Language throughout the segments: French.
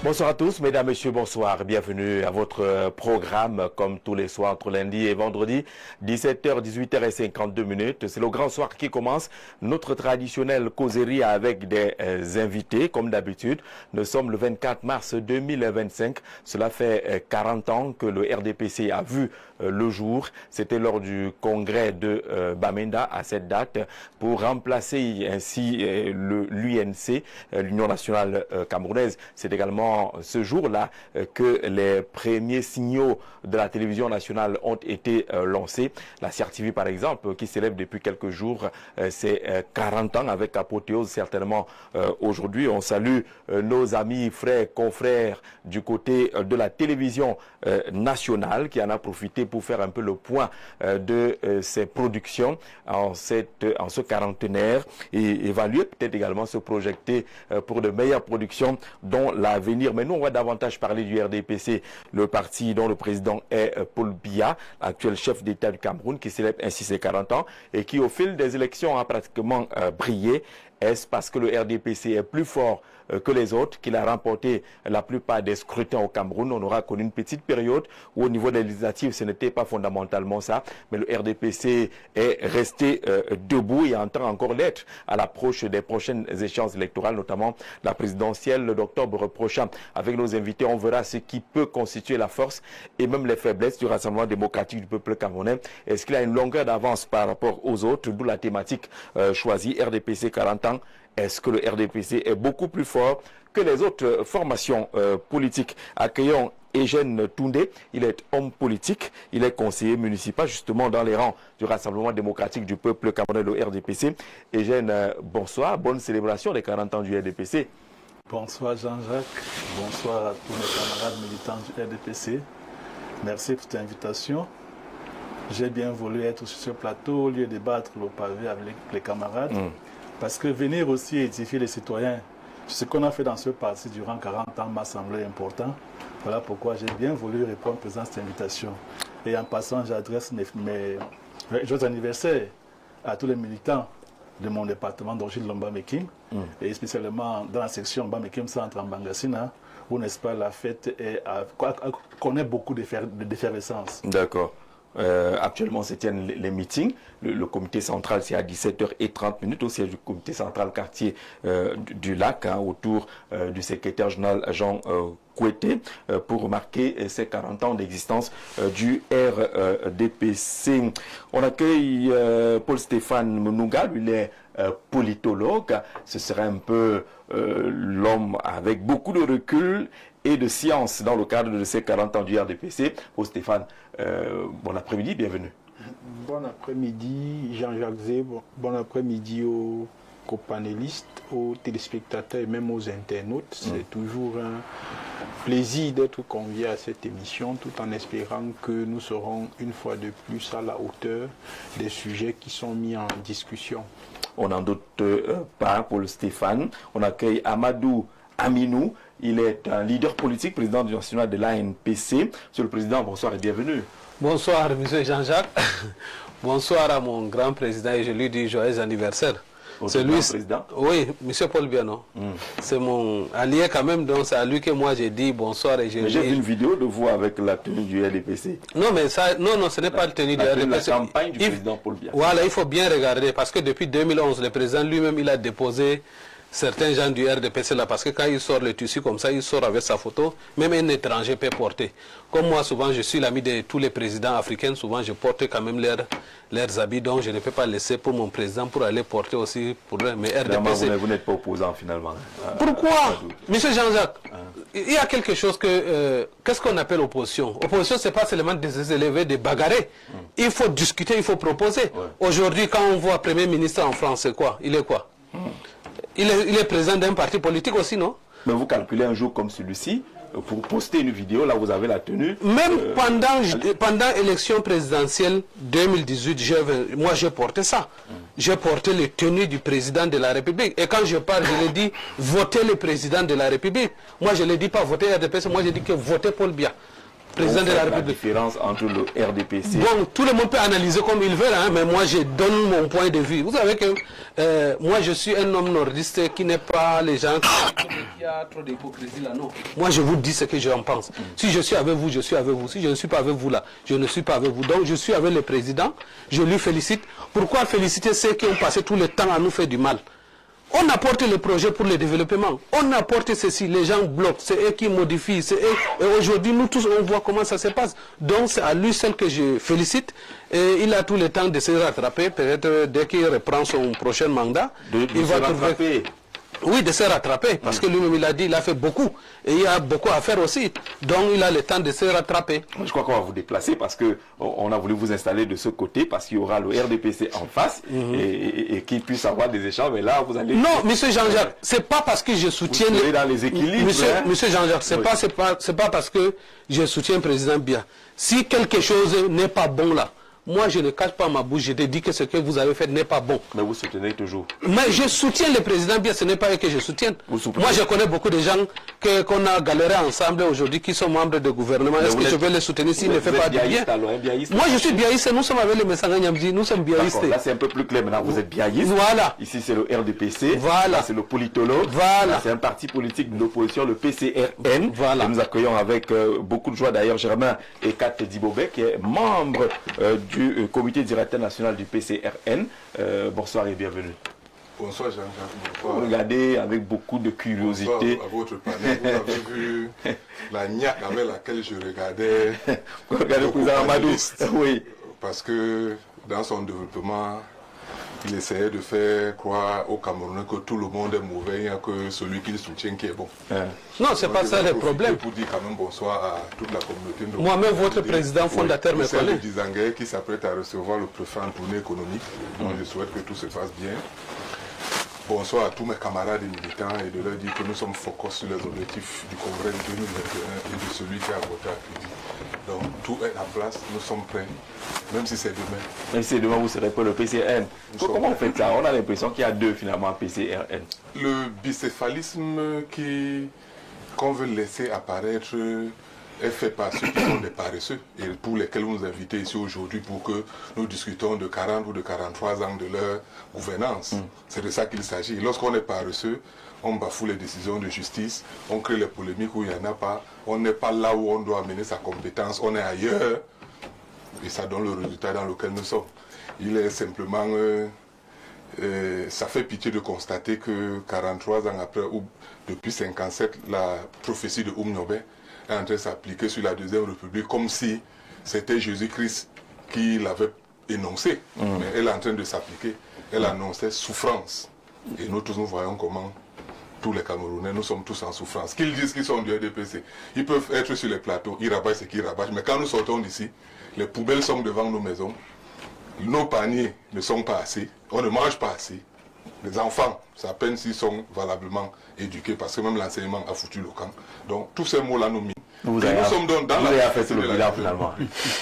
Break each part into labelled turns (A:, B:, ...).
A: Bonsoir à tous, mesdames, messieurs, bonsoir. Bienvenue à votre programme, comme tous les soirs, entre lundi et vendredi, 17h, 18h et 52 minutes. C'est le grand soir qui commence. Notre traditionnelle causerie avec des invités, comme d'habitude. Nous sommes le 24 mars 2025. Cela fait 40 ans que le RDPC a vu le jour. C'était lors du congrès de Bamenda à cette date pour remplacer ainsi l'UNC, l'Union nationale camerounaise. C'est également ce jour-là que les premiers signaux de la télévision nationale ont été lancés. La CRTV, par exemple, qui célèbre depuis quelques jours ses 40 ans avec apothéose certainement aujourd'hui. On salue nos amis, frères, confrères du côté de la télévision nationale qui en a profité pour faire un peu le point de ses productions en ce quarantenaire et évaluer peut-être également se projeter pour de meilleures productions dont l'avenir. Mais nous, on va davantage parler du RDPC, le parti dont le président est Paul Biya, actuel chef d'État du Cameroun, qui célèbre ainsi ses 40 ans et qui, au fil des élections, a pratiquement brillé. Est-ce parce que le RDPC est plus fort que les autres qu'il a remporté la plupart des scrutins au Cameroun? On aura connu une petite période où au niveau des législatives, ce n'était pas fondamentalement ça. Mais le RDPC est resté debout et entend encore l'être à l'approche des prochaines échéances électorales, notamment la présidentielle d'octobre prochain. Avec nos invités, on verra ce qui peut constituer la force et même les faiblesses du Rassemblement démocratique du peuple camerounais. Est-ce qu'il a une longueur d'avance par rapport aux autres? D'où la thématique choisie, RDPC 40 ans. Est-ce que le RDPC est beaucoup plus fort que les autres formations politiques? Accueillons Eugène Toundé, il est homme politique, il est conseiller municipal justement dans les rangs du Rassemblement démocratique du peuple camerounais, le RDPC. Eugène, bonsoir, bonne célébration des 40 ans du RDPC.
B: Bonsoir Jean-Jacques, bonsoir à tous mes camarades militants du RDPC. Merci pour cette invitation. J'ai bien voulu être sur ce plateau au lieu de battre le pavé avec les camarades. Parce que venir aussi édifier les citoyens, ce qu'on a fait dans ce parti durant 40 ans m'a semblé important. Voilà pourquoi j'ai bien voulu répondre présent à cette invitation. Et en passant, j'adresse mes joyeux anniversaires à tous les militants de mon département d'origine Lomba-Mekim, et spécialement dans la section Lomba-Mekim Centre en Bangassina, où, n'est-ce pas, la fête connaît beaucoup d'effervescence. D'accord.
A: Actuellement, se tiennent les meetings. Le comité central, c'est à 17h30 au siège du comité central quartier du Lac, autour du secrétaire général Jean Kouété, pour marquer ces 40 ans d'existence du RDPC. On accueille Paul-Stéphane Mounougal, il est politologue. Ce serait un peu l'homme avec beaucoup de recul et de science dans le cadre de ces 40 ans du RDPC. Paul-Stéphane, bon après-midi, bienvenue.
C: Bon après-midi Jean-Jacques Zé, bon après-midi aux panélistes, aux téléspectateurs et même aux internautes. C'est toujours un plaisir d'être convié à cette émission, tout en espérant que nous serons une fois de plus à la hauteur des sujets qui sont mis en discussion.
A: On n'en doute pas, Paul-Stéphane. On accueille Amadou Aminou. Il est un leader politique, président du national de l'ANPC. Monsieur le Président, bonsoir et bienvenue.
D: Bonsoir, Monsieur Jean-Jacques. Bonsoir à mon grand président et je lui dis joyeux anniversaire.
A: C'est lui, président?
D: Oui, Monsieur Paul Biano. C'est mon allié quand même, donc c'est à lui que moi j'ai dit bonsoir et j'ai
A: vu une vidéo de vous avec la tenue du RDPC.
D: Non, mais ça, non, ce n'est pas la tenue du RDPC.
A: La campagne du président Paul Biya.
D: Voilà, il faut bien regarder parce que depuis 2011, le président lui-même, il a déposé certains gens du RDPC là, parce que quand il sort le tissu comme ça, il sort avec sa photo, même un étranger peut porter. Comme moi, souvent, je suis l'ami de tous les présidents africains, souvent je porte quand même leurs habits, donc je ne peux pas laisser pour mon président pour aller porter aussi pour eux. Mais RDPC...
A: Vous n'êtes pas opposant finalement.
D: Pourquoi Monsieur Jean-Jacques, il y a quelque chose que... Qu'est-ce qu'on appelle opposition? Opposition, ce n'est pas seulement de se élever, de bagarrer. Il faut discuter, il faut proposer. Aujourd'hui, quand on voit Premier ministre en France, c'est quoi? Il est quoi? Il est président d'un parti politique aussi, non? Mais vous calculez un jour comme celui-ci, pour poster une vidéo, là vous avez la tenue. Même pendant l'élection présidentielle 2018, moi j'ai porté ça. J'ai porté les tenues du président de la République. Et quand je parle, je l'ai dit, votez le président de la République. Moi je ne l'ai dit pas voter RDPC, moi j'ai dit que votez Paul Biya. président de la République.
A: La différence entre le RDPC...
D: Bon, tout le monde peut analyser comme il veut, hein, mais moi je donne mon point de vue. Vous savez que moi je suis un homme nordiste qui n'est pas les gens qui a trop d'hypocrisie là, non. Moi je vous dis ce que j'en pense. Si je suis avec vous, je suis avec vous. Si je ne suis pas avec vous là, je ne suis pas avec vous. Donc je suis avec le président, je lui félicite. Pourquoi féliciter ceux qui ont passé tout le temps à nous faire du mal? On apporte le projet pour le développement. On apporte ceci, les gens bloquent, c'est eux qui modifient, c'est eux. Et aujourd'hui, nous tous, on voit comment ça se passe. Donc, c'est à lui seul que je félicite. Et il a tout le temps de se rattraper. Peut-être dès qu'il reprend son prochain mandat, il va trouver... Oui, de se rattraper, parce que lui-même, il a dit, il a fait beaucoup. Et il y a beaucoup à faire aussi. Donc, il a le temps de se rattraper.
A: Je crois qu'on va vous déplacer parce qu'on a voulu vous installer de ce côté, parce qu'il y aura le RDPC en face et qu'il puisse avoir des échanges. Mais là, vous allez...
D: Non, monsieur Jean-Jacques, c'est pas parce que je soutiens...
A: Vous serez dans les équilibres.
D: Monsieur Jean-Jacques, c'est pas parce que je soutiens le président Biya. Si quelque chose n'est pas bon là, moi, je ne cache pas ma bouche, je te dis que ce que vous avez fait n'est pas bon.
A: Mais vous soutenez toujours.
D: Mais je soutiens le président Biya, ce n'est pas eux que je soutiens. Moi, je connais beaucoup de gens qu'on a galéré ensemble aujourd'hui, qui sont membres de gouvernement. Est-ce que je vais les soutenir s'ils ne font pas du bien? Moi, je suis biaïste, nous sommes avec le Messanga Nyamdi, nous sommes biaïstes.
A: Là, c'est un peu plus clair maintenant, vous êtes biaïste.
D: Voilà.
A: Ici, c'est le RDPC.
D: Voilà.
A: C'est le politologue.
D: Voilà.
A: C'est un parti politique de l'opposition, le PCRN.
D: Voilà.
A: Et nous accueillons avec beaucoup de joie d'ailleurs Germain Ekat Dibobé, qui est membre du comité directeur national du PCRN. Bonsoir et bienvenue.
E: Bonsoir Jean-Jacques. Bonsoir.
A: Regardez avec beaucoup de curiosité.
E: Bonsoir à votre panel. Vous avez vu la niaque avec laquelle je regardais.
A: Regardez le président Amadou. Oui.
E: Parce que dans son développement, il essayait de faire croire aux Camerounais que tout le monde est mauvais, il n'y a que celui qu'il soutient qui est bon.
D: Non, c'est pas ça le problème.
E: Pour dire quand même bonsoir à toute la communauté.
D: Moi-même, votre président fondateur me connaît.
E: C'est Dizangué qui s'apprête à recevoir le préfet en tournée économique. Donc je souhaite que tout se passe bien. Bonsoir à tous mes camarades et militants et de leur dire que nous sommes focus sur les objectifs du congrès de 2021 et de celui qui a voté à Pidi. Donc tout est en place, nous sommes prêts, même si c'est demain.
A: Même si demain vous serez pour le PCRN. Comment on fait ça? On a l'impression qu'il y a deux finalement PCRN.
E: Le bicéphalisme qu'on veut laisser apparaître est fait par ceux qui sont des paresseux et pour lesquels vous nous invitez ici aujourd'hui pour que nous discutons de 40 ou de 43 ans de leur gouvernance. C'est de ça qu'il s'agit. Lorsqu'on est paresseux, on bafoue les décisions de justice, on crée les polémiques où il n'y en a pas, on n'est pas là où on doit amener sa compétence, on est ailleurs et ça donne le résultat dans lequel nous sommes. Il est simplement... ça fait pitié de constater que 43 ans après, ou depuis 57, la prophétie de Oumnobé est en train de s'appliquer sur la Deuxième République comme si c'était Jésus-Christ qui l'avait énoncé. Mais elle est en train de s'appliquer. Elle annonçait souffrance. Et nous tous, nous voyons comment tous les Camerounais, nous sommes tous en souffrance. Qu'ils disent qu'ils sont du RDPC, ils peuvent être sur les plateaux, ils rabâchent ce qu'ils rabâchent. Mais quand nous sortons d'ici, les poubelles sont devant nos maisons. Nos paniers ne sont pas assez, on ne mange pas assez. Les enfants, c'est à peine s'ils sont valablement éduqués, parce que même l'enseignement a foutu le camp. Donc tous ces mots-là nous minent.
A: Nous sommes donc dans la fait le bilan finalement.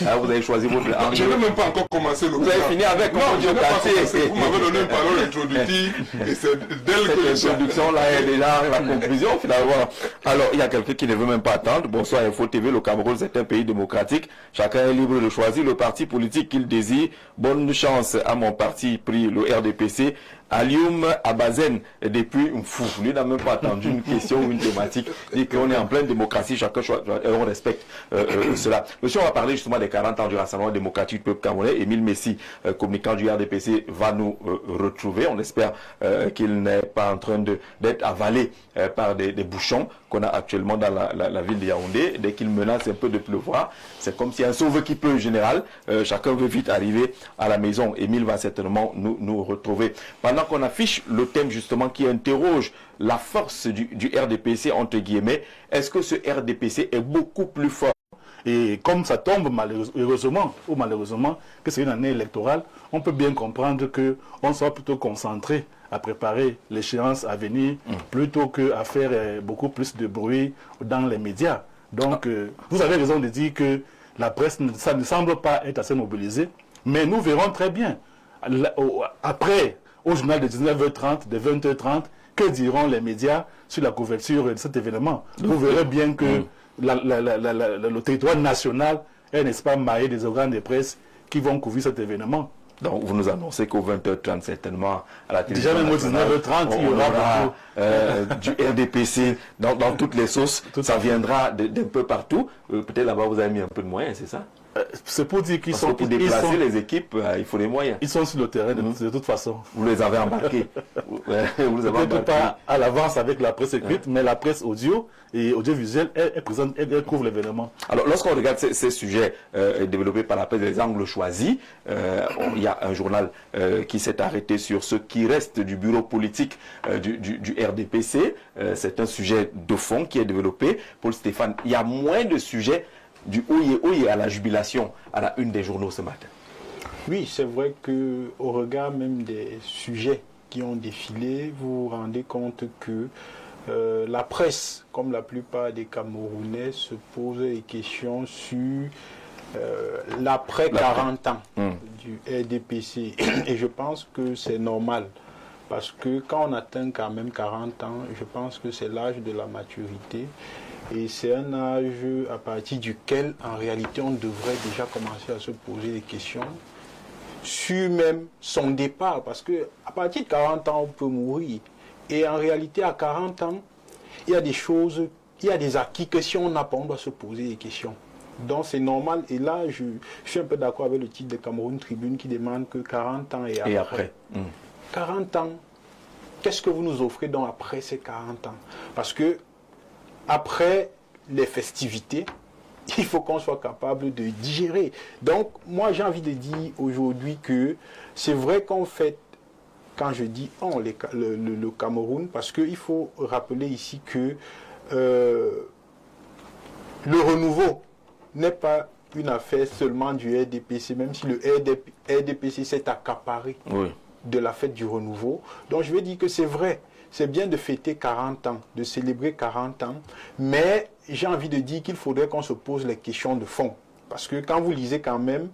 A: Vous avez choisi votre angle.
E: Je n'ai même pas encore commencé le bilan.
A: Vous avez fini avec
E: non, je n'ai pas commencé. Vous m'avez donné une parole introductive et c'est d'elle que
A: l'introduction là est déjà la conclusion finalement. Alors il y a quelqu'un qui ne veut même pas attendre. Bonsoir Info TV, le Cameroun c'est un pays démocratique. Chacun est libre de choisir le parti politique qu'il désire. Bonne chance à mon parti pris le RDPC. Alioum Abazen, depuis Mfou, lui n'a même pas attendu une question ou une thématique, dit qu'on est en pleine démocratie, chacun choisit, on respecte cela. Monsieur, on va parler justement des 40 ans du Rassemblement démocratique du peuple camerounais. Émile Messi, communicant du RDPC, va nous retrouver. On espère qu'il n'est pas en train d'être avalé par des bouchons qu'on a actuellement dans la ville de Yaoundé. Dès qu'il menace un peu de pleuvoir, c'est comme si un sauve qui peut général, chacun veut vite arriver à la maison. Émile va certainement nous retrouver. Pendant qu'on affiche le thème justement qui interroge la force du RDPC entre guillemets, est-ce que ce RDPC est beaucoup plus fort?
B: Et comme ça tombe malheureusement ou malheureusement que c'est une année électorale, on peut bien comprendre qu'on soit plutôt concentré à préparer l'échéance à venir plutôt qu'à faire beaucoup plus de bruit dans les médias. Donc vous avez raison de dire que la presse ça ne semble pas être assez mobilisée, mais nous verrons très bien après au journal de 19h30, de 20h30, que diront les médias sur la couverture de cet événement. Vous verrez bien que le territoire national est, n'est-ce pas, maillé des organes de presse qui vont couvrir cet événement.
A: Donc, vous nous annoncez qu'au 20h30, certainement, à la télévision
B: déjà même au 19h30, il y
A: aura du RDPC dans toutes les sauces. Ça viendra d'un peu partout. Peut-être là-bas, vous avez mis un peu de moyens, c'est ça?
B: C'est pour dire qu'ils sont...
A: Pour déplacer les équipes, il faut les moyens.
B: Ils sont sur le terrain de toute façon.
A: Vous les avez embarqués.
B: Peut-être pas à l'avance avec la presse écrite, mais la presse audio et audiovisuelle est présente, elle couvre l'événement.
A: Alors, lorsqu'on regarde ces sujets développés par la presse, les angles choisis, il y a un journal qui s'est arrêté sur ce qui reste du bureau politique du RDPC. C'est un sujet de fond qui est développé. Paul Stéphane, il y a moins de sujets du oyé à la jubilation à la une des journaux ce matin.
C: Oui, c'est vrai qu'au regard même des sujets qui ont défilé, vous vous rendez compte que la presse, comme la plupart des Camerounais, se pose des questions sur l'après 40 ans du RDPC. Et je pense que c'est normal. Parce que quand on atteint quand même 40 ans, je pense que c'est l'âge de la maturité. Et c'est un âge à partir duquel, en réalité, on devrait déjà commencer à se poser des questions sur même son départ. Parce qu'à partir de 40 ans, on peut mourir. Et en réalité, à 40 ans, il y a des choses, il y a des acquis que si on n'a pas, on doit se poser des questions. Donc c'est normal. Et là, je suis un peu d'accord avec le titre de Cameroun Tribune qui demande que 40 ans et après. 40 ans, qu'est-ce que vous nous offrez donc après ces 40 ans? Parce que après les festivités, il faut qu'on soit capable de digérer. Donc, moi, j'ai envie de dire aujourd'hui que c'est vrai qu'on fête, quand je dis on, le Cameroun, parce qu'il faut rappeler ici que le renouveau n'est pas une affaire seulement du RDPC, même si le RDPC s'est accaparé de la fête du renouveau. Donc, je veux dire que c'est vrai. C'est bien de fêter 40 ans, de célébrer 40 ans, mais j'ai envie de dire qu'il faudrait qu'on se pose les questions de fond. Parce que quand vous lisez quand même,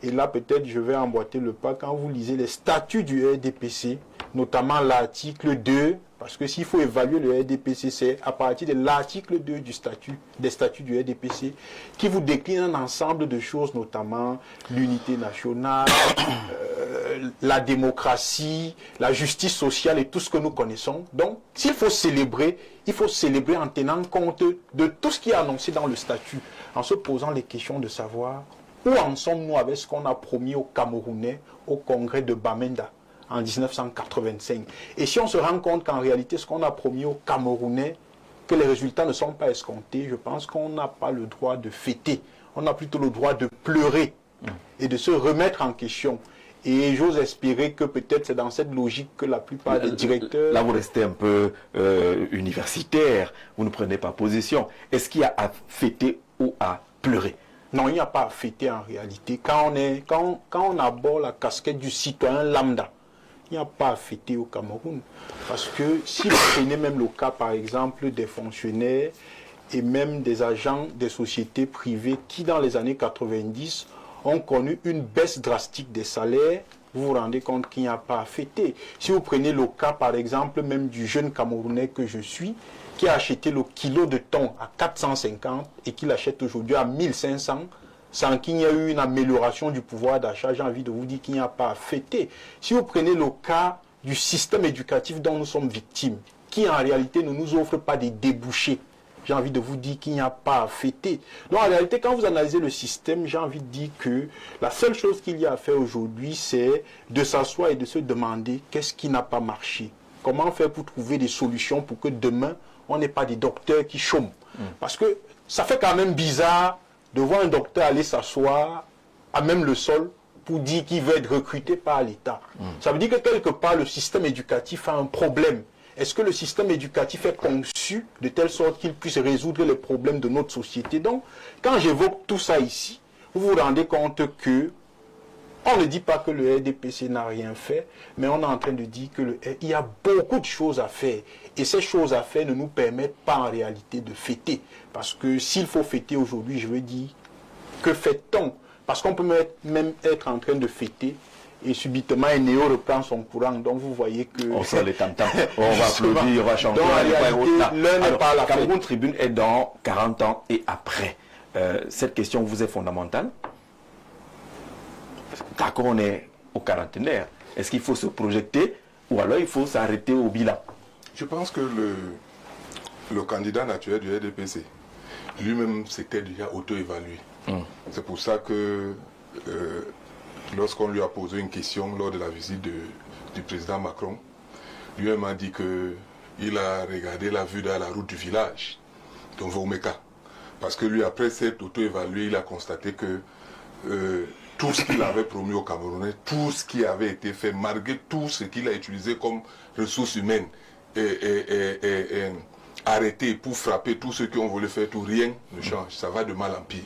C: et là peut-être je vais emboîter le pas, quand vous lisez les statuts du RDPC, notamment l'article 2, parce que s'il faut évaluer le RDPC, c'est à partir de l'article 2 des statuts du RDPC, qui vous décline un ensemble de choses, notamment l'unité nationale, la démocratie, la justice sociale et tout ce que nous connaissons. Donc, s'il faut célébrer, il faut célébrer en tenant compte de tout ce qui est annoncé dans le statut, en se posant les questions de savoir où en sommes-nous avec ce qu'on a promis aux Camerounais au congrès de Bamenda en 1985. Et si on se rend compte qu'en réalité, ce qu'on a promis aux Camerounais, que les résultats ne sont pas escomptés, je pense qu'on n'a pas le droit de fêter. On a plutôt le droit de pleurer et de se remettre en question. Et j'ose espérer que peut-être c'est dans cette logique que la plupart des directeurs...
A: Là, vous restez un peu universitaire, vous ne prenez pas position. Est-ce qu'il y a à fêter ou à pleurer?
C: Non, il n'y a pas à fêter en réalité. Quand on aborde la casquette du citoyen lambda, il n'y a pas à fêter au Cameroun. Parce que si vous prenez même le cas, par exemple, des fonctionnaires et même des agents des sociétés privées qui, dans les années 90, ont connu une baisse drastique des salaires, vous vous rendez compte qu'il n'y a pas à fêter. Si vous prenez le cas, par exemple, même du jeune Camerounais que je suis, qui a acheté le kilo de thon à 450 et qui l'achète aujourd'hui à 1500, sans qu'il n'y ait eu une amélioration du pouvoir d'achat, j'ai envie de vous dire qu'il n'y a pas à fêter. Si vous prenez le cas du système éducatif dont nous sommes victimes, qui en réalité ne nous offre pas des débouchés, j'ai envie de vous dire qu'il n'y a pas à fêter. Donc en réalité, quand vous analysez le système, j'ai envie de dire que la seule chose qu'il y a à faire aujourd'hui, c'est de s'asseoir et de se demander qu'est-ce qui n'a pas marché. Comment faire pour trouver des solutions pour que demain, on n'ait pas des docteurs qui chôment. Parce que ça fait quand même bizarre de voir un docteur aller s'asseoir à même le sol pour dire qu'il veut être recruté par l'État. Ça veut dire que quelque part, le système éducatif a un problème. Est-ce que le système éducatif est conçu de telle sorte qu'il puisse résoudre les problèmes de notre société? Donc, quand j'évoque tout ça ici, vous vous rendez compte que on ne dit pas que le RDPC n'a rien fait, mais on est en train de dire qu'il y a beaucoup de choses à faire. Et ces choses à faire ne nous permettent pas en réalité de fêter. Parce que s'il faut fêter aujourd'hui, je veux dire, que fait-on? Parce qu'on peut même être en train de fêter et subitement un néo reprend son courant. Donc vous voyez que...
A: On sent les tam-tams, on va applaudir, on va chanter.
C: Donc en réalité, l'un n'est pas à la
A: Cameroun
C: fête.
A: Tribune est dans 40 ans et après. Cette question vous est fondamentale. D'accord, on est au quarantenaire. Est-ce qu'il faut se projeter ou alors il faut s'arrêter au bilan?
E: Je pense que le candidat naturel du RDPC, lui-même s'était déjà auto-évalué. C'est pour ça que lorsqu'on lui a posé une question lors de la visite du président Macron, lui-même a dit qu'il a regardé la vue de la route du village, donc Vomeka. Parce que lui, après s'être auto-évalué, il a constaté que tout ce qu'il avait promis aux Camerounais, tout ce qui avait été fait, malgré tout ce qu'il a utilisé comme ressources humaines, arrêté pour frapper tous ceux qui ont voulu faire tout, rien ne change. Ça va de mal en pire.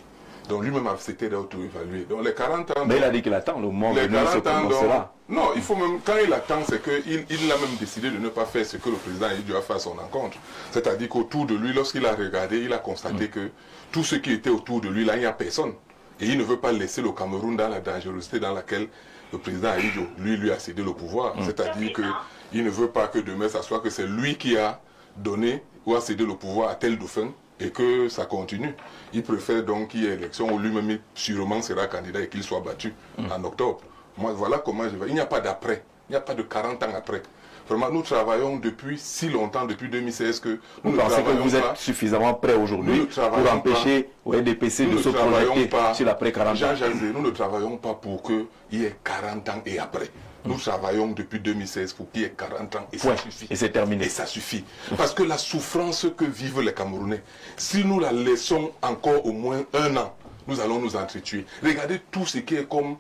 E: Donc lui-même s'était auto-évalué. Donc les 40 ans...
A: Mais il a dit qu'il attend, le moment venu,
E: ce
A: se commencera.
E: Non, il faut même, quand il attend, c'est qu'il a même décidé de ne pas faire ce que le président a fait à son encontre. C'est-à-dire qu'autour de lui, lorsqu'il a regardé, il a constaté que tout ce qui était autour de lui, là, il n'y a personne. Et il ne veut pas laisser le Cameroun dans la dangerosité dans laquelle le président Ahidjo, lui a cédé le pouvoir. C'est-à-dire qu'il ne veut pas que demain, ça soit que c'est lui qui a donné ou a cédé le pouvoir à tel dauphin et que ça continue. Il préfère donc qu'il y ait élection où lui-même sûrement sera candidat et qu'il soit battu en octobre. Moi, voilà comment je vais. Il n'y a pas d'après. Il n'y a pas de 40 ans après. Vraiment, nous travaillons depuis si longtemps, depuis 2016, que nous
A: Vous pensez que vous êtes suffisamment prêt aujourd'hui pour empêcher au RDPC de se projeter sur l'après 40 ans?
E: Nous ne travaillons pas pour qu'il y ait 40 ans et après. Nous travaillons depuis 2016 pour qu'il y ait 40 ans et ça suffit.
A: Et c'est terminé.
E: Et ça suffit. Parce que la souffrance que vivent les Camerounais, si nous la laissons encore au moins un an, nous allons nous entretuer. Regardez tout ce qui est comme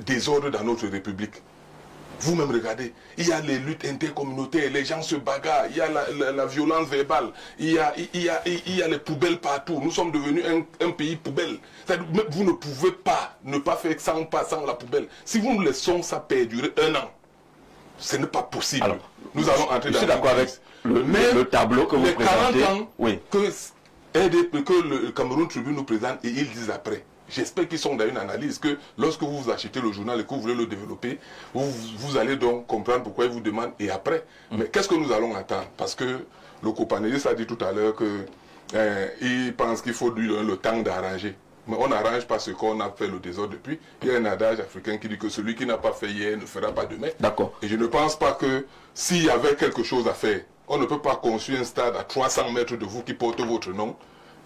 E: désordre dans notre République. Vous-même regardez, il y a les luttes intercommunautaires, les gens se bagarrent, il y a la violence verbale, il y a les poubelles partout. Nous sommes devenus un pays poubelle. Vous ne pouvez pas ne pas faire sans la poubelle. Si vous nous laissons ça perdurer un an, ce n'est pas possible. Alors, nous allons entrer dans...
A: Je suis d'accord avec le tableau que vous présentez.
E: Les 40 ans que le Cameroun Tribune nous présente et ils disent après. J'espère qu'ils sont dans une analyse que lorsque vous achetez le journal et que vous voulez le développer, vous allez donc comprendre pourquoi ils vous demandent et après. Mais qu'est-ce que nous allons attendre? Parce que le copanéliste a dit tout à l'heure qu'il pense qu'il faut lui donner le temps d'arranger. Mais on n'arrange pas ce qu'on a fait le désordre depuis. Il y a un adage africain qui dit que celui qui n'a pas fait hier ne fera pas demain.
A: D'accord.
E: Et je ne pense pas que s'il y avait quelque chose à faire, on ne peut pas construire un stade à 300 mètres de vous qui porte votre nom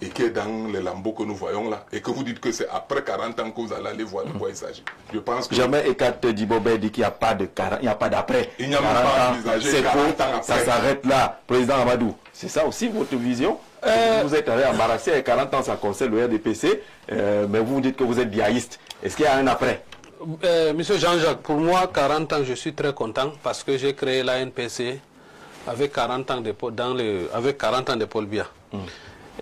E: et qui est dans les lambeaux que nous voyons là, et que vous dites que c'est après 40 ans que vous allez aller voir de quoi il s'agit. Je pense que...
A: Jamais Ekat Dibobé dit qu'il n'y a pas d'après.
E: Il n'y a même pas envisagé 40 ans après.
A: Ça s'arrête là, président Amadou. C'est ça aussi votre vision? Vous êtes allé embarrassé à 40 ans, ça concerne le RDPC, mais vous dites que vous êtes biaïste. Est-ce qu'il y a un après?
D: Monsieur Jean-Jacques, pour moi, 40 ans, je suis très content parce que j'ai créé l'ANPC avec 40 ans de Paul Biya.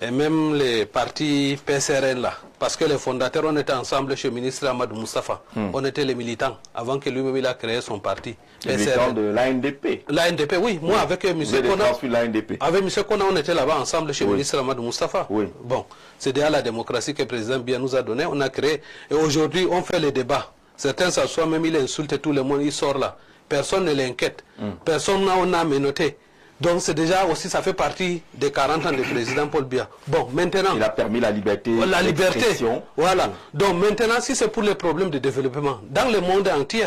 D: Et même les partis PCRN là, parce que les fondateurs, on était ensemble chez le ministre Amadou Moustapha. On était les militants, avant que lui-même il a créé son parti.
A: Les militants de l'ANDP.
D: L'ANDP, oui. Moi, avec M. Kona,
A: avec
D: M. Kona, on était là-bas ensemble chez le ministre Amadou Moustapha.
A: Oui.
D: Bon, c'est déjà la démocratie que le président Biya nous a donné, on a créé. Et aujourd'hui, on fait les débats. Certains s'assoient, même il insulte tout le monde, il sort là. Personne ne l'inquiète. Personne n'a menotté. Donc c'est déjà aussi, ça fait partie des 40 ans du président Paul Biya. Bon, maintenant...
A: Il a permis la liberté.
D: La liberté, voilà. Donc maintenant, si c'est pour les problèmes de développement, dans le monde entier,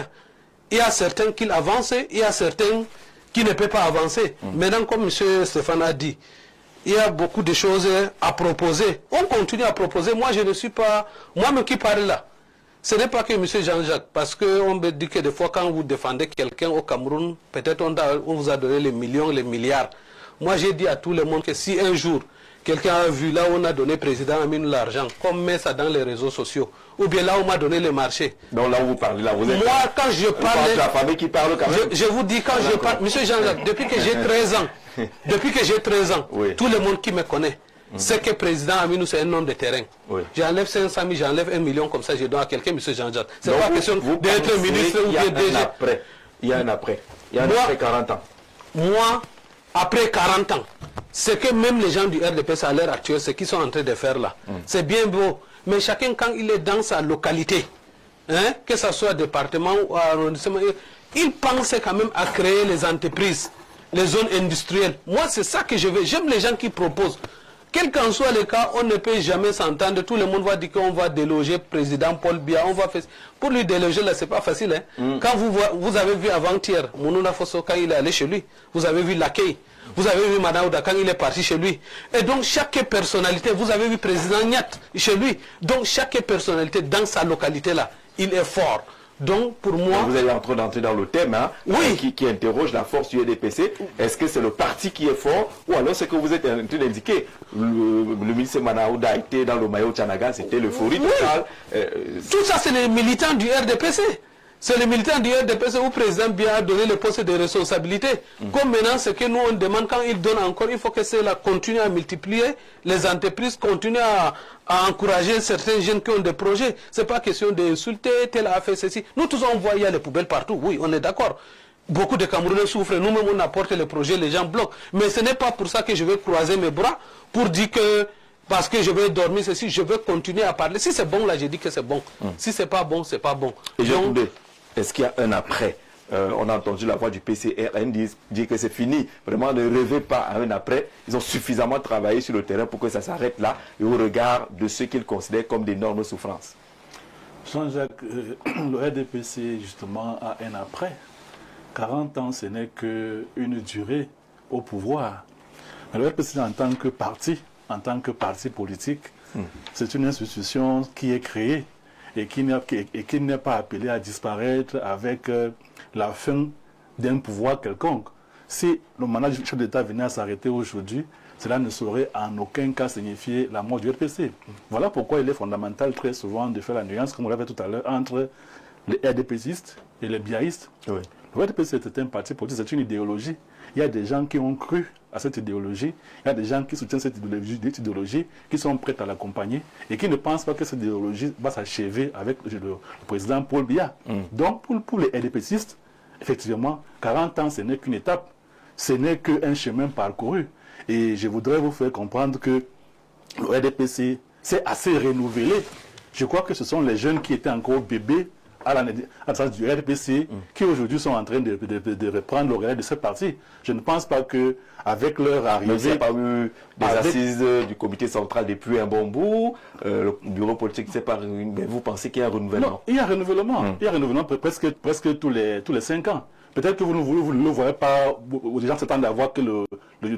D: il y a certains qui avancent, il y a certains qui ne peuvent pas avancer. Maintenant, comme M. Stéphane a dit, il y a beaucoup de choses à proposer. On continue à proposer. Moi, je ne suis pas... Moi-même qui parle là, ce n'est pas que M. Jean-Jacques, parce qu'on me dit que des fois quand vous défendez quelqu'un au Cameroun, peut-être on vous a donné les millions, les milliards. Moi j'ai dit à tout le monde que si un jour, quelqu'un a vu là où on a donné président Aminou l'argent, qu'on met ça dans les réseaux sociaux, ou bien là où on m'a donné le marché.
A: Donc là où vous parlez, là vous êtes...
D: Moi quand je parle...
A: la famille qui parle quand même.
D: Je vous dis quand je parle... M. Jean-Jacques, depuis que j'ai 13 ans,
A: oui.
D: Tout le monde qui me connaît, c'est que le président Aminou, c'est un homme de terrain. Oui. J'enlève 500 000, j'enlève 1 million comme ça, je donne à quelqu'un, M. Jean-Jacques. C'est pas question d'être ministre ou bien DG.
A: Il y a un après. Il y a un après 40 ans.
D: Moi, après 40 ans, ce que même les gens du RDPC à l'heure actuelle, ce qu'ils sont en train de faire là, c'est bien beau. Mais chacun, quand il est dans sa localité, que ce soit département ou arrondissement, ils pensaient quand même à créer les entreprises, les zones industrielles. Moi, c'est ça que je veux. J'aime les gens qui proposent. Quel qu'en soit le cas, on ne peut jamais s'entendre. Tout le monde va dire qu'on va déloger président Paul Biya. On va faire... Pour lui déloger, là, c'est pas facile. Quand vous avez vu avant-hier, Mounouna Fosso, quand il est allé chez lui, vous avez vu l'accueil. Vous avez vu Madame Ouda quand il est parti chez lui. Et donc, chaque personnalité, vous avez vu président Nyat chez lui. Donc, chaque personnalité dans sa localité-là, il est fort. Donc, pour moi...
A: Vous allez en train d'entrer dans le thème,
D: oui.
A: qui interroge la force du RDPC. Est-ce que c'est le parti qui est fort ou alors c'est que vous êtes en train d'indiquer le ministre Manaouda a été dans le maillot Tchanaga, c'était l'euphorie totale.
D: Tout ça, c'est les militants du RDPC. C'est les militants du RDPC où le président Biya a donné le poste de responsabilité. Comme maintenant, ce que nous on demande, quand il donne encore, il faut que cela continue à multiplier, les entreprises continuent à encourager certains jeunes qui ont des projets. Ce n'est pas question d'insulter, tel a fait ceci. Nous tous on voit, il y a les poubelles partout, oui, on est d'accord. Beaucoup de Camerounais souffrent, nous-mêmes on apporte les projets, les gens bloquent. Mais ce n'est pas pour ça que je vais croiser mes bras pour dire que parce que je vais dormir ceci, je vais continuer à parler. Si c'est bon, là, je dis que c'est bon. Si c'est pas bon, c'est pas bon.
A: Et donc, est-ce qu'il y a un après? On a entendu la voix du PCRN dire que c'est fini. Vraiment, ne rêvez pas à un après. Ils ont suffisamment travaillé sur le terrain pour que ça s'arrête là et au regard de ce qu'ils considèrent comme d'énormes souffrances.
B: Jean-Jacques, le RDPC, justement, a un après. 40 ans, ce n'est qu'une durée au pouvoir. Mais le RDPC, en tant que parti politique, c'est une institution qui est créée et qui n'est pas appelée à disparaître avec la fin d'un pouvoir quelconque. Si le mandat du chef d'État venait à s'arrêter aujourd'hui, cela ne saurait en aucun cas signifier la mort du RDPC. Voilà pourquoi il est fondamental très souvent de faire la nuance, comme on l'avait tout à l'heure, entre les RDPCistes et les biaïstes. Oui. Le RDPC c'est un parti politique, c'est une idéologie. Il y a des gens qui ont cru à cette idéologie, il y a des gens qui soutiennent cette idéologie, qui sont prêts à l'accompagner et qui ne pensent pas que cette idéologie va s'achever avec le président Paul Biya. Donc pour les RDPCistes, effectivement, 40 ans, ce n'est qu'une étape, ce n'est qu'un chemin parcouru. Et je voudrais vous faire comprendre que le RDPC s'est assez renouvelé. Je crois que ce sont les jeunes qui étaient encore bébés à la naissance du RDPC qui aujourd'hui sont en train de reprendre le relais de cette partie. Je ne pense pas qu'avec leur arrivée...
A: Mais il n'y a pas eu des assises du comité central depuis un bon bout, le bureau politique ne s'est pas réuni, mais vous pensez qu'il y a un renouvellement? Non,
B: il y a un renouvellement. Il y a un renouvellement presque tous les 5 ans. Peut-être que vous ne le voyez pas, les gens s'attendent à voir que le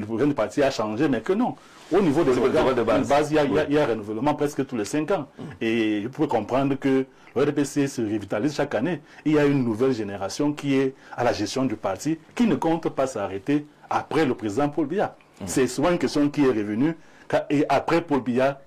B: programme du parti a changé, mais que non. Au niveau des organes de base, il y a un renouvellement presque tous les 5 ans. Et vous pouvez comprendre que le RDPC se revitalise chaque année. Il y a une nouvelle génération qui est à la gestion du parti, qui ne compte pas s'arrêter après le président Paul Biya. C'est souvent une question qui est revenue. Et après Paul Biya,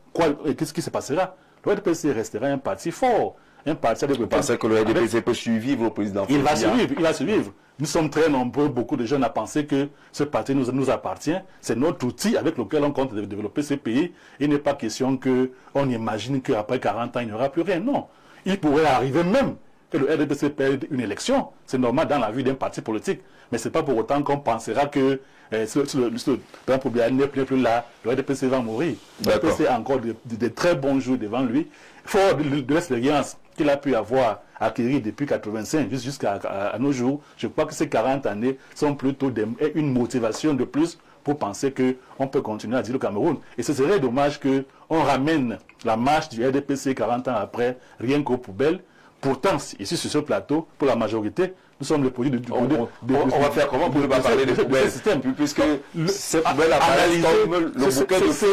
B: qu'est-ce qui se passera? Le RDPC restera un parti fort. Un parti avec le
A: pensez que le RDPC peut survivre au président Paul
B: Biya? Il va survivre. Nous sommes très nombreux, beaucoup de jeunes à penser que ce parti nous appartient. C'est notre outil avec lequel on compte développer ce pays. Il n'est pas question qu'on imagine qu'après 40 ans, il n'y aura plus rien. Non. Il pourrait arriver même que le RDPC perde une élection. C'est normal dans la vie d'un parti politique. Mais ce n'est pas pour autant qu'on pensera que le président Paul Biya n'est plus là, le RDPC va mourir. Le RDPC a encore de très bons jours devant lui. Fort de l'expérience qu'il a pu avoir acquis depuis 85 jusqu'à nos jours, je crois que ces 40 années sont plutôt une motivation de plus pour penser qu'on peut continuer à dire le Cameroun. Et ce serait dommage qu'on ramène la marche du RDPC 40 ans après, rien qu'aux poubelles. Pourtant, ici sur ce plateau, pour la majorité, nous sommes le produit
A: on va faire comment pour ne pas parler des poubelles puisque ces poubelles apparaissent comme le bouquet de fleurs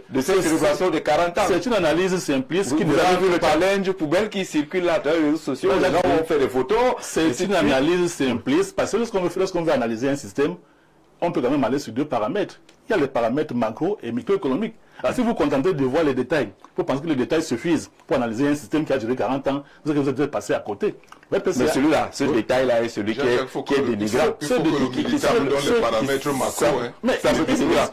A: de cette célébration de 40 ans.
B: C'est une analyse simpliste qui nous
A: a vu le challenge poubelle qui circule là dans les réseaux sociaux. Les gens ont fait des photos.
B: C'est une analyse simpliste parce que lorsqu'on veut analyser un système, on peut quand même aller sur 2 paramètres. Il y a les paramètres macro et microéconomiques. Alors, si vous vous contentez de voir les détails, vous pensez que les détails suffisent pour analyser un système qui a duré 40 ans, vous êtes passé à côté.
A: Mais celui-là, ce détail-là est celui qui est dénigrant.
E: Il faut que le militant me donne les paramètres macro.
B: Mais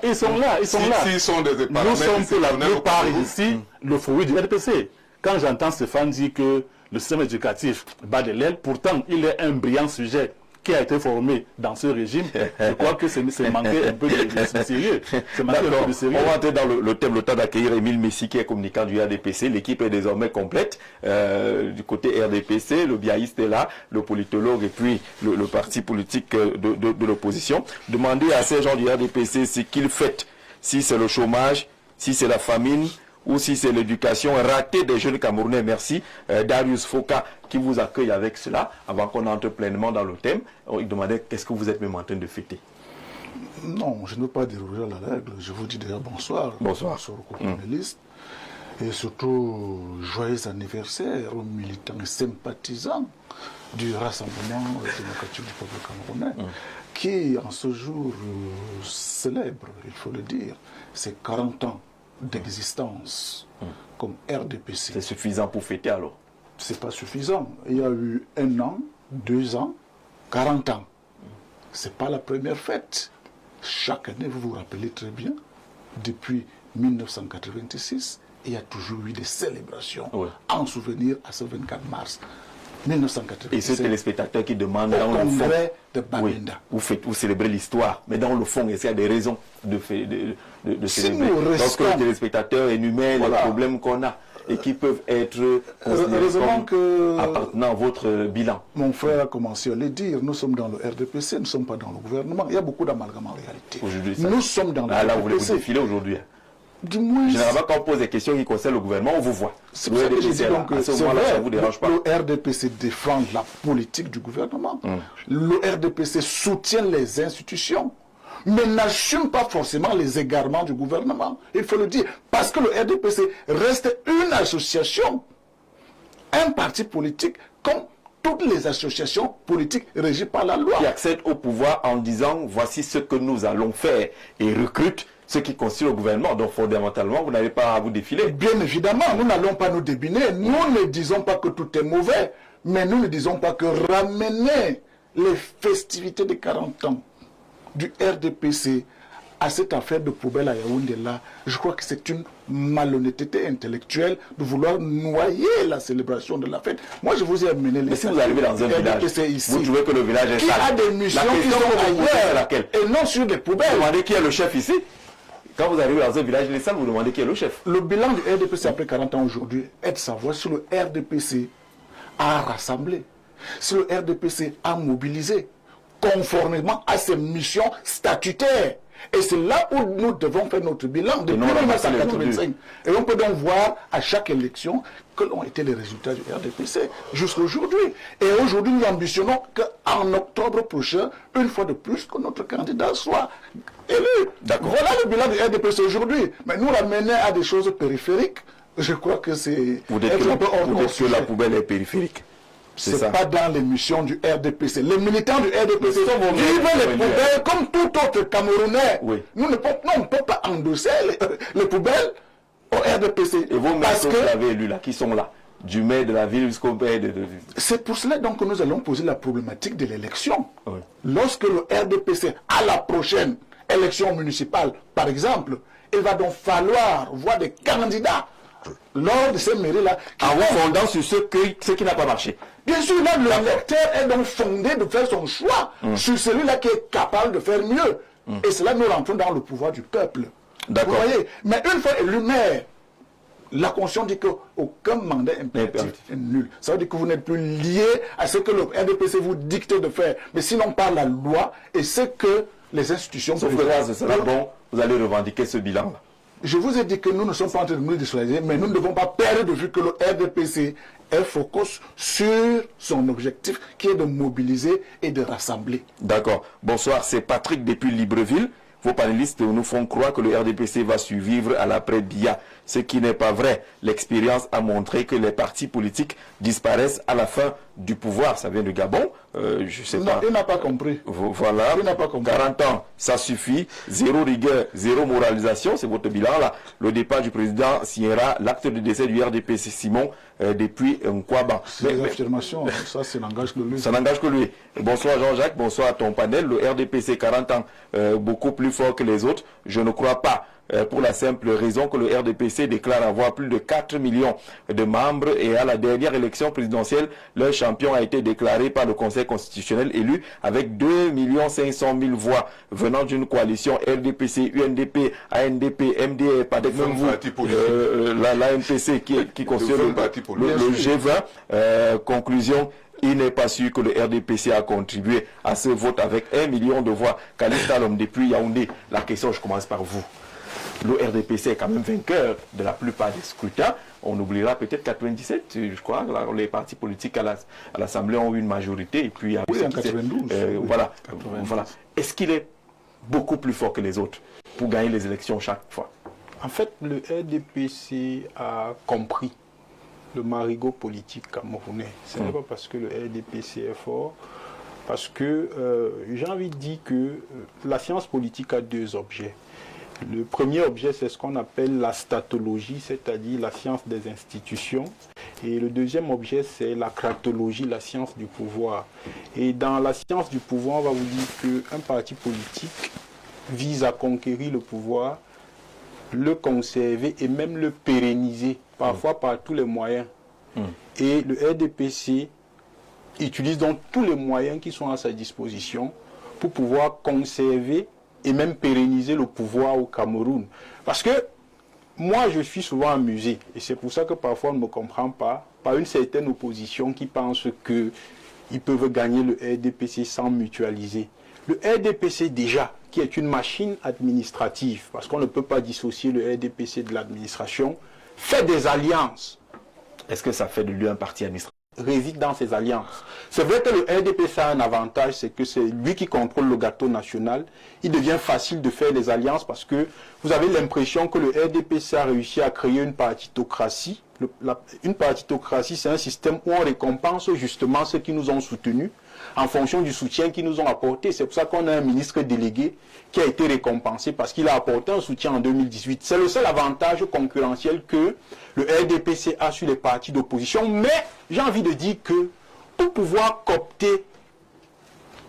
B: ils sont là.
E: S'ils sont des paramètres,
B: nous sommes pour la plupart ici le fruit du RDPC. Quand j'entends Stéphane dire que le système éducatif bat de l'aile, pourtant il est un brillant sujet qui a été formé dans ce régime, je crois que c'est manquer un peu de sérieux. C'est manquer un peu de sérieux.
A: On va entrer dans le thème, le temps d'accueillir Émile Messi qui est communicant du RDPC. L'équipe est désormais complète. Du côté RDPC, le biaïste est là, le politologue et puis le parti politique de l'opposition. Demandez à ces gens du RDPC ce qu'ils font, si c'est le chômage, si c'est la famine, ou si c'est l'éducation ratée des jeunes Camerounais. Merci. Darius Foka qui vous accueille avec cela, avant qu'on entre pleinement dans le thème. Il demandait qu'est-ce que vous êtes même en train de fêter.
F: Non, je ne veux pas déroger à la règle. Je vous dis déjà bonsoir.
A: Bonsoir.
F: Aux panélistes. Et surtout, joyeux anniversaire aux militants et sympathisants du Rassemblement démocratique du peuple camerounais, qui en ce jour célèbre, il faut le dire, ses 40 ans d'existence comme RDPC.
A: C'est suffisant pour fêter alors?
F: C'est pas suffisant. Il y a eu 1 an, 2 ans, 40 ans. C'est pas la première fête. Chaque année, vous vous rappelez très bien, depuis 1986, il y a toujours eu des célébrations en souvenir à ce 24 mars 1986.
A: Et ce téléspectateur qui demande
F: au
A: dans le fond,
F: de Babinda.
A: Vous célébrez l'histoire, mais dans le fond, est-ce qu'il y a des raisons de célébrer? Lorsque le téléspectateur énumère les problèmes qu'on a et qui peuvent être considérés comme appartenant à votre bilan.
F: Mon frère a commencé à le dire, nous sommes dans le RDPC, nous ne sommes pas dans le gouvernement. Il y a beaucoup d'amalgames en réalité.
A: Nous
F: sommes dans le
A: RDPC. Là, vous voulez vous défiler aujourd'hui?
F: Du moins,
A: généralement, quand on pose des questions qui concernent le gouvernement, on vous voit.
F: C'est pour ça que je dis donc que
A: ça vous dérange pas.
F: Le RDPC défend la politique du gouvernement. Le RDPC soutient les institutions, mais n'assume pas forcément les égarements du gouvernement. Il faut le dire. Parce que le RDPC reste une association, un parti politique, comme toutes les associations politiques régies par la loi.
A: Qui accède au pouvoir en disant voici ce que nous allons faire et recrute ceux qui constituent le gouvernement. Donc fondamentalement, vous n'avez pas à vous défiler.
F: Bien évidemment, nous n'allons pas nous débiner. Nous ne disons pas que tout est mauvais, mais nous ne disons pas que ramener les festivités de 40 ans du RDPC à cette affaire de poubelle à Yaoundé là, je crois que c'est une malhonnêteté intellectuelle de vouloir noyer la célébration de la fête. Moi, je vous ai amené les...
A: Mais si vous arrivez dans un village,
F: ici,
A: vous trouvez que le village est
F: qui
A: sale.
F: a des missions qui sont ailleurs et non sur des poubelles.
A: Vous demandez qui est le chef ici. Quand vous arrivez dans un village les salles, vous demandez qui est le chef.
F: Le bilan du RDPC après 40 ans aujourd'hui est de savoir si le RDPC a rassemblé, si le RDPC a mobilisé conformément à ses missions statutaires. Et c'est là où nous devons faire notre bilan depuis 1985. Et on peut donc voir à chaque élection quels ont été les résultats du RDPC jusqu'à aujourd'hui. Et aujourd'hui, nous ambitionnons qu'en octobre prochain, une fois de plus, que notre candidat soit élu. Voilà le bilan du RDPC aujourd'hui. Mais nous ramener à des choses périphériques, je crois que c'est...
A: Vous dites que la poubelle est périphérique.
F: C'est pas dans les missions du RDPC. Les militants du RDPC vivent les poubelles comme tout autre Camerounais.
A: Oui.
F: Nous ne pouvons pas endosser les poubelles au RDPC.
A: Et vos maires que vous avez élus là, qui sont là, du maire de la ville jusqu'au maire de...
F: C'est pour cela donc que nous allons poser la problématique de l'élection.
A: Oui.
F: Lorsque le RDPC, à la prochaine élection municipale, par exemple, il va donc falloir voir des candidats lors de ces mairies-là
A: en vous fondant sur ce qui n'a pas marché.
F: Bien sûr, là, l'électeur est donc fondé de faire son choix sur celui-là qui est capable de faire mieux. Et c'est là que nous rentrons dans le pouvoir du peuple. Vous voyez? Mais une fois élu maire, la Constitution dit qu'aucun mandat impératif est nul. Ça veut dire que vous n'êtes plus lié à ce que le RDPC vous dicte de faire, mais sinon par la loi et ce que les institutions...
A: Sauf que là, ce sera bon, vous allez revendiquer ce bilan-là.
F: Je vous ai dit que nous ne sommes pas en train de nous dissuader, mais nous ne devons pas perdre de vue que le RDPC est focus sur son objectif qui est de mobiliser et de rassembler.
A: D'accord. Bonsoir, c'est Patrick depuis Libreville. Vos panélistes nous font croire que le RDPC va survivre à l'après-BIA, ce qui n'est pas vrai. L'expérience a montré que les partis politiques disparaissent à la fin du pouvoir. Ça vient de Gabon. Je sais pas.
F: Non, il n'a pas compris.
A: Voilà.
F: Il n'a pas compris.
A: 40 ans, ça suffit. Zéro rigueur, zéro moralisation. C'est votre bilan là. Le départ du président signera l'acte de décès du RDPC Simon depuis Nkwaba.
F: C'est une affirmation. Ça n'engage que lui.
A: Ça n'engage que lui. Bonsoir Jean-Jacques, bonsoir à ton panel. Le RDPC 40 ans, beaucoup plus fort que les autres. Je ne crois pas. pour la simple raison que le RDPC déclare avoir plus de 4 millions de membres et à la dernière élection présidentielle, leur champion a été déclaré par le Conseil constitutionnel élu avec 2 500 000 voix venant d'une coalition RDPC, UNDP, ANDP, MDR, pas même vous, l'ANPC qui constitue le G20. Conclusion, il n'est pas sûr que le RDPC a contribué à ce vote avec 1 million de voix. Khalid Talon depuis Yaoundé, la question, je commence par vous. Le RDPC est quand même vainqueur de la plupart des scrutins. On oubliera peut-être 97, je crois, les partis politiques à l'Assemblée ont eu une majorité. Et puis,
F: oui, en 92.
A: Voilà. Est-ce qu'il est beaucoup plus fort que les autres pour gagner les élections chaque fois?
C: En fait, le RDPC a compris le marigot politique camerounais. Ce n'est pas parce que le RDPC est fort, parce que j'ai envie de dire que la science politique a deux objets. Le premier objet, c'est ce qu'on appelle la statologie, c'est-à-dire la science des institutions. Et le deuxième objet, c'est la cratologie, la science du pouvoir. Et dans la science du pouvoir, on va vous dire qu'un parti politique vise à conquérir le pouvoir, le conserver et même le pérenniser, parfois par tous les moyens. Et le RDPC utilise donc tous les moyens qui sont à sa disposition pour pouvoir conserver et même pérenniser le pouvoir au Cameroun. Parce que moi, je suis souvent amusé, et c'est pour ça que parfois on ne me comprend pas, par une certaine opposition qui pense qu'ils peuvent gagner le RDPC sans mutualiser. Le RDPC déjà, qui est une machine administrative, parce qu'on ne peut pas dissocier le RDPC de l'administration, fait des alliances.
A: Est-ce que ça fait de lui un parti administratif?
C: Réside dans ces alliances. C'est vrai que le RDPC a un avantage, c'est que c'est lui qui contrôle le gâteau national. Il devient facile de faire des alliances parce que vous avez l'impression que le RDPC a réussi à créer une partitocratie. Une partitocratie, c'est un système où on récompense justement ceux qui nous ont soutenus en fonction du soutien qu'ils nous ont apporté. C'est pour ça qu'on a un ministre délégué qui a été récompensé parce qu'il a apporté un soutien en 2018. C'est le seul avantage concurrentiel que le RDPC a sur les partis d'opposition. Mais j'ai envie de dire que pour pouvoir coopter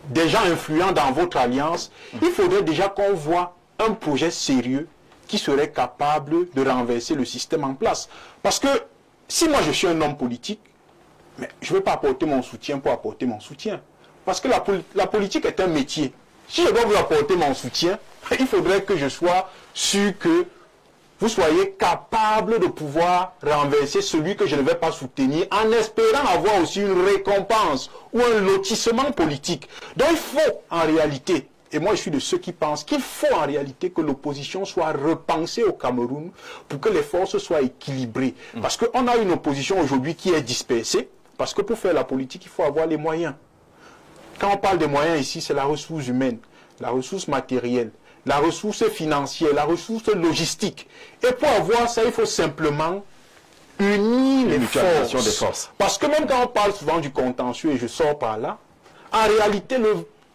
C: des gens influents dans votre alliance, il faudrait déjà qu'on voit un projet sérieux qui serait capable de renverser le système en place. Parce que si moi je suis un homme politique, mais je ne vais pas apporter mon soutien pour apporter mon soutien. Parce que la politique est un métier. Si je dois vous apporter mon soutien, il faudrait que je sois sûr que vous soyez capable de pouvoir renverser celui que je ne vais pas soutenir en espérant avoir aussi une récompense ou un lotissement politique. Donc il faut en réalité, et moi je suis de ceux qui pensent qu'il faut en réalité que l'opposition soit repensée au Cameroun pour que les forces soient équilibrées. Parce qu'on a une opposition aujourd'hui qui est dispersée, parce que pour faire la politique, il faut avoir les moyens. Quand on parle des moyens ici, c'est la ressource humaine, la ressource matérielle, la ressource financière, la ressource logistique. Et pour avoir ça, il faut simplement unir les forces. Parce que même quand on parle souvent du contentieux, et je sors par là, en réalité,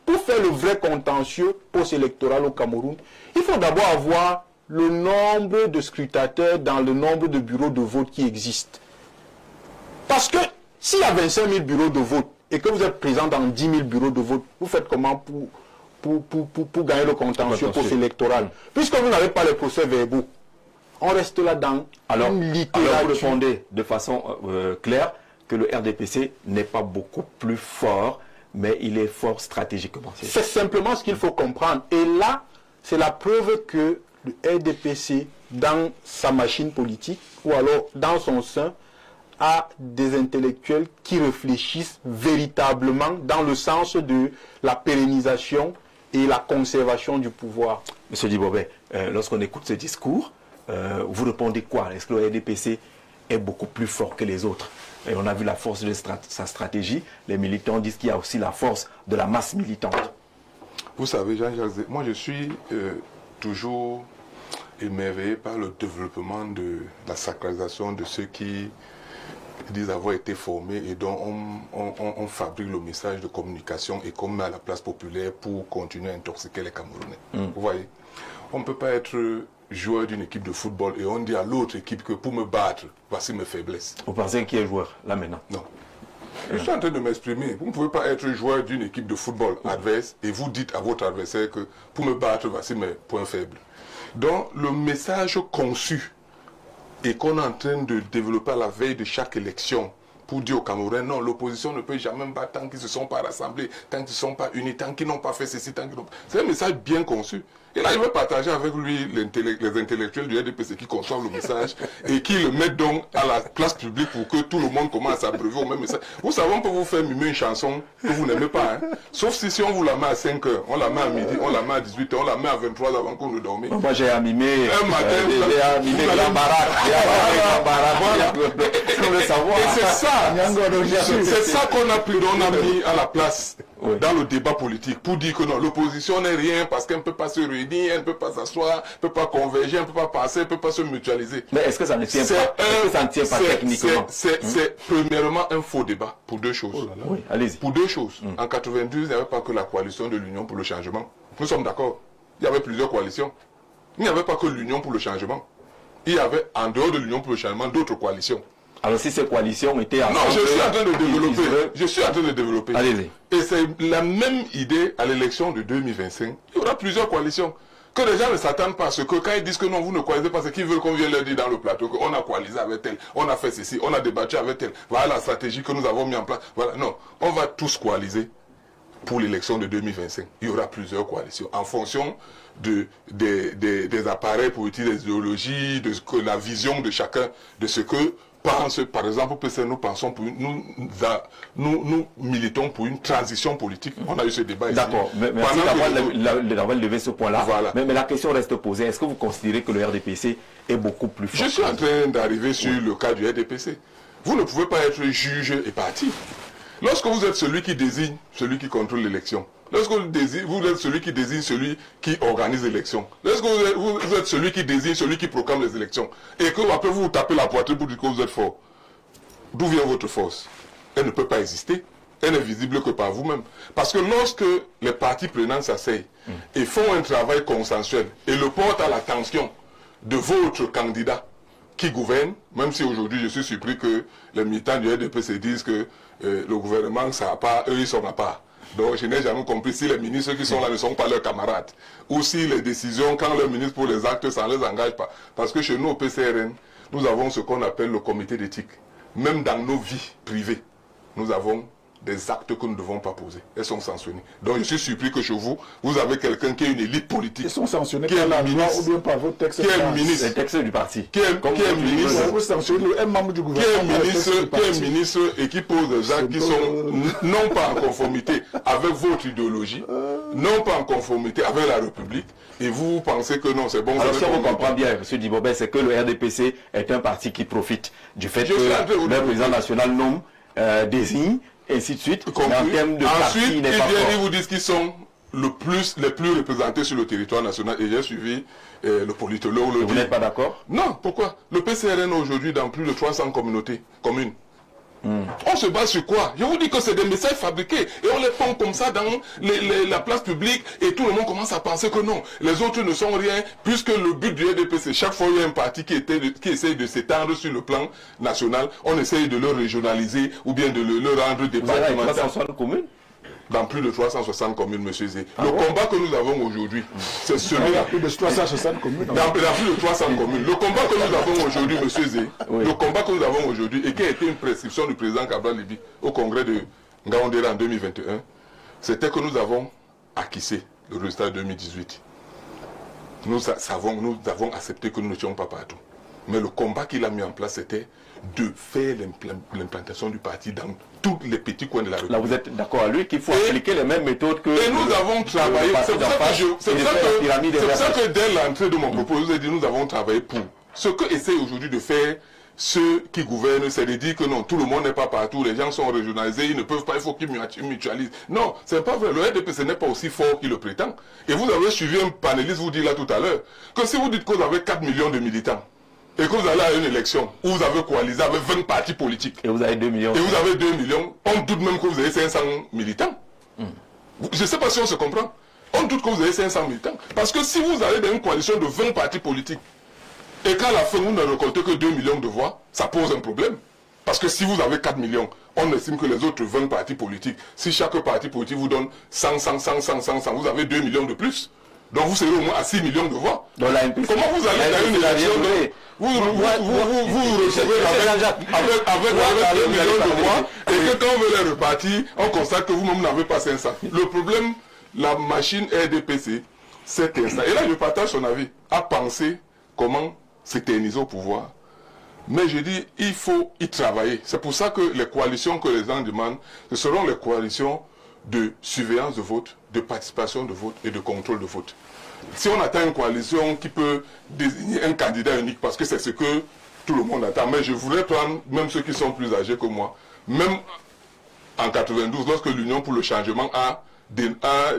C: pour faire le vrai contentieux post-électoral au Cameroun, il faut d'abord avoir le nombre de scrutateurs dans le nombre de bureaux de vote qui existent. Parce que s'il y a 25 000 bureaux de vote et que vous êtes présent dans 10 000 bureaux de vote, vous faites comment pour gagner le contentieux post-électoral? Puisque vous n'avez pas les procès-verbaux, on reste là dans une littérature.
A: Alors vous répondez de façon claire que le RDPC n'est pas beaucoup plus fort, mais il est fort stratégiquement.
C: C'est simplement ce qu'il faut comprendre. Et là, c'est la preuve que le RDPC, dans sa machine politique, ou alors dans son sein, a des intellectuels qui réfléchissent véritablement dans le sens de la pérennisation et la conservation du pouvoir.
A: Monsieur Dibobé, lorsqu'on écoute ce discours, vous répondez quoi? Est-ce que le RDPC est beaucoup plus fort que les autres? Et on a vu la force de sa stratégie. Les militants disent qu'il y a aussi la force de la masse militante.
E: Vous savez, Jean-Jacques, moi je suis toujours émerveillé par le développement de la sacralisation de ceux qui disent avoir été formés et dont on fabrique le message de communication et qu'on met à la place populaire pour continuer à intoxiquer les Camerounais. Vous voyez, on ne peut pas être joueur d'une équipe de football et on dit à l'autre équipe que pour me battre, voici mes faiblesses.
A: Vous pensez qui est joueur, là maintenant?
E: Non. Je suis en train de m'exprimer. Vous ne pouvez pas être joueur d'une équipe de football adverse et vous dites à votre adversaire que pour me battre, voici mes points faibles. Donc, le message conçu et qu'on est en train de développer à la veille de chaque élection pour dire aux Camerounais, non, l'opposition ne peut jamais battre tant qu'ils ne se sont pas rassemblés, tant qu'ils ne se sont pas unis, tant qu'ils n'ont pas fait ceci, tant qu'ils n'ont pas... C'est un message bien conçu. Et là, il veut partager avec lui les intellectuels du RDPC qui conçoivent le message et qui le mettent donc à la place publique pour que tout le monde commence à s'abreuver au même message. Vous savez, on peut vous faire mimer une chanson que vous n'aimez pas. Hein? Sauf si on vous la met à 5 h, on la met à midi, on la met à 18 h, on la met à 23 h avant qu'on ne dorme.
A: Moi, j'ai mimé.
E: Un matin,
A: j'ai mimé Grand Barak.
E: Et c'est ça qu'on a pris, on a mis à la place dans le débat politique pour dire que non, l'opposition n'est rien parce qu'elle ne peut pas se réunir, elle ne peut pas s'asseoir, elle ne peut pas converger, elle ne peut pas passer, elle ne peut pas se mutualiser.
A: Mais est-ce que ça ne tient pas, techniquement?
E: C'est premièrement un faux débat pour deux choses.
A: Oh là là. Oui, allez-y.
E: Pour deux choses. En 92, il n'y avait pas que la coalition de l'Union pour le changement. Nous sommes d'accord. Il y avait plusieurs coalitions. Il n'y avait pas que l'Union pour le changement. Il y avait, en dehors de l'Union pour le changement, d'autres coalitions.
A: Alors si ces coalitions étaient...
E: Non, je suis en train de développer. Je suis en train de développer.
A: Allez-y.
E: Et c'est la même idée à l'élection de 2025. Il y aura plusieurs coalitions. Que les gens ne s'attendent pas à ce que quand ils disent que non, vous ne coalisez pas, c'est qu'ils veulent qu'on vienne leur dire dans le plateau qu'on a coalisé avec tel, on a fait ceci, on a débattu avec tel. Voilà la stratégie que nous avons mis en place. Voilà, non, on va tous coaliser pour l'élection de 2025. Il y aura plusieurs coalitions en fonction des appareils politiques, des idéologies, de la vision de chacun, de ce que pense, par exemple, nous pensons pour nous militons pour une transition politique. On a eu ce débat ici.
A: D'accord, merci d'avoir levé ce point-là. Voilà. Mais la question reste posée. Est-ce que vous considérez que le RDPC est beaucoup plus fort?
E: Je suis en train d'arriver sur le cas du RDPC. Vous ne pouvez pas être juge et parti. Lorsque vous êtes celui qui désigne celui qui contrôle l'élection, lorsque vous êtes celui qui désigne celui qui organise l'élection, lorsque vous êtes celui qui désigne celui qui proclame les élections, et que après vous tapez la poitrine pour dire que vous êtes fort, d'où vient votre force? Elle ne peut pas exister. Elle n'est visible que par vous-même. Parce que lorsque les parties prenantes s'asseyent et font un travail consensuel et le portent à l'attention de votre candidat qui gouverne, même si aujourd'hui je suis surpris que les militants du RDPC disent que le gouvernement, ça n'a pas, eux ils sont à part. Donc je n'ai jamais compris si les ministres qui sont là ne sont pas leurs camarades. Ou si les décisions, quand le ministre pour les actes, ça ne les engage pas. Parce que chez nous au PCRN, nous avons ce qu'on appelle le comité d'éthique. Même dans nos vies privées, nous avons des actes que nous ne devons pas poser. Elles sont sanctionnées. Donc je suis surpris que chez vous, vous avez quelqu'un qui est une élite politique.
F: Ils sont sanctionnés par la loi ou bien par vos textes.
E: Qui est ministre.
A: Les textes du parti.
E: Qui est ministre.
F: Vous sanctionnez un membre du gouvernement.
E: Qui est ministre et qui pose des actes qui sont non pas en conformité avec votre idéologie, non pas en conformité avec la République. Et vous pensez que non, c'est bon.
A: Alors si on comprend bien, M. Dibobet, c'est que le RDPC est un parti qui profite du fait que le président national nomme, désigne, et ainsi de suite.
E: Mais en termes de ensuite, ils vous disent qu'ils sont les plus représentés sur le territoire national. Et j'ai suivi le politologue.
A: Vous n'êtes pas d'accord?
E: Non, pourquoi? Le PCRN aujourd'hui dans plus de 300 communes. On se base sur quoi? Je vous dis que c'est des messages fabriqués et on les pond comme ça dans la place publique et tout le monde commence à penser que non, les autres ne sont rien, puisque le but du RDPC, chaque fois il y a un parti qui essaye de s'étendre sur le plan national, on essaye de le régionaliser ou bien de le rendre départemental.
A: Vous avez 360 communes?
E: Dans plus de 360 communes, M. Zé. Le combat que nous avons aujourd'hui, c'est celui-là.
F: Dans plus de 360 communes.
E: Dans plus de 300 communes. Le combat que nous avons aujourd'hui, M. Zé, le combat que nous avons aujourd'hui, et qui a été une prescription du président Cabral Libi au congrès de Ngaoundéré en 2021, c'était que nous avons acquis le résultat de 2018. Nous avons accepté que nous n'étions pas partout. Mais le combat qu'il a mis en place, c'était de faire l'implantation du parti dans tous les petits coins de la République.
A: Là, vous êtes d'accord avec lui qu'il faut appliquer les mêmes méthodes que...
E: Et nous avons travaillé, c'est pour ça que dès l'entrée de mon propos, je vous ai dit, nous avons travaillé pour. Ce que essaient aujourd'hui de faire ceux qui gouvernent, c'est de dire que non, tout le monde n'est pas partout, les gens sont régionalisés, ils ne peuvent pas, il faut qu'ils mutualisent. Non, c'est pas vrai, le RDPC n'est pas aussi fort qu'il le prétend. Et vous avez suivi un panéliste vous dire là tout à l'heure, que si vous dites que vous avez 4 millions de militants, et que vous allez à une élection où vous avez coalisé avec 20 partis politiques.
A: Et vous avez 2 millions.
E: Et vous avez 2 millions. On doute même que vous avez 500 militants. Je ne sais pas si on se comprend. On doute que vous avez 500 militants. Parce que si vous allez dans une coalition de 20 partis politiques, et qu'à la fin vous ne récoltez que 2 millions de voix, ça pose un problème. Parce que si vous avez 4 millions, on estime que les autres 20 partis politiques, si chaque parti politique vous donne 100, vous avez 2 millions de plus. Donc vous serez au moins à 6 millions de voix.
A: Comment
E: vous allez dans une élection vous recevez avec 2 millions de voix et que quand on veut les repartir, on constate que vous-même n'avez pas 500. Le problème, la machine RDPC, c'est instant. Et là, je partage son avis, à penser comment s'éterniser au pouvoir. Mais je dis, il faut y travailler. C'est pour ça que les coalitions que les gens demandent, ce seront les coalitions de surveillance de vote, de participation de vote et de contrôle de vote. Si on attend une coalition qui peut désigner un candidat unique, parce que c'est ce que tout le monde attend, mais je voudrais prendre même ceux qui sont plus âgés que moi, même en 92, lorsque l'Union pour le changement a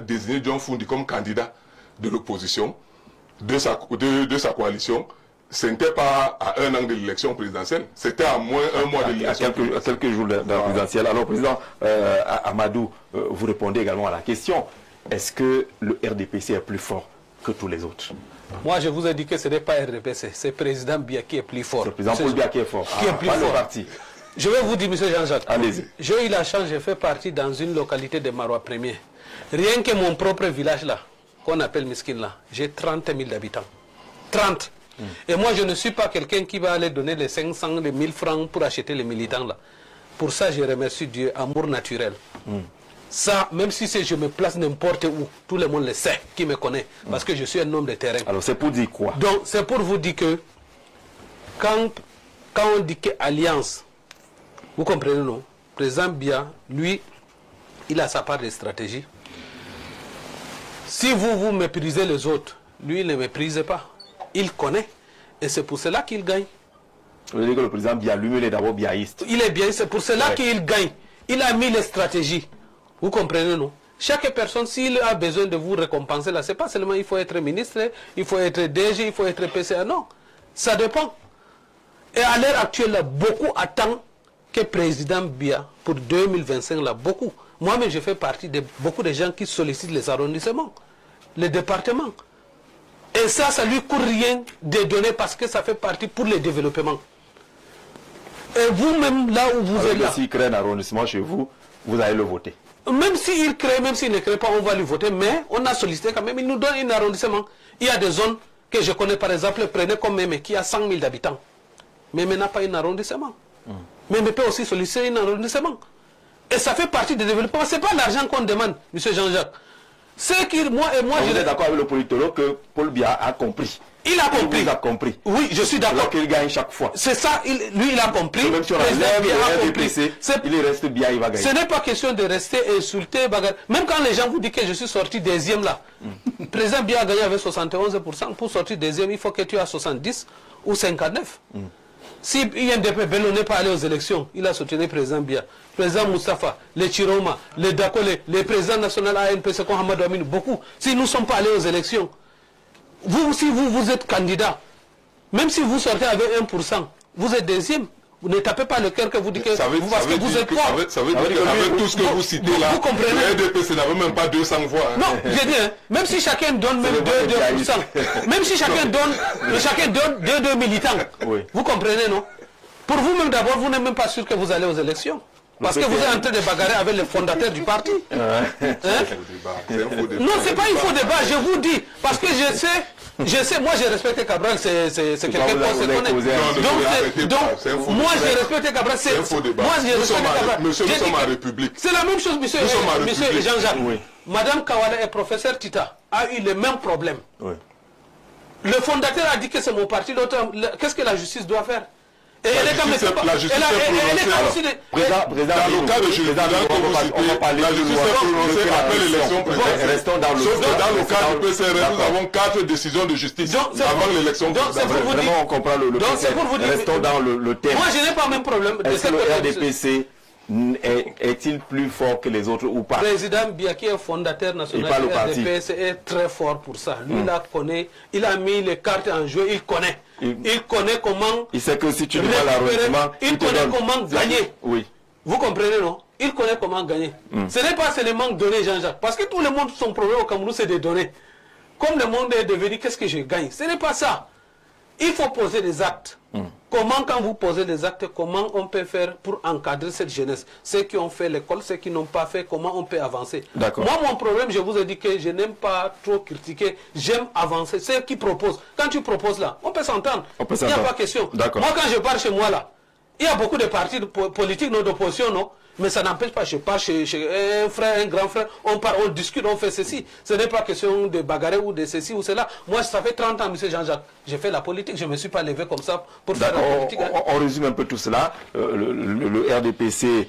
E: désigné John Fundi comme candidat de l'opposition, de sa coalition, ce n'était pas à 1 an de l'élection présidentielle, c'était à moins 1 mois de l'élection.
A: À quelques jours de la présidentielle. Alors, Président Amadou, vous répondez également à la question. Est-ce que le RDPC est plus fort que tous les autres?
D: Moi, je vous ai dit que ce n'est pas RDPC, c'est président Biya qui est plus fort.
A: C'est le président Paul Biya qui est fort.
D: Qui est plus
A: pas
D: fort.
A: le parti.
D: Je vais vous dire, M. Jean-Jacques.
A: Allez-y.
D: J'ai eu la chance, j'ai fait partie dans une localité de Marois 1er. Rien que mon propre village là, qu'on appelle Miskin là, j'ai 30 000 habitants. 30. Et moi, je ne suis pas quelqu'un qui va aller donner les 500, les 1000 francs pour acheter les militants là. Pour ça, je remercie Dieu, amour naturel. Ça, même si je me place n'importe où, tout le monde le sait, qui me connaît, parce que je suis un homme de terrain.
A: Alors, c'est pour dire quoi?
D: Donc, c'est pour vous dire que, quand on dit que alliance, vous comprenez, non? Président Biya, lui, il a sa part de stratégie. Si vous méprisez les autres, lui, il ne méprise pas. Il connaît. Et c'est pour cela qu'il gagne.
A: Vous voulez dire que le président Biya, lui, il est d'abord biaïste.
D: Il est bien, c'est pour cela qu'il gagne. Il a mis les stratégies. Vous comprenez, non? Chaque personne, s'il a besoin de vous récompenser, là, ce n'est pas seulement il faut être ministre, il faut être DG, il faut être PCA. Non, ça dépend. Et à l'heure actuelle, là, beaucoup attendent que président Biya, pour 2025, là, beaucoup. Moi-même, je fais partie de beaucoup de gens qui sollicitent les arrondissements, les départements. Et ça lui coûte rien de donner parce que ça fait partie pour le développement. Et vous-même, là où vous êtes là...
A: S'il crée un arrondissement chez vous, vous allez le voter.
D: Même s'il crée, même s'il ne crée pas, on va lui voter. Mais on a sollicité quand même, il nous donne un arrondissement. Il y a des zones que je connais, par exemple, prenez comme Mémé, qui a 100 000 habitants. Mémé n'a pas un arrondissement. Mémé peut aussi solliciter un arrondissement. Et ça fait partie du développement. Ce n'est pas l'argent qu'on demande, M. Jean-Jacques. C'est que moi,
A: vous êtes d'accord avec le politologue que Paul Biya a compris.
D: Il a compris.
A: Il vous a compris.
D: Oui, je suis d'accord.
A: Qu'il gagne chaque fois.
D: C'est ça, lui il a compris.
A: Même si on enlève le RDPC, il reste Biya, il va gagner.
D: Ce n'est pas question de rester insulté, bagarre. Même quand les gens vous disent que je suis sorti deuxième là, président Biya a gagné avec 71%. Pour sortir deuxième, il faut que tu aies 70 ou 59. Si INDP Bello n'est pas allé aux élections, il a soutenu le président Biya. Président Moustapha, les Chiroma, les Dakole, les présidents nationaux ANPC, Hamadou Amine, beaucoup. Si nous ne sommes pas allés aux élections, vous, si vous êtes candidat, même si vous sortez avec 1%, vous êtes deuxième. Vous ne tapez pas le cœur que vous dites que parce que vous êtes fort.
E: Ça veut dire qu'avec tout ce que vous citez là, le RDPC n'avait même pas 200 voix. Hein.
D: Non, j'ai dit, hein, même si chacun donne même 2%, même si chacun donne 2 militants, vous comprenez, non? Pour vous-même d'abord, vous n'êtes même pas sûr que vous allez aux élections. Parce que vous êtes en train de bagarrer avec le fondateur du parti. Hein? Non, ce n'est pas un faux débat, je vous dis. Parce que je sais, moi j'ai respecté Cabral, c'est quelqu'un qu'on se connaît. Donc, moi j'ai respecté Cabral, c'est un faux débat. Moi j'ai respecté Cabral.
E: Monsieur, nous sommes en République.
D: C'est la même chose, monsieur Jean-Jacques. Madame Kawala et professeur Tita a eu le même problème. Le fondateur a dit que c'est mon parti, l'autre, qu'est-ce que la justice doit faire? Et
E: la justice est prononcée. Dans le cas de Jules Bilan que vous citez, la justice est prononcée après l'élection présidentielle. Sauf que dans le cas du PCRS, nous avons 4 décisions de justice avant l'élection présidentielle.
A: Vraiment, on comprend le PCRS. Restons dans le thème.
D: Moi, je n'ai pas le même problème.
A: Est-ce que le RDPC est-il plus fort que les autres ou pas?
D: Président Biya, qui est fondateur national du RDPC, est très fort pour ça. Lui, il a mis les cartes en jeu, il connaît. Il connaît comment...
A: Il sait que si tu donnes l'arrondissement,
D: il connaît comment gagner.
A: Oui.
D: Vous comprenez, non? Il connaît comment gagner. Ce n'est pas seulement donner, Jean-Jacques. Parce que tout le monde, son problème au Cameroun, c'est de donner. Comme le monde est devenu, qu'est-ce que je gagne? Ce n'est pas ça. Il faut poser des actes. Comment, quand vous posez des actes, comment on peut faire pour encadrer cette jeunesse? Ceux qui ont fait l'école, ceux qui n'ont pas fait, comment on peut avancer? Moi, mon problème, je vous ai dit que je n'aime pas trop critiquer, j'aime avancer. Ceux qui proposent, quand tu proposes là, on peut s'entendre. Il n'y a pas question. Moi, quand je pars chez moi là, il y a beaucoup de partis politiques, non, d'opposition, non? Mais ça n'empêche pas, je pars chez un frère, un grand frère, on part, on discute, on fait ceci. Ce n'est pas question de bagarrer ou de ceci ou cela. Moi, ça fait 30 ans, M. Jean-Jacques, j'ai fait la politique, je ne me suis pas levé comme ça pour faire la politique.
A: On résume un peu tout cela. Le RDPC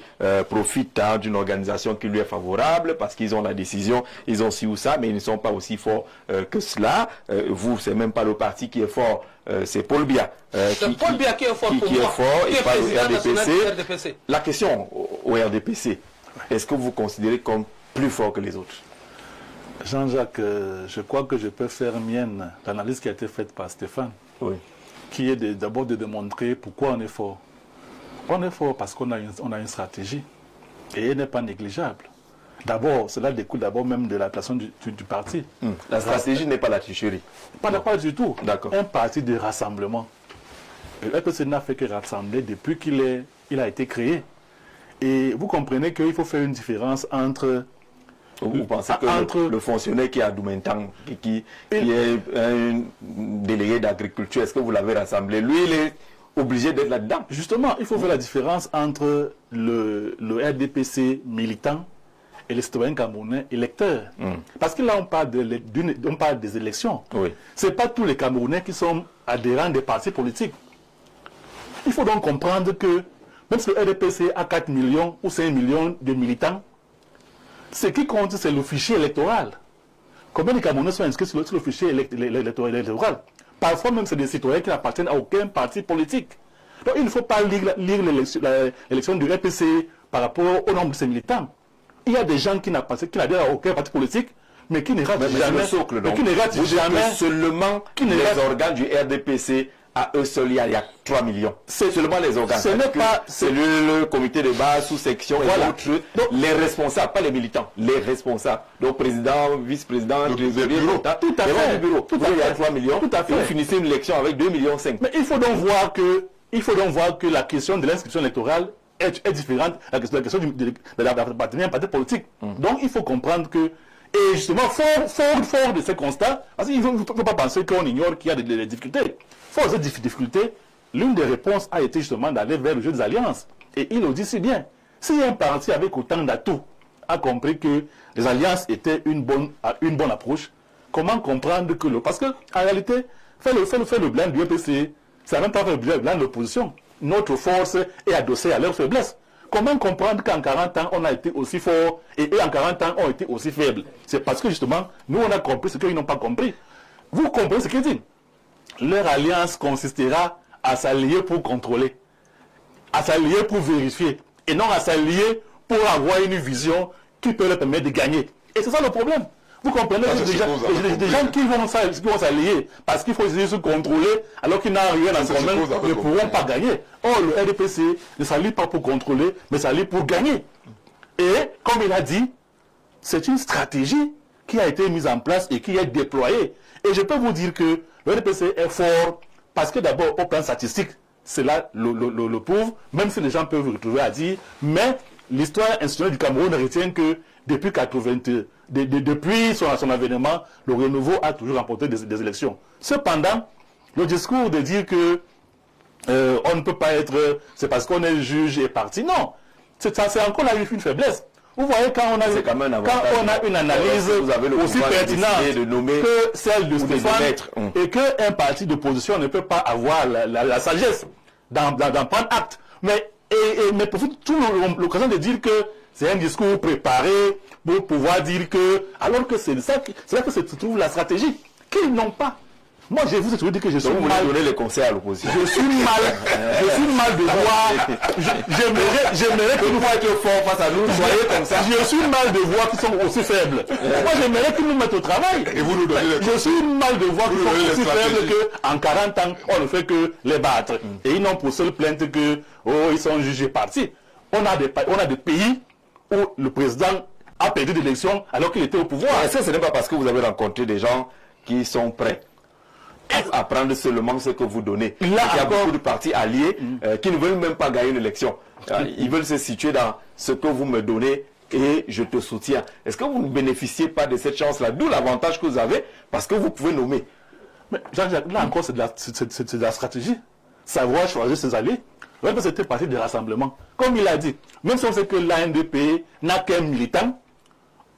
A: profite d'une organisation qui lui est favorable parce qu'ils ont la décision, ils ont ci ou ça, mais ils ne sont pas aussi forts que cela. Vous, c'est même pas le parti qui est fort. C'est Paul Biya
D: c'est Paul Biya qui est fort pour moi,
A: et pas le
D: RDPC.
A: La question au RDPC, est-ce que vous considérez comme plus fort que les autres?
B: Jean-Jacques, je crois que je peux faire mienne l'analyse qui a été faite par Stéphane, qui est d'abord de démontrer pourquoi on est fort. On est fort parce qu'on a une stratégie et elle n'est pas négligeable. D'abord, cela découle d'abord même de la création du parti.
A: La stratégie n'est pas la tricherie.
B: Pas du tout.
A: D'accord.
B: Un parti de rassemblement. Le RPC n'a fait que rassembler depuis qu'il a été créé. Et vous comprenez qu'il faut faire une différence entre...
A: Vous pensez que le fonctionnaire qui est à Doumentang, qui est un délégué d'agriculture, est-ce que vous l'avez rassemblé? Lui, il est obligé d'être là-dedans.
B: Justement, il faut faire la différence entre le RDPC militant et les citoyens camerounais électeurs. Parce que là, on parle des élections. Ce n'est pas tous les Camerounais qui sont adhérents des partis politiques. Il faut donc comprendre que même si le RDPC a 4 millions ou 5 millions de militants, ce qui compte, c'est le fichier électoral. Combien de Camerounais sont inscrits sur le fichier électoral? Parfois même, c'est des citoyens qui n'appartiennent à aucun parti politique. Donc il ne faut pas lire l'élection du RPC par rapport au nombre de ses militants. Il y a des gens qui n'adhèrent à aucun parti politique, mais qui ne ratent jamais.
A: Seulement les organes du RDPC, à eux seuls, il y a 3 millions. C'est seulement les organes. C'est le comité de base, sous-section et autres. Les responsables, pas les militants, les responsables. Donc président, vice-président, trésorier,
B: tout à fait.
A: Il y a 3 millions. Tout à fait. Et vous finissez une élection avec 2,5 millions.
B: Mais il faut donc voir que la question de l'inscription électorale est différente de la question de l'appartenance à un parti politique. Donc il faut comprendre que, et justement, fort de ce constat, parce qu'il ne faut pas penser qu'on ignore qu'il y a des difficultés. Fort de ces difficultés, l'une des réponses a été justement d'aller vers le jeu des alliances. Et il le dit si bien. Si un parti avec autant d'atouts a compris que les alliances étaient une bonne approche, comment comprendre que parce que, en réalité, faire le blanc du EPC, ça n'a même pas fait le blanc de l'opposition. Notre force est adossée à leur faiblesse. Comment comprendre qu'en 40 ans, on a été aussi fort et eux, en 40 ans, ont été aussi faibles? C'est parce que, justement, nous, on a compris ce qu'ils n'ont pas compris. Vous comprenez ce qu'ils disent? Leur alliance consistera à s'allier pour contrôler, à s'allier pour vérifier, et non à s'allier pour avoir une vision qui peut leur permettre de gagner. Et c'est ça le problème. Vous comprenez que des gens qui vont s'allier parce qu'il faut se contrôler alors qu'ils n'ont rien en commun ne pourront pas gagner. Or, le RDPC ne s'allie pas pour contrôler, mais s'allie pour gagner. Et, comme il a dit, c'est une stratégie qui a été mise en place et qui est déployée. Et je peux vous dire que le RDPC est fort parce que d'abord, au plan statistique, cela le prouve, même si les gens peuvent retrouver à dire, mais l'histoire institutionnelle du Cameroun retient que depuis 82, depuis son avènement, le renouveau a toujours remporté des élections. Cependant, le discours de dire que on ne peut pas être, c'est parce qu'on est juge et parti, non. C'est encore là une faiblesse. Vous voyez, quand on a une analyse aussi pertinente que celle de Stéphane, et qu'un parti d'opposition ne peut pas avoir la sagesse d'en prendre acte. Mais profite tout l'occasion de dire que c'est un discours préparé pour pouvoir dire que, alors que c'est là que se trouve la stratégie, qu'ils n'ont pas. Moi, je vous ai toujours dit que je suis mal.
A: Vous donner les conseils à l'opposition.
B: Je suis mal de voir. J'aimerais que nous
A: être forts face à nous. Soyez comme ça.
B: Je suis mal de voir qu'ils sont aussi faibles. Moi, j'aimerais qu'ils nous mettent au travail.
E: Et vous nous donnez les
B: Je suis mal de voir qu'ils sont aussi faibles qu'en 40 ans, on ne fait que les battre. Et ils n'ont pour seule plainte que, ils sont jugés partis. On a des pays où le président a perdu l'élection alors qu'il était au pouvoir.
A: Ça, ce n'est pas parce que vous avez rencontré des gens qui sont prêts à prendre seulement ce que vous donnez.
F: Là,
A: il y a
F: encore,
A: beaucoup de partis alliés qui ne veulent même pas gagner une élection. Ils veulent se situer dans ce que vous me donnez et je te soutiens. Est-ce que vous ne bénéficiez pas de cette chance-là? D'où l'avantage que vous avez, parce que vous pouvez nommer.
B: Mais Jean-Jacques, là encore, c'est de la stratégie. Savoir choisir ses alliés. Ouais, c'était parti du rassemblement. Comme il a dit, même si on sait que l'ANDP n'a qu'un militant,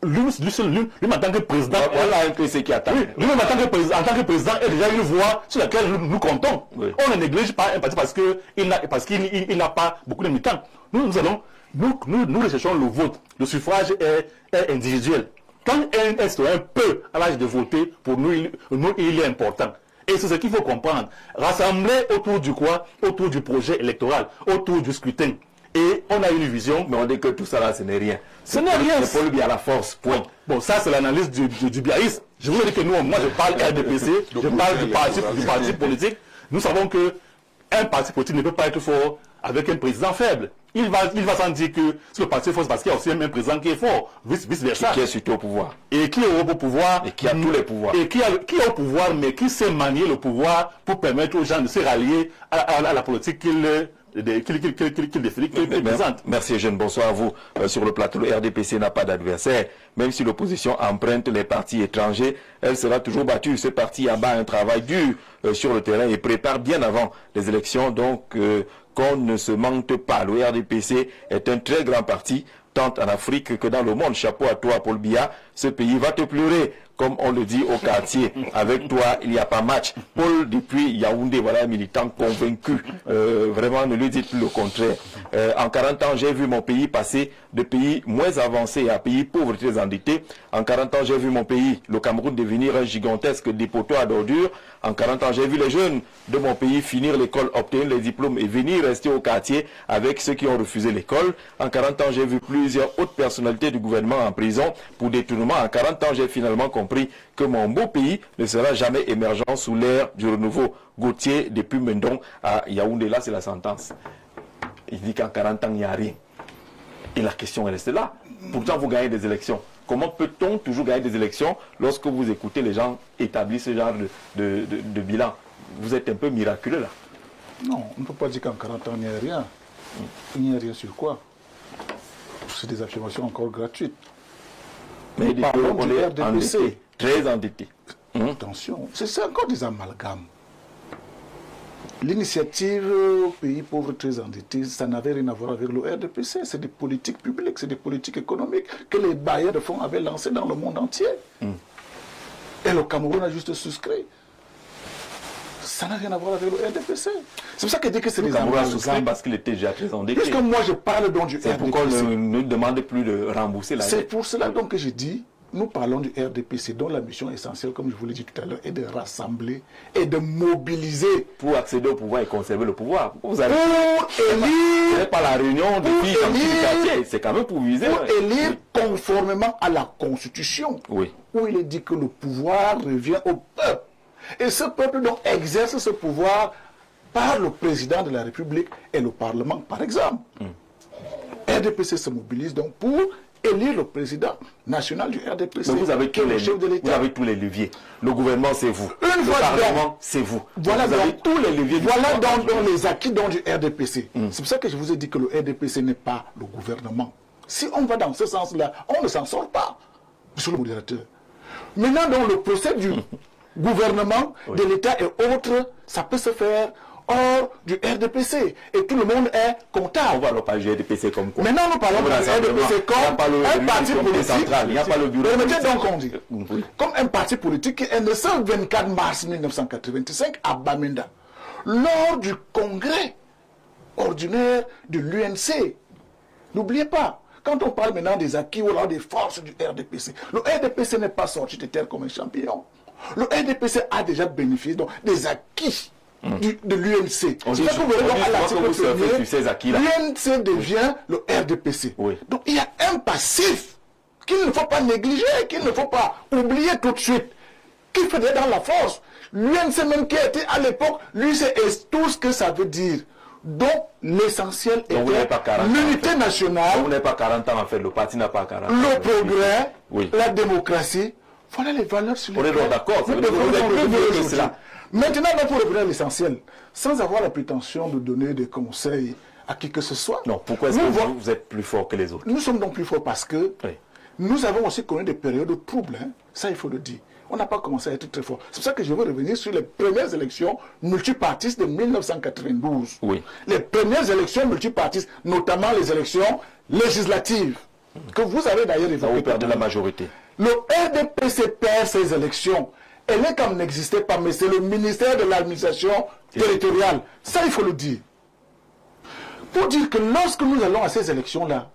B: lui, en tant que président,
A: Voilà un peu ce qui attend.
B: lui-même en tant que président, est déjà une voix sur laquelle nous comptons.
A: Oui.
B: On ne néglige pas un parti parce qu'il n'a pas beaucoup de militants. Nous recherchons le vote. Le suffrage est individuel. Quand un citoyen peut, à l'âge de voter, pour nous, il est important. Et c'est ce qu'il faut comprendre. Rassembler autour du quoi? Autour du projet électoral, autour du scrutin. Et on a une vision.
A: Mais on dit que tout ça là, ce n'est rien.
B: Ce n'est rien.
A: C'est Paul Biya à la force, point.
B: Bon, ça c'est l'analyse du biaïsme. Je vous dis que moi je parle RDPC, je parle du parti politique. Nous savons que un parti politique ne peut pas être fort avec un président faible. Il va s'en dire que c'est le parti est fort parce qu'il y a aussi un président qui est fort, vice versa.
A: Qui est surtout au pouvoir.
B: Et qui est au pouvoir.
A: Et qui a tous les pouvoirs.
B: Et qui est au pouvoir, mais qui sait manier le pouvoir pour permettre aux gens de se rallier à la politique qu'il présente.
A: Merci Eugène, bonsoir à vous. Sur le plateau, le RDPC n'a pas d'adversaire. Même si l'opposition emprunte les partis étrangers, elle sera toujours battue. Ce parti abat un travail dur sur le terrain et prépare bien avant les élections. Donc, qu'on ne se mente pas. Le RDPC est un très grand parti, tant en Afrique que dans le monde. Chapeau à toi, Paul Biya. Ce pays va te pleurer, comme on le dit au quartier. Avec toi, il n'y a pas match. Paul, depuis Yaoundé, voilà un militant convaincu. Vraiment, ne lui dites plus le contraire. En 40 ans, j'ai vu mon pays passer de pays moins avancés à pays pauvres, très endettés. En 40 ans, j'ai vu mon pays, le Cameroun, devenir un gigantesque dépotoir à d'ordures. En 40 ans, j'ai vu les jeunes de mon pays finir l'école, obtenir les diplômes et venir rester au quartier avec ceux qui ont refusé l'école. En 40 ans, j'ai vu plusieurs hautes personnalités du gouvernement en prison pour détournement. En 40 ans, j'ai finalement compris que mon beau pays ne sera jamais émergent sous l'ère du renouveau. Gauthier, depuis Mendon à Yaoundé, là, c'est la sentence. Il dit qu'en 40 ans, il n'y a rien. Et la question est restée là. Pourtant, vous gagnez des élections. Comment peut-on toujours gagner des élections lorsque vous écoutez les gens établir ce genre de bilan? Vous êtes un peu miraculeux là.
F: Non, on ne peut pas dire qu'en 40 ans, il n'y a rien. Il n'y a rien sur quoi? C'est des affirmations encore gratuites.
A: Mais
F: parlons
A: on
F: du
A: est
F: RDPC.
A: endetté, très endetté.
F: Attention, c'est encore des amalgames. L'initiative pays pauvres très endettés, ça n'avait rien à voir avec le RDPC. C'est des politiques publiques, c'est des politiques économiques que les bailleurs de fonds avaient lancées dans le monde entier. Et le Cameroun a juste souscrit. Ça n'a rien à voir avec le RDPC. C'est pour ça que je dis que c'est des
A: Cameroun a souscrit
F: amalgames.
A: parce qu'il était déjà très endetté.
F: Puisque moi je parle donc du
A: C'est
F: RDPC.
A: pourquoi on ne demande plus de rembourser la
F: C'est
A: dette.
F: pour cela donc que j'ai dit, nous parlons du RDPC, dont la mission essentielle, comme je vous l'ai dit tout à l'heure, est de rassembler et de mobiliser
A: Pour accéder au pouvoir et conserver le pouvoir. Vous avez...
F: pour
A: Ce
F: élire,
A: n'est pas la réunion de filles comme du quartier, c'est quand même pour viser.
F: conformément à la Constitution,
A: Oui.
F: où il est dit que le pouvoir revient au peuple. Et ce peuple donc exerce ce pouvoir par le président de la République et le Parlement, par exemple. RDPC se mobilise donc pour élire le président national du RDPC.
A: Mais vous avez,
F: qui est le chef de
A: vous
F: l'État.
A: avez tous les leviers. Le gouvernement, c'est vous.
F: Une
A: le
F: fois
A: Parlement, c'est vous.
F: Voilà
A: vous avez
F: donc
A: tous les leviers. du
F: Voilà
A: pouvoir.
F: donc les acquis donc du RDPC. C'est pour ça que je vous ai dit que le RDPC n'est pas le gouvernement. Si on va dans ce sens-là, on ne s'en sort pas, monsieur le modérateur. Maintenant, dans le procès du gouvernement, de l'État et autres, ça peut se faire hors du RDPC. Et tout le monde est
A: On
F: comptable.
A: va alors pas du RDPC comme quoi.
F: Maintenant, nous parlons
A: Comme
F: du
A: rassemblement.
F: RDPC
A: Il n'y a pas
F: comme
A: le
F: un parti
A: comité
F: politique.
A: central, il n'y a pas le bureau
F: Permettez
A: politique.
F: donc qu'on dit.
A: Oui.
F: Comme un parti politique qui est né le 24 mars 1985 à Bamenda, lors du congrès ordinaire de l'UNC. N'oubliez pas, quand on parle maintenant des acquis ou alors des forces du RDPC, le RDPC n'est pas sorti de terre comme un champignon. Le RDPC a déjà bénéficié donc, des acquis de l'UNC.
A: On
F: C'est
A: dit-
F: ça que vous verrez
A: on
F: donc
A: dit
F: à
A: souvent
F: l'article
A: que vous surfez
F: 1er,
A: sur ces acquis-là.
F: l'UNC devient le RDPC.
A: Oui.
F: Donc il y a un passif qu'il ne faut pas négliger, qu'il ne faut pas oublier tout de suite, qu'il faudrait dans la force. L'UNC même qui a été à l'époque, lui c'est tout ce que ça veut dire. Donc l'essentiel
A: Donc, vous n'avez pas
F: est
A: 40 ans,
F: l'unité
A: en fait.
F: nationale,
A: Vous n'avez pas 40 ans en fait, le parti n'a pas 40 ans.
F: le progrès,
A: Oui.
F: la démocratie. Voilà les valeurs sur
A: On est
F: lesquelles
A: donc d'accord,
F: nous
A: vous
F: devons
A: êtes
F: nous
A: plus
F: revenir
A: vieux que
F: aujourd'hui.
A: cela.
F: Maintenant, pour revenir à l'essentiel, sans avoir la prétention de donner des conseils à qui que ce soit.
A: Non, pourquoi est-ce que vous êtes plus fort que les autres?
F: Nous sommes donc plus forts parce que nous avons aussi connu des périodes troubles, hein. Ça il faut le dire. On n'a pas commencé à être très fort. C'est pour ça que je veux revenir sur les premières élections multipartistes de 1992.
A: Oui.
F: Les premières élections multipartistes, notamment les élections législatives, que vous avez d'ailleurs évoquées.
A: Vous perdez la majorité.
F: Le RDPC perd ces élections. Elle est comme n'existait pas, mais c'est le ministère de l'administration territoriale. Ça, il faut le dire. Pour dire que lorsque nous allons à ces élections-là,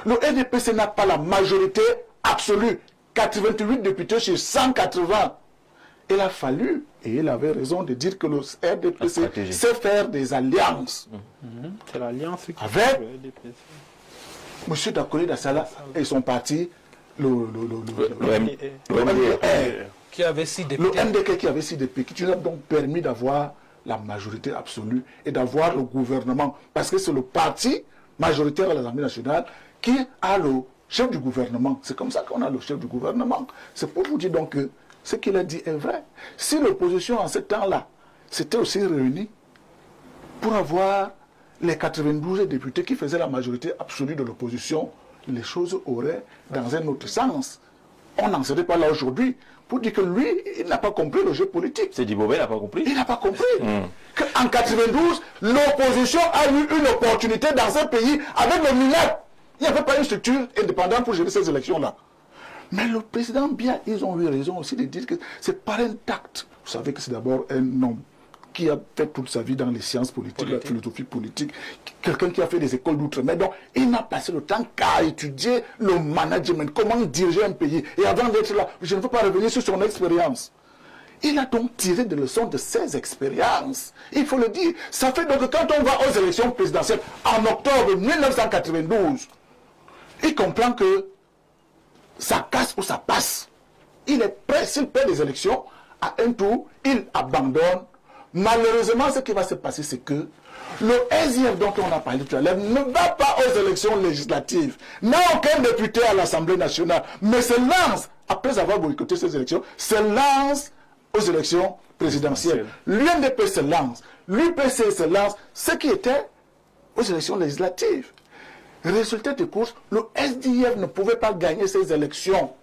F: le RDPC n'a pas la majorité absolue. 88 députés sur 180. Il a fallu, et il avait raison de dire que le RDPC sait faire des alliances.
C: C'est l'alliance
F: avec M. Dakoli Dassala et son parti, le MDR,
D: qui avait 6 députés.
F: Le MDK qui avait 6 députés, qui nous a donc permis d'avoir la majorité absolue et d'avoir le gouvernement. Parce que c'est le parti majoritaire à l'Assemblée nationale qui a le chef du gouvernement. C'est comme ça qu'on a le chef du gouvernement. C'est pour vous dire donc que ce qu'il a dit est vrai. Si l'opposition en ce temps-là s'était aussi réunie pour avoir les 92 députés qui faisaient la majorité absolue de l'opposition, les choses auraient dans un autre sens. On n'en serait pas là aujourd'hui pour dire que lui, il n'a pas compris le jeu politique.
A: C'est Dibobé n'a pas compris.
F: Il n'a pas compris. Qu'en 92, l'opposition a eu une opportunité dans ce pays avec le MINEP. Il n'y avait pas une structure indépendante pour gérer ces élections-là. Mais le président Biya, ils ont eu raison aussi de dire que c'est par un tact. Vous savez que c'est d'abord un homme qui a fait toute sa vie dans les sciences politiques, la philosophie politique, quelqu'un qui a fait des écoles d'outre-mer. Donc, il n'a passé le temps qu'à étudier le management, comment diriger un pays. Et avant d'être là, je ne veux pas revenir sur son expérience. Il a donc tiré des leçons de ses expériences. Il faut le dire. Ça fait donc que quand on va aux élections présidentielles en octobre 1992, il comprend que ça casse ou ça passe. Il est prêt, s'il perd les élections, à un tour, il abandonne. Malheureusement, ce qui va se passer, c'est que le SIF dont on a parlé tout à l'heure ne va pas aux élections législatives, n'a aucun député à l'Assemblée nationale, mais se lance, après avoir boycotté ces élections, se lance aux élections présidentielles. L'UNDP se lance, l'UPC se lance, ce qui était aux élections législatives. Résultat de course, le SDF ne pouvait pas gagner ces élections.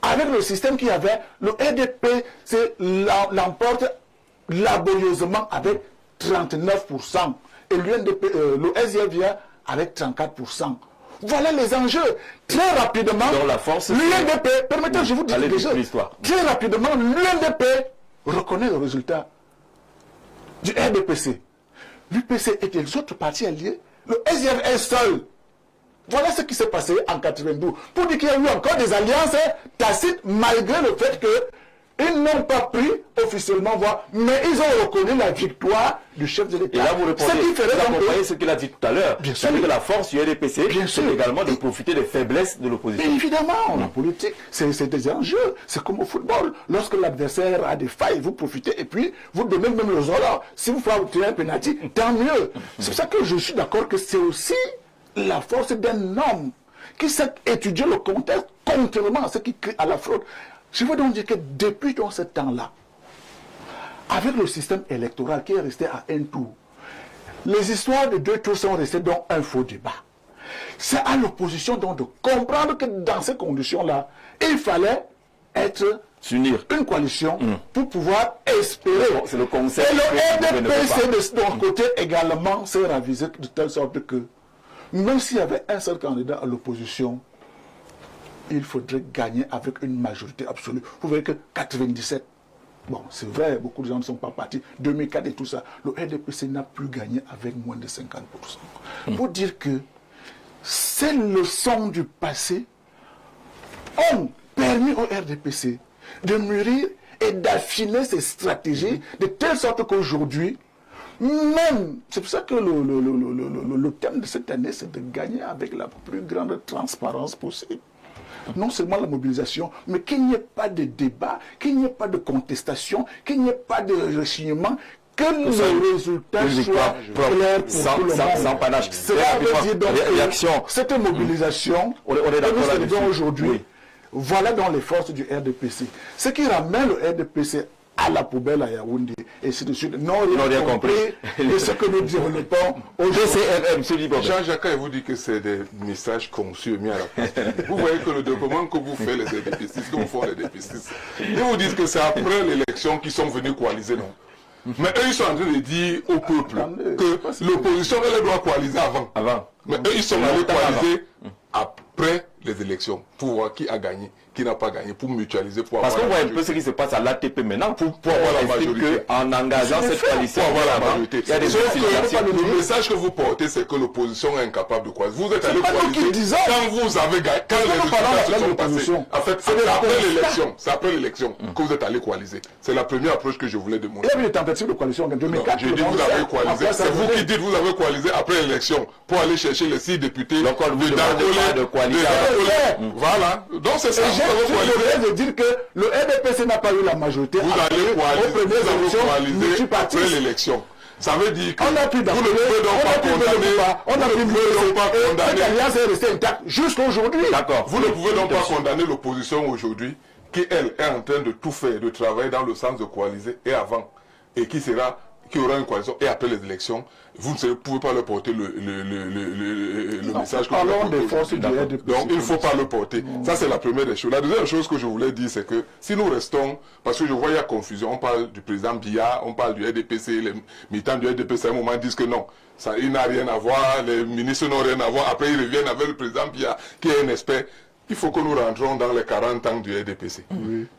F: Avec le système qu'il y avait, le RDP l'emporte laborieusement avec 39%. Et le SDF vient avec 34%. Voilà les enjeux. Très rapidement, l'UNDP, permettez-moi, je vous dis déjà, très rapidement, l'UNDP reconnaît le résultat du RDPC. L'UPC et les autres partis alliés, le SDF est seul. Voilà ce qui s'est passé en 92. Pour dire qu'il y a eu encore des alliances tacites, malgré le fait qu'ils n'ont pas pris officiellement voix, mais ils ont reconnu la victoire du chef de l'État.
A: Et là, vous répondez, ce qu'il a dit tout à l'heure.
F: Bien sûr.
A: Que la force du RDPC, c'est également de profiter des faiblesses de l'opposition.
F: Évidemment, la politique, c'est des enjeux. C'est comme au football. Lorsque l'adversaire a des failles, vous profitez et puis vous donnez même le zola. Si vous faites un penalty, tant mieux. C'est pour ça que je suis d'accord que c'est aussi la force d'un homme qui sait étudier le contexte contrairement à ce qui crée à la fraude. Je veux donc dire que depuis dans ce temps-là, avec le système électoral qui est resté à un tour, les histoires de 2 tours sont restées dans un faux débat. C'est à l'opposition donc de comprendre que dans ces conditions-là, il fallait s'unir une coalition pour pouvoir espérer.
A: C'est le concept.
F: Et le RDPC de son côté également s'est ravisé de telle sorte que même s'il y avait un seul candidat à l'opposition, il faudrait gagner avec une majorité absolue. Vous voyez que 97, bon, c'est vrai, beaucoup de gens ne sont pas partis, 2004 et tout ça, le RDPC n'a plus gagné avec moins de 50%. Pour dire que ces leçons du passé ont permis au RDPC de mûrir et d'affiner ses stratégies de telle sorte qu'aujourd'hui, même, c'est pour ça que le thème de cette année, c'est de gagner avec la plus grande transparence possible. Non seulement la mobilisation, mais qu'il n'y ait pas de débat, qu'il n'y ait pas de contestation, qu'il n'y ait pas de rechignement, que le résultat soit clair pour tout le monde.
A: Sans panache.
F: Cela veut dire donc cette mobilisation que nous célébrons aujourd'hui, voilà dans les forces du RDPC. Ce qui ramène le RDPC à la poubelle à Yaoundé, et ainsi de suite. Non,
A: rien compris.
F: Et ce que nous développons aujourd'hui.
E: Jean-Jacques vous dit que c'est des messages conçus mis à la place. Vous voyez que le développement que vous faites, les DPC, que vous font les DPC, ils vous disent que c'est après l'élection qu'ils sont venus coaliser, non? Mais eux, ils sont en train de dire au peuple que l'opposition, elle doit coaliser avant. Mais eux, ils sont allés coaliser après les élections pour voir qui a gagné, qui n'a pas gagné, pour mutualiser, pour
A: parce qu'on voit un peu ce qui se passe à l'ATP maintenant, pour avoir la majorité. En engageant cette coalition,
E: pour avoir la majorité.
A: Il y a des
E: le message que vous portez, c'est que l'opposition est incapable de coaliser. Vous êtes allé coaliser quand vous avez gagné, quand les résultats se sont passés. En fait, c'est après l'élection que vous êtes allé coaliser. C'est la première approche que je voulais demander.
F: Il y a eu des tentatives de coalition.
E: J'ai dit vous avez coalisé. C'est vous qui dites vous avez coalisé après l'élection pour aller chercher les 6 députés
A: de coaliser.
E: Voilà. Donc c'est ça.
F: Je veux dire que le RDPC n'a pas eu la majorité.
E: Vous allez coaliser après l'élection. Ça veut dire que
F: on a pu
E: vous ne pouvez donc pas condamner.
F: Cette alliance est restée intacte jusqu'aujourd'hui.
A: D'accord.
E: Vous ne pouvez donc pas condamner l'opposition aujourd'hui, qui elle est en train de tout faire, de travailler dans le sens de coaliser et avant, et qui aura une coalition et après les élections. Vous ne pouvez pas leur porter le message que vous avez porté. Donc il ne faut pas le porter. Ça c'est la première des choses. La deuxième chose que je voulais dire, c'est que si nous restons, parce que je vois il y a confusion, on parle du président Biya, on parle du RDPC, les militants du RDPC à un moment disent que non, ça, il n'a rien à voir, les ministres n'ont rien à voir, après ils reviennent avec le président Biya qui est un expert. Il faut que nous rentrons dans les 40 ans du RDPC.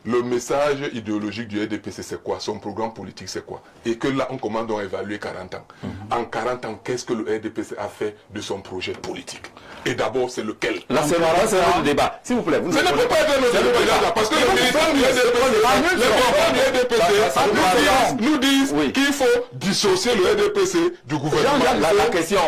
E: Le message idéologique du RDPC, c'est quoi? Son programme politique, c'est quoi? Et que là, on commence à évaluer 40 ans. En 40 ans, qu'est-ce que le RDPC a fait de son projet politique? Et d'abord, c'est lequel?
A: Là, c'est un débat. S'il vous plaît.
E: Ça ne peut pas être le débat, parce que les militants du RDPC nous disent qu'il faut dissocier le RDPC du gouvernement.
A: La question,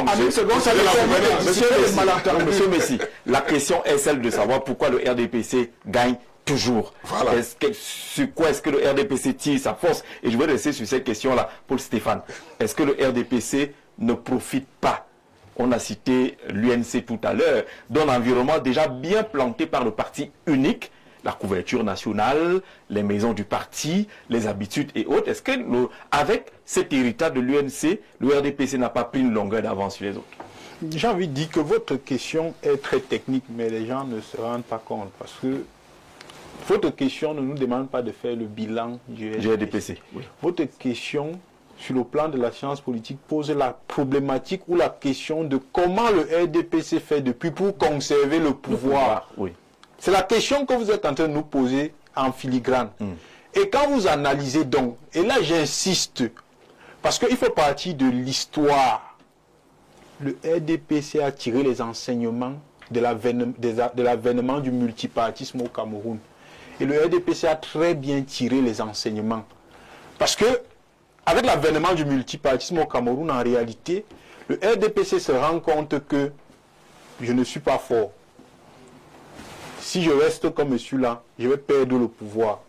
A: monsieur Messi, la question est celle de savoir pourquoi le RDPC gagne toujours.
E: Voilà.
A: Sur quoi est-ce que le RDPC tire sa force? Et je vais rester sur cette question-là, Paul Stéphane. Est-ce que le RDPC ne profite pas? On a cité l'UNC tout à l'heure, d'un environnement déjà bien planté par le parti unique, la couverture nationale, les maisons du parti, les habitudes et autres. Est-ce que, avec cet héritage de l'UNC, le RDPC n'a pas pris une longueur d'avance sur les autres?
C: J'ai envie de dire que votre question est très technique, mais les gens ne se rendent pas compte parce que votre question ne nous demande pas de faire le bilan du RDPC.
A: Oui.
C: Votre question, sur le plan de la science politique, pose la problématique ou la question de comment le RDPC fait depuis pour conserver le pouvoir.
A: Oui.
C: C'est la question que vous êtes en train de nous poser en filigrane. Et quand vous analysez donc, et là j'insiste, parce qu'il faut partir de l'histoire. Le RDPC a tiré les enseignements de l'avènement du multipartisme au Cameroun. Et le RDPC a très bien tiré les enseignements. Parce que, avec l'avènement du multipartisme au Cameroun, en réalité, le RDPC se rend compte que je ne suis pas fort. Si je reste comme celui-là, je vais perdre le pouvoir.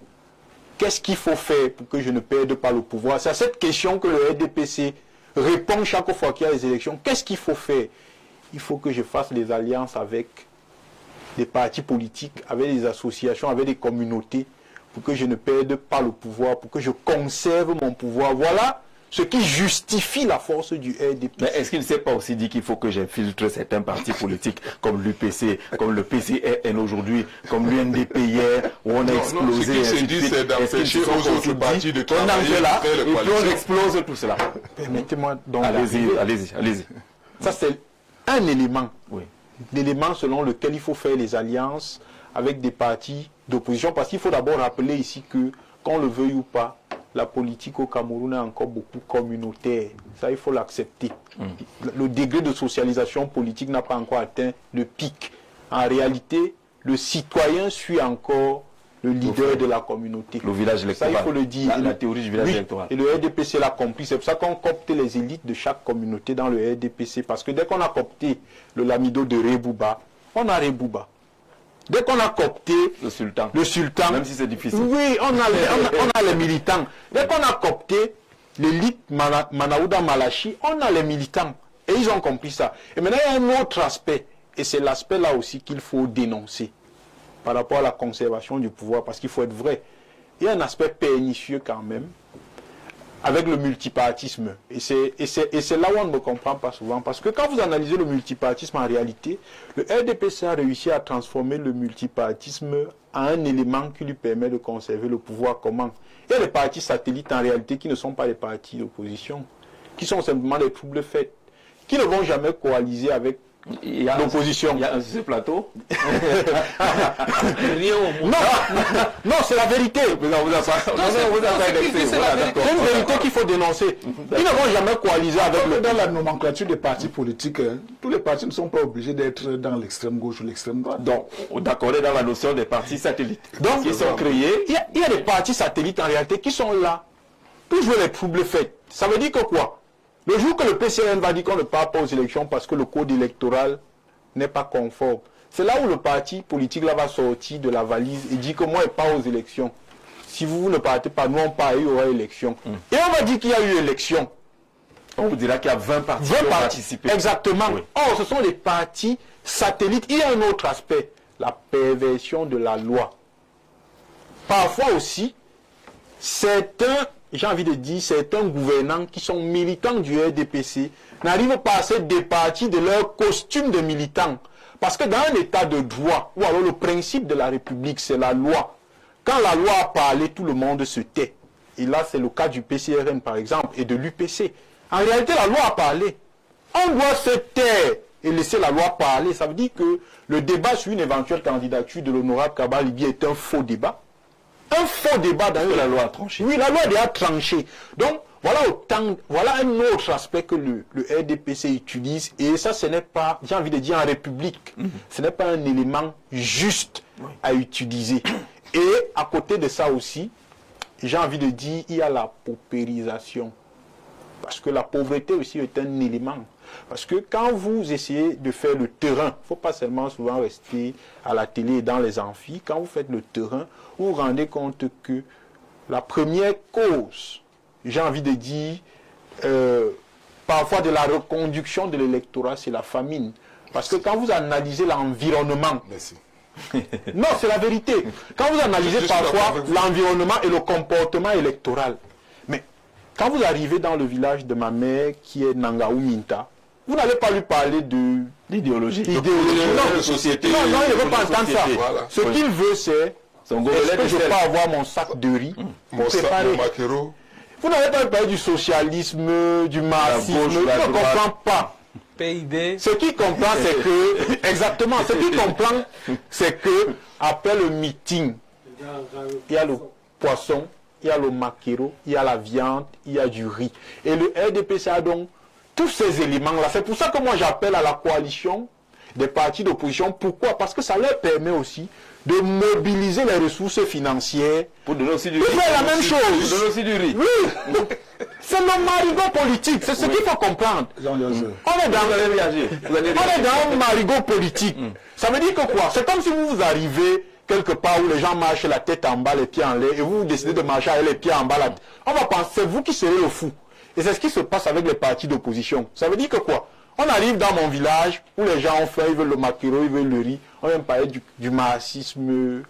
C: Qu'est-ce qu'il faut faire pour que je ne perde pas le pouvoir? C'est à cette question que le RDPC répond chaque fois qu'il y a les élections. Qu'est-ce qu'il faut faire? Il faut que je fasse des alliances avec des partis politiques, avec des associations, avec des communautés, pour que je ne perde pas le pouvoir, pour que je conserve mon pouvoir. Voilà ce qui justifie la force du RDPC.
A: Mais est-ce qu'il ne s'est pas aussi dit qu'il faut que j'infiltre certains partis politiques comme l'UPC, comme le PCRN aujourd'hui, comme l'UNDP hier, où on a explosé.
E: Ce qui se dit, c'est d'empêcher aux autres partis de travailler.
A: On en fait là, et puis on explose tout cela.
C: Permettez-moi donc.
A: Allez-y.
C: Ça, c'est un élément.
A: Oui.
C: L'élément selon lequel il faut faire les alliances avec des partis d'opposition. Parce qu'il faut d'abord rappeler ici que, qu'on le veuille ou pas, la politique au Cameroun est encore beaucoup communautaire. Ça, il faut l'accepter. Le degré de socialisation politique n'a pas encore atteint le pic. En réalité, le citoyen suit encore le leader de la communauté.
A: Le village électoral.
C: Ça, il faut le dire.
A: La théorie du village électoral.
C: Et le RDPC l'a compris. C'est pour ça qu'on copte les élites de chaque communauté dans le RDPC. Parce que dès qu'on a copté le lamido de Rebouba, on a Rebouba. Dès qu'on a copté
A: le sultan,
C: même
A: si c'est difficile.
C: Oui, on a les militants. Dès qu'on a copté l'élite Manaouda Malachi, on a les militants. Et ils ont compris ça. Et maintenant, il y a un autre aspect. Et c'est l'aspect là aussi qu'il faut dénoncer par rapport à la conservation du pouvoir, parce qu'il faut être vrai. il y a un aspect pernicieux quand même avec le multipartisme. Et c'est là où on ne me comprend pas souvent. Parce que quand vous analysez le multipartisme en réalité, le RDPC a réussi à transformer le multipartisme en un élément qui lui permet de conserver le pouvoir. Comment? Il y a des partis satellites en réalité qui ne sont pas des partis d'opposition, qui sont simplement des troubles faits, qui ne vont jamais coaliser avec l'opposition.
A: Il y a un sur ce plateau.
C: Non, c'est la vérité. C'est une vérité qu'il faut dénoncer. Ils ne vont jamais coaliser avec le...
F: Dans la nomenclature des partis politiques, tous les partis ne sont pas obligés d'être dans l'extrême gauche ou l'extrême droite.
A: Donc, d'accord, dans la notion des partis satellites.
C: Donc,
A: qui sont créés.
C: Il y a des partis satellites en réalité qui sont là pour jouer les troubles faits. Ça veut dire que quoi? Le jour que le PCRN va dire qu'on ne part pas aux élections parce que le code électoral n'est pas conforme, c'est là où le parti politique là va sortir de la valise et dire que moi je pars aux élections. Si vous ne partez pas, nous on part, il y aura élection. Et on va dire qu'il y a eu élection.
A: On vous dira qu'il y a 20 partis qui ont participé.
C: Exactement.
A: Oui.
C: Or, ce sont des partis satellites. Il y a un autre aspect, la perversion de la loi. Parfois aussi, certains, j'ai envie de dire, certains gouvernants qui sont militants du RDPC n'arrivent pas à se départir de leur costume de militant. Parce que dans un état de droit, ou alors le principe de la République, c'est la loi. Quand la loi a parlé, tout le monde se tait. Et là, c'est le cas du PCRN, par exemple, et de l'UPC. En réalité, la loi a parlé. On doit se taire et laisser la loi parler. Ça veut dire que le débat sur une éventuelle candidature de l'honorable Kaba Libi est un faux débat. Un faux débat dans
A: la loi a tranché.
C: Oui, la loi a tranché. Donc, voilà un autre aspect que le RDPC utilise. Et ça, ce n'est pas, j'ai envie de dire en République, ce n'est pas un élément juste à utiliser. Et à côté de ça aussi, j'ai envie de dire, il y a la paupérisation. Parce que la pauvreté aussi est un élément. Parce que quand vous essayez de faire le terrain, il ne faut pas seulement souvent rester à la télé et dans les amphis, quand vous faites le terrain, vous vous rendez compte que la première cause, j'ai envie de dire, parfois de la reconduction de l'électorat, c'est la famine. Parce que quand vous analysez l'environnement,
E: Merci.
C: non, c'est la vérité. Quand vous analysez parfois l'environnement et le comportement électoral, mais quand vous arrivez dans le village de ma mère qui est Nangaou Minta, vous n'allez pas lui parler de
A: l'idéologie.
C: Non,
A: de société.
C: Non, il ne veut pas entendre ça.
E: Voilà.
C: Ce qu'il veut, c'est est-ce que je peux avoir mon sac de riz pour préparer. Vous n'allez pas parler du socialisme, du marxisme, il ne comprend pas.
D: PIB.
C: Ce qu'il comprend, c'est que, exactement, ce qu'il comprend, c'est que, après le meeting, il y a le poisson, il y a le maquereau, il y a la viande, il y a du riz. Et le RDPC a donc tous ces éléments-là. C'est pour ça que moi j'appelle à la coalition des partis d'opposition. Pourquoi? Parce que ça leur permet aussi de mobiliser les ressources financières
A: pour donner aussi du riz.
C: Pour faire la même chose.
A: Pour donner aussi du riz.
C: Oui. C'est le marigot politique. C'est ce qu'il faut comprendre. On est dans un marigot politique. Ça veut dire que quoi? C'est comme si vous arrivez quelque part où les gens marchent la tête en bas, les pieds en l'air, et vous décidez de marcher avec les pieds en bas. On va penser, c'est vous qui serez le fou. Et c'est ce qui se passe avec les partis d'opposition. Ça veut dire que quoi? On arrive dans mon village où les gens ont faim, ils veulent le maquereau, ils veulent le riz. On vient parler du marxisme,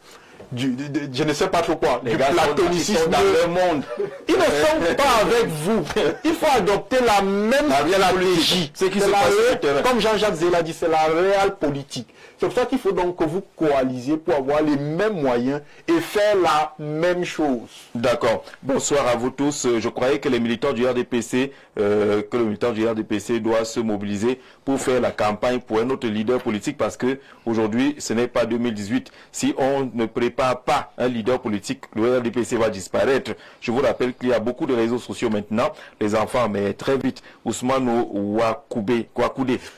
C: je ne sais pas trop quoi, du platonisme
A: dans le monde.
C: Ils ne sont pas avec vous. Il faut adopter la même stratégie.
A: Ce qui se passe sur le terrain.
C: Comme Jean-Jacques Zéla dit, c'est la réelle politique. C'est pour ça qu'il faut donc que vous coalisiez pour avoir les mêmes moyens et faire la même chose.
A: D'accord. Bonsoir à vous tous. Je croyais que les militants du RDPC, que le militant du RDPC doit se mobiliser pour faire la campagne pour un autre leader politique parce que aujourd'hui, ce n'est pas 2018. Si on ne prépare pas un leader politique, le RDPC va disparaître. Je vous rappelle qu'il y a beaucoup de réseaux sociaux maintenant. Les enfants, mais très vite, Ousmane Ouakoudé,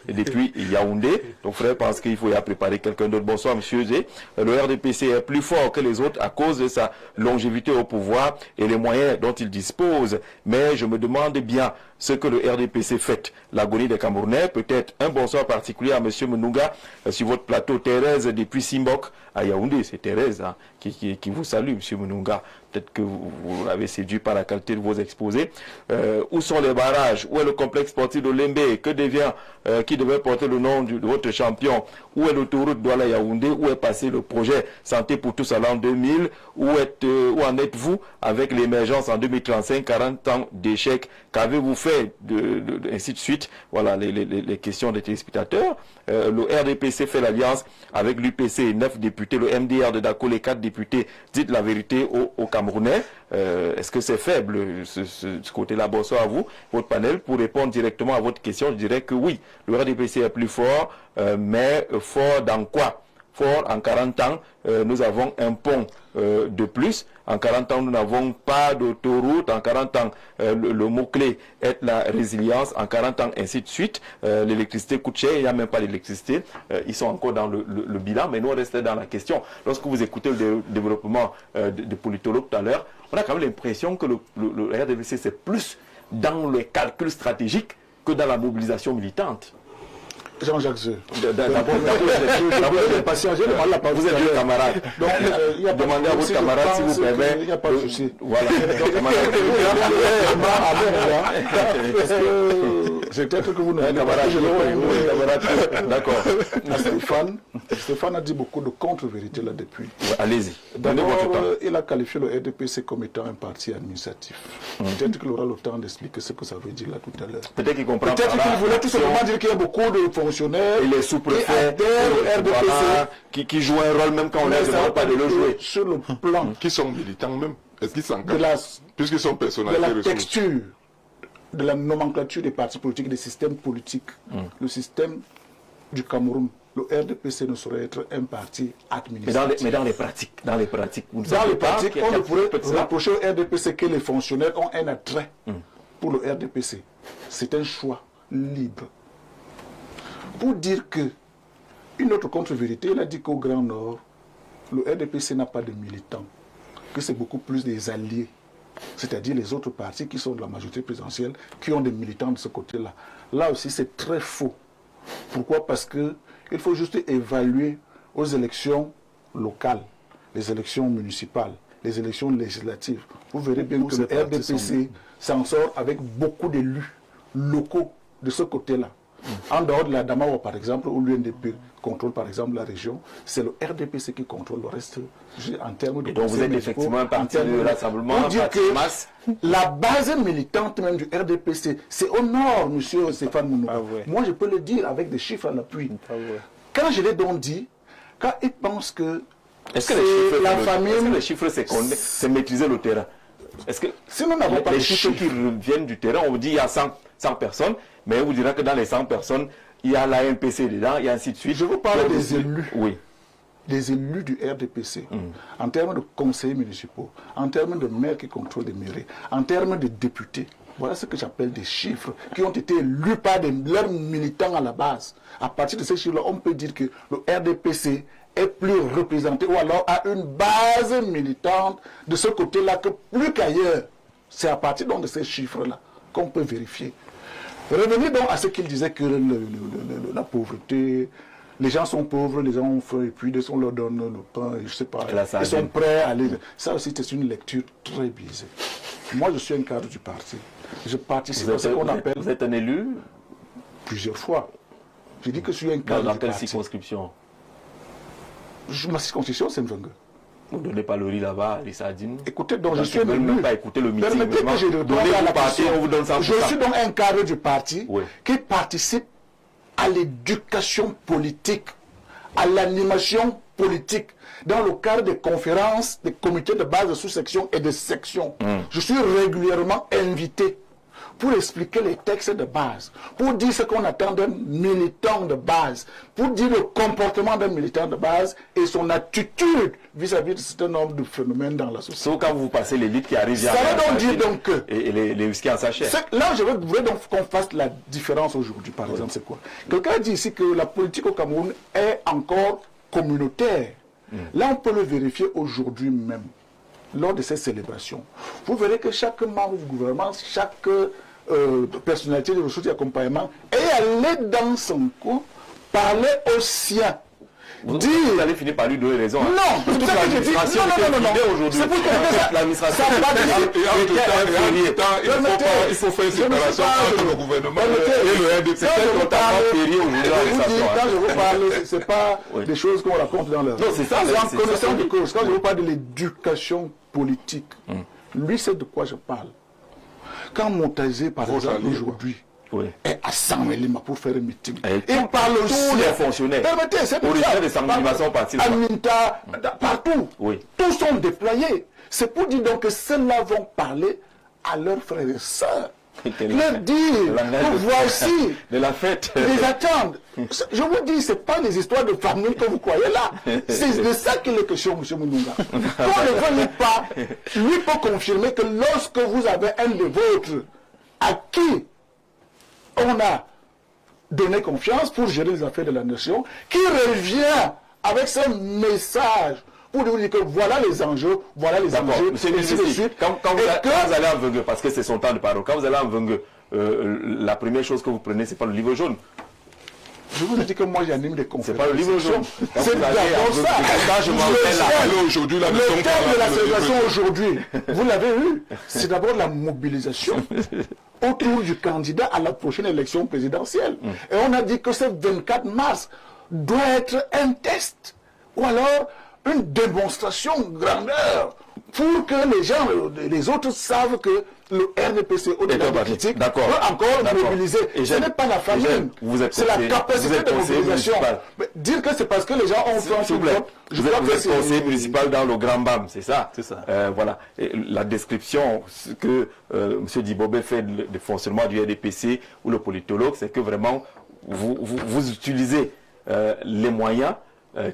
A: depuis Yaoundé. Donc frère pense qu'il faut y préparer quelqu'un d'autre. Bonsoir monsieur Zé. Le RDPC est plus fort que les autres à cause de sa longévité au pouvoir et les moyens dont il dispose. Mais je me demande bien ce que le RDPC fait. L'agonie des Camerounais, peut-être un bonsoir particulier à monsieur Menunga sur votre plateau. Thérèse depuis Simbok à Yaoundé. C'est Thérèse qui vous salue, monsieur Menunga. peut-être que vous l'avez séduit par la qualité de vos exposés. Où sont les barrages? Où est le complexe sportif de Lembe? Que devient, qui devait porter le nom de votre champion? Où est l'autoroute Douala-Yaoundé? Où est passé le projet Santé pour tous à l'an 2000? Où en êtes-vous avec l'émergence en 2035, 40 ans d'échec? Qu'avez-vous fait ainsi de suite? Voilà les questions des téléspectateurs. Le RDPC fait l'alliance avec l'UPC, 9 députés, le MDR de Dako, les 4 députés. Dites la vérité aux Camerounais. Est-ce que c'est faible ce côté-là? Bonsoir à vous, votre panel. Pour répondre directement à votre question, je dirais que oui, le RDPC est plus fort, mais fort dans quoi? Fort, en 40 ans, nous avons un pont de plus. En 40 ans, nous n'avons pas d'autoroute. En 40 ans, le mot-clé est la résilience. En 40 ans, ainsi de suite. L'électricité coûte cher, il n'y a même pas d'électricité. Ils sont encore dans le bilan, mais nous, on restait dans la question. Lorsque vous écoutez le développement de politologues tout à l'heure, on a quand même l'impression que le RDPC, c'est plus dans les calculs stratégiques que dans la mobilisation militante.
F: Jean-Jacques Zeux.
A: D'abord, vous êtes deux camarades. Donc, demandez à votre camarade si vous permettez.
F: Il n'y a pas de souci.
A: Voilà.
F: C'est peut-être que vous n'avez pas.
A: D'accord.
F: Stéphane a dit beaucoup de contre-vérités là depuis.
A: Allez-y.
F: D'abord, il a qualifié le RDPC comme étant un parti administratif. Peut-être qu'il aura le temps d'expliquer ce que ça veut dire là tout à l'heure.
A: Peut-être qu'il comprend.
F: Peut-être qu'il voulait tout simplement dire qu'il y a beaucoup de fonctionnaires
A: et les sous-préfets qui jouent un rôle même quand on ne leur demande pas de le jouer.
F: Sur le plan
E: qui sont militants même. Est-ce qu'ils s'engagent puisqu'ils sont personnalisés?
F: De la texture, de la nomenclature des partis politiques, des systèmes politiques, le système du Cameroun, le RDPC ne saurait être un parti administratif.
A: Mais dans les pratiques,
F: on ne pourrait reprocher au RDPC que les fonctionnaires ont un attrait pour le RDPC. C'est un choix libre. Pour dire que une autre contre-vérité, il a dit qu'au Grand Nord, le RDPC n'a pas de militants, que c'est beaucoup plus des alliés, c'est-à-dire les autres partis qui sont de la majorité présidentielle, qui ont des militants de ce côté-là. Là aussi, c'est très faux. Pourquoi? Parce qu'il faut juste évaluer aux élections locales, les élections municipales, les élections législatives. Vous verrez bien que le RDPC s'en sort avec beaucoup d'élus locaux de ce côté-là. En dehors de la Damawa, par exemple, où l'UNDP contrôle, par exemple, la région, c'est le RDPC qui contrôle le reste en termes de...
A: Et donc vous êtes effectivement un parti de rassemblement, un parti de masse.
F: La base militante même du RDPC, c'est au nord, monsieur Stéphane Mounou. Moi, je peux le dire avec des chiffres à l'appui. Quand je l'ai donc dit, quand ils pensent que
A: c'est la famille... Est-ce que les chiffres, c'est maîtriser le terrain? Est-ce que
F: si nous n'avons pas
A: les chiffres qui reviennent du terrain, on vous dit il y a 100 personnes, mais on vous dira que dans les 100 personnes, il y a l'ANPC dedans, il y a ainsi de suite.
F: Je vous parle des élus.
A: Oui.
F: Des élus du RDPC, en termes de conseillers municipaux, en termes de maires qui contrôlent des mairies, en termes de députés. Voilà ce que j'appelle des chiffres qui ont été élus par leurs militants à la base. À partir de ces chiffres-là, on peut dire que le RDPC est plus représenté ou alors a une base militante de ce côté-là que plus qu'ailleurs. C'est à partir donc de ces chiffres-là qu'on peut vérifier. Revenez donc à ce qu'il disait que la pauvreté, les gens sont pauvres, les gens ont faim et puis on leur donne le pain, je sais pas, ils sont prêts à aller. Ça aussi c'est une lecture très biaisée. Moi je suis un cadre du parti. Je participe à ce qu'on appelle...
A: Vous êtes un élu?
F: Plusieurs fois. Je dis que je suis un cadre du parti.
A: Dans quelle circonscription?
F: Ma circonscription, c'est Mvengue.
A: Vous ne donnez pas le riz là-bas, les sardines?
F: Écoutez, donc je suis un élu.
A: Même pas écouter le meeting.
F: Permettez que je réponde à la question.
A: On vous donne 100%.
F: Je suis donc un cadre du parti qui participe à l'éducation politique, à l'animation politique, dans le cadre des conférences, des comités de base, de sous-section et de section. Je suis régulièrement invité pour expliquer les textes de base, pour dire ce qu'on attend d'un militant de base, pour dire le comportement d'un militant de base et son attitude vis-à-vis de certain nombre de phénomènes dans la société.
A: Sauf quand vous passez l'élite qui arrive...
F: Ça veut donc dire donc que...
A: Et les whisky en sachet.
F: Là, je voudrais donc qu'on fasse la différence aujourd'hui, par exemple, c'est quoi? Quelqu'un a dit ici que la politique au Cameroun est encore communautaire. Là, on peut le vérifier aujourd'hui même. Lors de ces célébrations, vous verrez que chaque membre du gouvernement, chaque personnalité de ressources et d'accompagnement est allé dans son coin parler aux siens.
A: Vous
F: dire...
A: allez finir par lui donner raison. Hein.
F: Non, c'est pour ça que je dis... Non. C'est pour que
A: l'administration...
E: Il faut faire une séparation entre le gouvernement et le RDPC.
F: Quand je vous parle, ce n'est pas des choses qu'on raconte dans le...
A: Non, c'est ça.
F: C'est en connaissance de cause. Quand je vous parle de l'éducation politique, lui, c'est de quoi je parle. Quand Montazé, par exemple, aujourd'hui, est à Saint-Mélima pour faire un meeting, il parle aussi...
A: Tous les fonctionnaires.
F: Permettez, c'est pour ça.
A: Des Saint-Mélima sont partis.
F: Aminta, partout. Tous sont déployés. C'est pour dire donc que ceux-là vont parler à leurs frères et sœurs. Leur dire que voici
A: de la fête.
F: Ils attendent. Je vous dis, ce n'est pas des histoires de famille que vous croyez là. C'est de ça qu'il est question, M. Moununga. Qu'on ne veut pas, lui peut confirmer que lorsque vous avez un de vôtres à qui on a donné confiance pour gérer les affaires de la nation, qui revient avec ce message pour vous dire que voilà les enjeux, voilà les enjeux.
A: Monsieur le ministre, quand vous allez en Vengue, parce que c'est son temps de parole, quand vous allez en Vengue, la première chose que vous prenez, c'est pas le livre jaune.
F: Je vous ai dit que moi j'anime des conférences.
A: C'est pas le livre jaune.
F: C'est d'abord ça. Le thème de la célébration aujourd'hui, vous l'avez eu, c'est d'abord la mobilisation autour du candidat à la prochaine élection présidentielle. Et on a dit que ce 24 mars doit être un test. Ou alors une démonstration grandeur pour que les gens, les autres savent que le RDPC au-delà de critique peut encore mobiliser. Ce n'est pas la famine, c'est la capacité de mobilisation. Mais dire que c'est parce que les gens ont fait un vote, je crois que c'est...
A: Vous êtes conseiller municipal dans le Grand BAM, c'est ça?
B: C'est ça.
A: Voilà. Et la description que M. Dibobé fait du fonctionnement du RDPC ou le politologue, c'est que vraiment, vous utilisez les moyens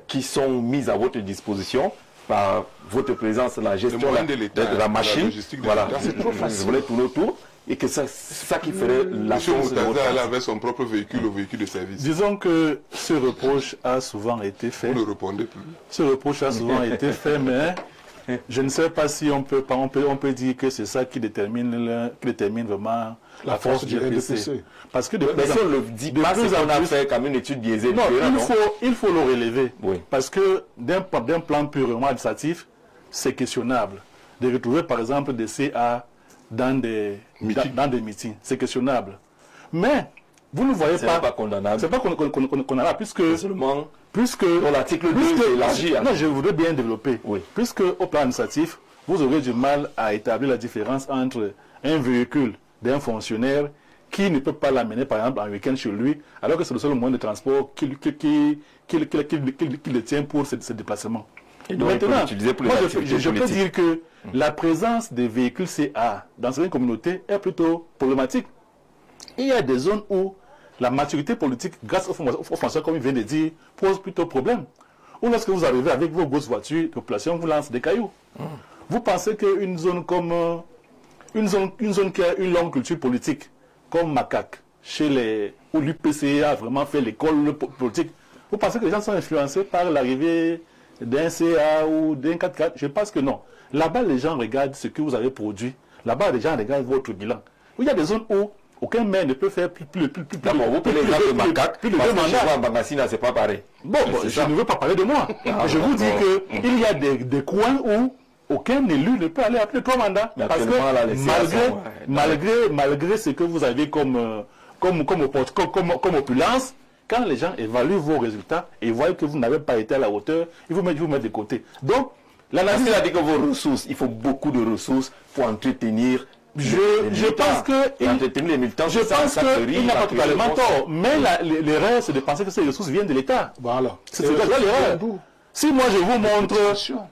A: qui sont mis à votre disposition par votre présence, la gestion de la machine. Voilà, c'est trop facile. Vous voulez tourner autour et que c'est ça qui ferait la chose.
E: M. Moutaza avait son propre véhicule, le véhicule de service.
B: Disons que ce reproche a souvent été fait.
E: Vous ne répondez plus.
B: Ce reproche a souvent été fait, mais je ne sais pas si on peut dire que c'est ça qui détermine vraiment la force du RDPC. Parce que
A: mais si on le dit pas, c'est qu'on a fait comme une étude biaisée.
B: Non, il faut le relever. Oui. Parce que d'un plan purement administratif, c'est questionnable. De retrouver par exemple des CA dans des meetings, c'est questionnable. Mais vous ne voyez pas...
A: C'est pas condamnable.
B: C'est pas condamnable puisque...
A: Seulement...
B: Puisque
A: l'article 2 est élargi.
B: Non, je voudrais bien développer. Oui. Puisque au plan administratif, vous aurez du mal à établir la différence entre un véhicule d'un fonctionnaire qui ne peut pas l'amener par exemple en week-end chez lui, alors que c'est le seul moyen de transport qu'il détient pour ses déplacements. Et donc, maintenant, je peux dire que la présence des véhicules CA dans certaines communautés est plutôt problématique. Il y a des zones où la maturité politique, grâce aux fonctionnaires, comme il vient de dire, pose plutôt problème. Ou lorsque vous arrivez avec vos grosses voitures, la population vous lance des cailloux. Vous pensez qu'une zone comme une zone qui a une longue culture politique, comme Macaque, où l'UPC a vraiment fait l'école politique, vous pensez que les gens sont influencés par l'arrivée d'un CA ou d'un 4x4? Je pense que non. Là-bas, les gens regardent ce que vous avez produit. Là-bas, les gens regardent votre bilan. Il y a des zones où aucun maire ne peut faire plus
A: D'abord, vous prenez l'exemple de Macaque, parce que chez moi, en Bangassina, c'est pas pareil.
B: Bon, je ne veux pas parler de moi. Je vous dis qu'il y a des coins où aucun élu ne peut aller après 3 mandats. Parce que malgré ce que vous avez comme opulence, quand les gens évaluent vos résultats et voient que vous n'avez pas été à la hauteur, ils vous mettent de côté. Donc, l'analyse a dit que vos ressources, il faut beaucoup de ressources pour entretenir. Je pense qu'il n'a pas totalement tort. Mais l'erreur, c'est de penser que ces ressources viennent de l'État. Voilà. C'est l'erreur. Si moi je vous montre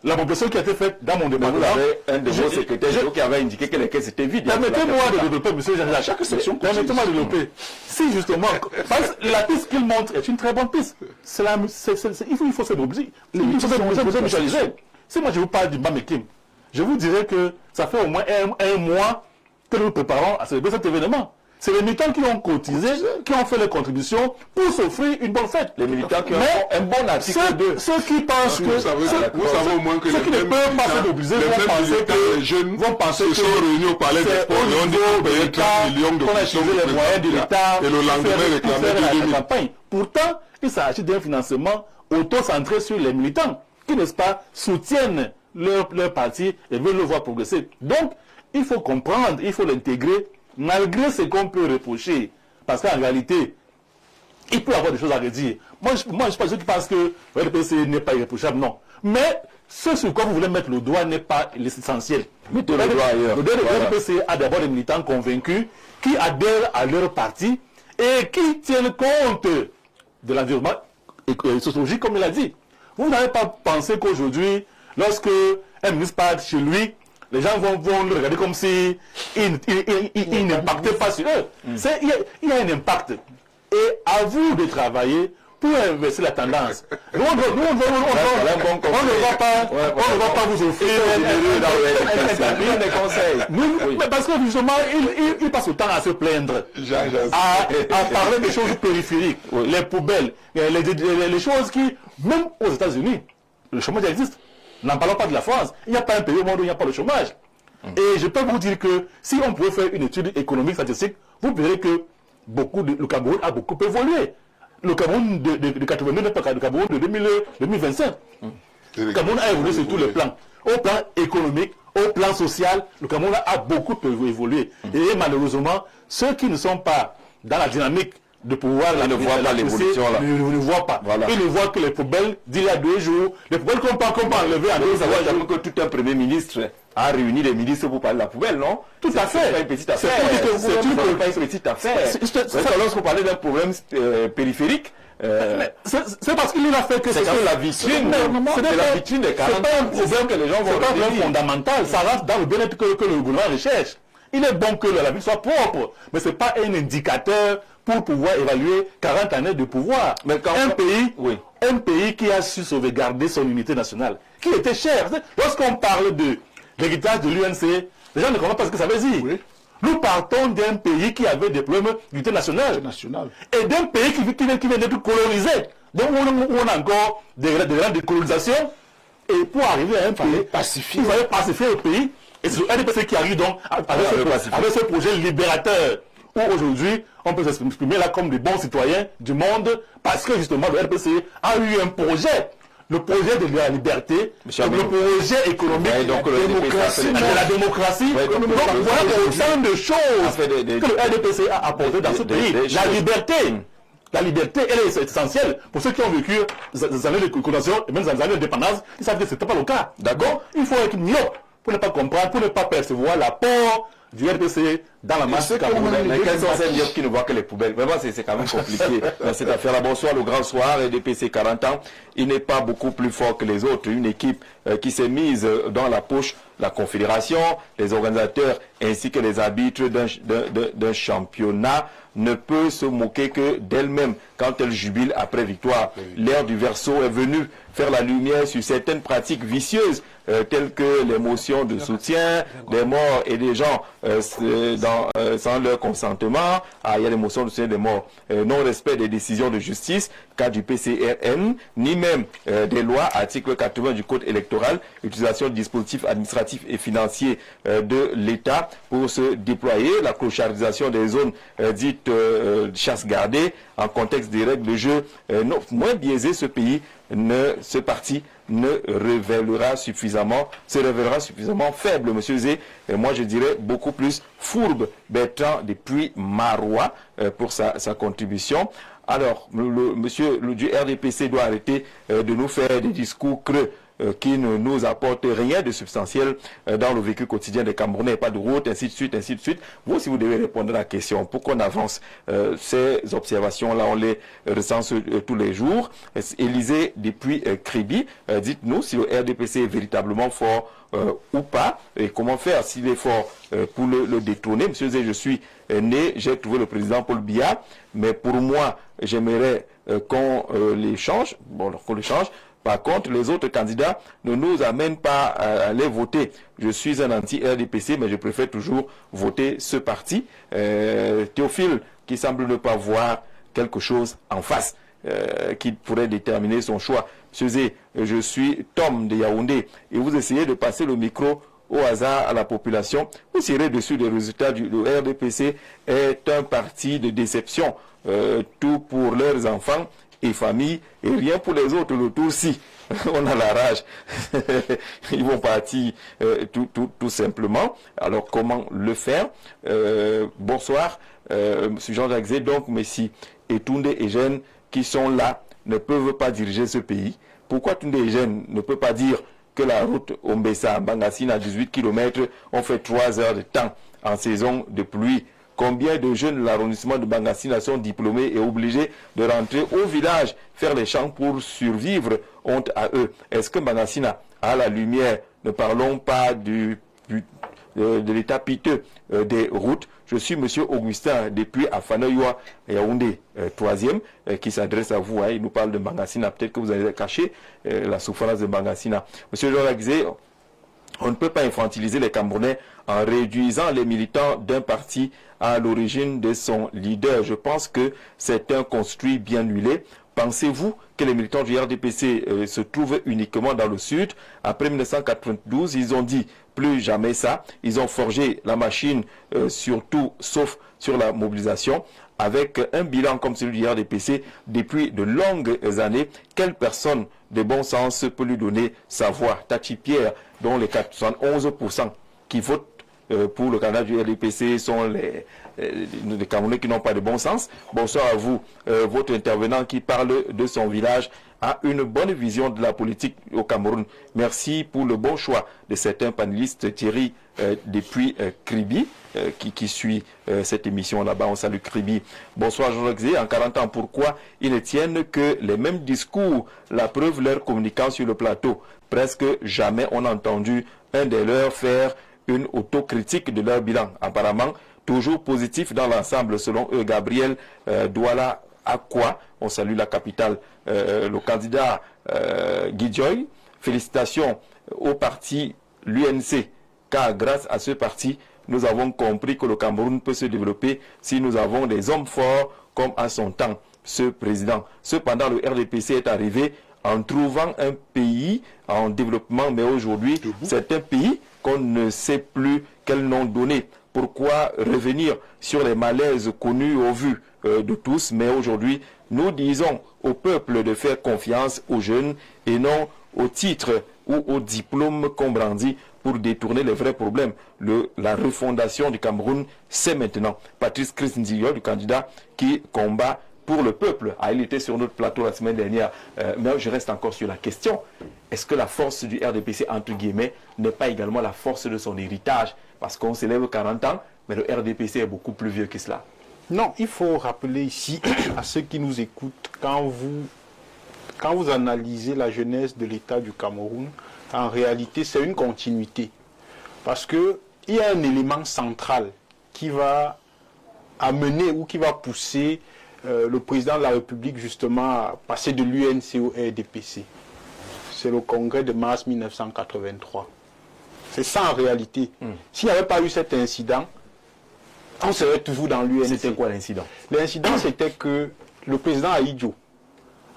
B: la population qui a été faite dans mon département,
A: vous avez un de vos secrétaires qui avait indiqué que les caisses étaient vides.
B: Permettez-moi de développer, monsieur Jean-Jacques. Chaque section, permettez-moi de développer. Si justement, parce que la piste qu'il montre est une très bonne piste. Il faut se mobiliser. Il faut se visualiser. Si moi je vous parle du Bamekim, je vous dirais que ça fait au moins un mois que nous préparons à célébrer cet événement. C'est les militants qui ont cotisé, qui ont fait les contributions pour s'offrir une bonne fête.
A: Les militants qui ont un bon article 2.
B: Ceux qui pensent que...
E: Vous savez au moins que
B: ceux qui ne peuvent pas se mobiliser vont penser que
E: se sont réunis au palais des sports et ont dit qu'on payait 30 millions de
B: questions les moyens de l'État
E: et le lendemain réclamer
B: la campagne. Pourtant, il s'agit d'un financement auto-centrés sur les militants qui, n'est-ce pas, soutiennent leur parti et veulent le voir progresser. Donc, il faut comprendre, il faut l'intégrer, malgré ce qu'on peut reprocher. Parce qu'en réalité, il peut y avoir des choses à redire. Moi, je ne suis pas ceux qui pensent que le RDPC n'est pas irréprochable, non. Mais ce sur quoi vous voulez mettre le doigt n'est pas l'essentiel.
A: Mettez le doigt ailleurs.
B: Le RDPC a d'abord des militants convaincus qui adhèrent à leur parti et qui tiennent compte de l'environnement sociologique, comme il a dit. Vous n'avez pas pensé qu'aujourd'hui, lorsque un ministre parle chez lui, les gens vont le regarder comme si il n'impactait pas sur eux. Il y a un impact. Et à vous de travailler pour inverser la tendance. Nous, on ne va pas vous offrir
A: des conseils.
B: Mais parce que justement, il passe le temps à se plaindre, à parler des choses périphériques, les poubelles, les choses qui, même aux États-Unis, le chômage existe. N'en parlons pas de la France. Il n'y a pas un pays au monde où il n'y a pas de chômage. Et je peux vous dire que si on pouvait faire une étude économique statistique, vous verrez que le Cameroun a beaucoup évolué. Le Cameroun de 82 n'est pas le Cameroun de 2025. Le Cameroun a évolué sur tous les plans. Au plan économique, au plan social, le Cameroun a beaucoup évolué. Et malheureusement, ceux qui ne sont pas dans la dynamique de pouvoir
A: ne voient pas l'évolution là.
B: Ne voient pas. Voilà. Ils ne voient que les poubelles d'il y a 2 jours, les poubelles qu'on peut enlever en 2 jours.
A: Que tout un premier ministre a réuni les ministres pour parler de la poubelle, non?
B: Tout à fait.
A: C'est pas une petite affaire. C'est une petite affaire. Lorsqu'on parlait d'un problème périphérique,
B: c'est parce qu'il a fait que
A: c'est comme la vitrine. C'est la vitrine des 40 ans.
B: C'est pas un problème que les gens vont. C'est pas un problème fondamental. Ça rentre dans le bien-être que le gouvernement recherche. Il est bon que la ville soit propre, mais ce n'est pas un indicateur pour pouvoir évaluer 40 années de pouvoir. Mais un pays qui a su sauvegarder son unité nationale, qui était cher. Lorsqu'on parle de l'héritage de l'UNC, les gens ne comprennent pas ce que ça veut dire. Oui. Nous partons d'un pays qui avait des problèmes d'unité nationale. Et d'un pays qui vient d'être colonisé. Donc on a encore des grandes décolonisations. Et pour arriver à un pays pacifique, il fallait pacifier le pays. Et c'est le RDPC qui arrive donc avec ce projet libérateur. Où aujourd'hui, on peut s'exprimer là comme des bons citoyens du monde. Parce que justement, le RDPC a eu un projet. Le projet de la liberté, le projet économique, de la démocratie. Donc voilà autant de choses que le RDPC a apporté dans ce pays. La liberté. La liberté, elle est essentielle. Pour ceux qui ont vécu les années de colonisation et même les années d'indépendance, ils savent que ce n'était pas le cas. D'accord? Il faut être mieux pour ne pas comprendre, pour ne pas percevoir l'apport du RDPC dans la masse camerounaise.
A: Mais quels sont ces lieux qui ne voient que les poubelles? Vraiment, c'est quand même compliqué dans cette affaire-là. Bonsoir, le grand soir, RDPC 40 ans. Il n'est pas beaucoup plus fort que les autres. Une équipe qui s'est mise dans la poche, la Confédération, les organisateurs ainsi que les arbitres d'un championnat ne peut se moquer que d'elle-même quand elle jubile après victoire. L'ère du verseau est venue faire la lumière sur certaines pratiques vicieuses telles que les motions de soutien, des morts et des gens sans leur consentement. Il y a des motions de soutien des morts, non-respect des décisions de justice, cas du PCRN, ni même des lois, article 80 du Code électoral, utilisation de dispositifs administratifs et financiers de l'État pour se déployer, la clochardisation des zones dites chasse gardée en contexte des règles de jeu moins biaisées. Ce parti ne se révélera suffisamment faible, monsieur Zé, et moi je dirais beaucoup plus fourbe. Bertrand depuis Marois pour sa contribution. Alors, monsieur du RDPC doit arrêter de nous faire des discours creux qui ne nous apportent rien de substantiel dans le vécu quotidien des Camerounais. Pas de route, ainsi de suite, ainsi de suite. Vous aussi, vous devez répondre à la question. Pour qu'on avance, ces observations-là, on les recense tous les jours. Élisée depuis Kribi, dites-nous si le RDPC est véritablement fort ou pas, et comment faire s'il est fort pour le détrôner. Monsieur Zé, je suis né, j'ai trouvé le président Paul Biya, mais pour moi, j'aimerais qu'on les change. Bon, qu'on le change. Par contre, les autres candidats ne nous amènent pas à aller voter. Je suis un anti-RDPC, mais je préfère toujours voter ce parti. Théophile, qui semble ne pas voir quelque chose en face qui pourrait déterminer son choix. Monsieur Zé, je suis Tom de Yaoundé et vous essayez de passer le micro au hasard à la population. Vous serez dessus des résultats du RDPC est un parti de déception. Tout pour leurs enfants et famille, et rien pour les autres, le tout-ci. On a la rage. Ils vont partir tout simplement. Alors, comment le faire? Bonsoir, M. Jean-Jacques Zé. Donc, Messi et Toundé et Jeune qui sont là ne peuvent pas diriger ce pays. Pourquoi Toundé et Jeune ne peut pas dire que la route Ombessa-Bangassine à 18 km, on fait 3 heures de temps en saison de pluie? Combien de jeunes de l'arrondissement de Bangassina sont diplômés et obligés de rentrer au village, faire les champs pour survivre? Honte à eux. Est-ce que Bangassina a la lumière? Ne parlons pas de l'état piteux des routes. Je suis M. Augustin depuis Afanoyoa Yaoundé, 3e, qui s'adresse à vous. Hein. Il nous parle de Bangassina. Peut-être que vous avez caché la souffrance de Bangassina. M. Jean-Jacques Zé, on ne peut pas infantiliser les Camerounais en réduisant les militants d'un parti à l'origine de son leader. Je pense que c'est un construit bien huilé. Pensez-vous que les militants du RDPC se trouvent uniquement dans le sud? Après 1992, ils ont dit plus jamais ça. Ils ont forgé la machine surtout, sauf sur la mobilisation. Avec un bilan comme celui du RDPC depuis de longues années, quelle personne de bon sens peut lui donner sa voix? Tati Pierre, dont les 71% qui votent pour le candidat du RDPC sont les Camerounais qui n'ont pas de bon sens. Bonsoir à vous, votre intervenant qui parle de son village a une bonne vision de la politique au Cameroun. Merci pour le bon choix de certains panélistes. Thierry depuis Kribi qui suit cette émission là-bas. On salue Kribi. Bonsoir Jean-Jacques Zé. En 40 ans, pourquoi ils ne tiennent que les mêmes discours? La preuve, leur communicant sur le plateau. Presque jamais on a entendu un des leurs faire une autocritique de leur bilan. Apparemment, toujours positif dans l'ensemble, selon eux. Gabriel Douala Akwa, on salue la capitale, le candidat Guidjoy. Félicitations au parti l'UNC, car grâce à ce parti, nous avons compris que le Cameroun peut se développer si nous avons des hommes forts comme à son temps, ce président. Cependant, le RDPC est arrivé en trouvant un pays en développement, mais aujourd'hui, c'est un pays qu'on ne sait plus quel nom donner. Pourquoi revenir sur les malaises connus au vu de tous? Mais aujourd'hui, nous disons au peuple de faire confiance aux jeunes et non au titre ou au diplôme qu'on brandit pour détourner les vrais problèmes. La refondation du Cameroun, c'est maintenant. Patrice Christ-Ndiyo, le candidat qui combat pour le peuple. Il était sur notre plateau la semaine dernière. Mais je reste encore sur la question. Est-ce que la force du RDPC, entre guillemets, n'est pas également la force de son héritage? Parce qu'on s'élève 40 ans, mais le RDPC est beaucoup plus vieux que cela.
C: Non, il faut rappeler ici à ceux qui nous écoutent, quand vous analysez la jeunesse de l'État du Cameroun, en réalité, c'est une continuité. Parce qu'il y a un élément central qui va amener ou qui va pousser le président de la République justement à passer de l'UNC au RDPC. C'est le congrès de mars 1983. C'est ça en réalité. S'il n'y avait pas eu cet incident, on serait toujours dans l'UNC.
A: C'était quoi l'incident?
C: L'incident, c'était que le président Ahidjo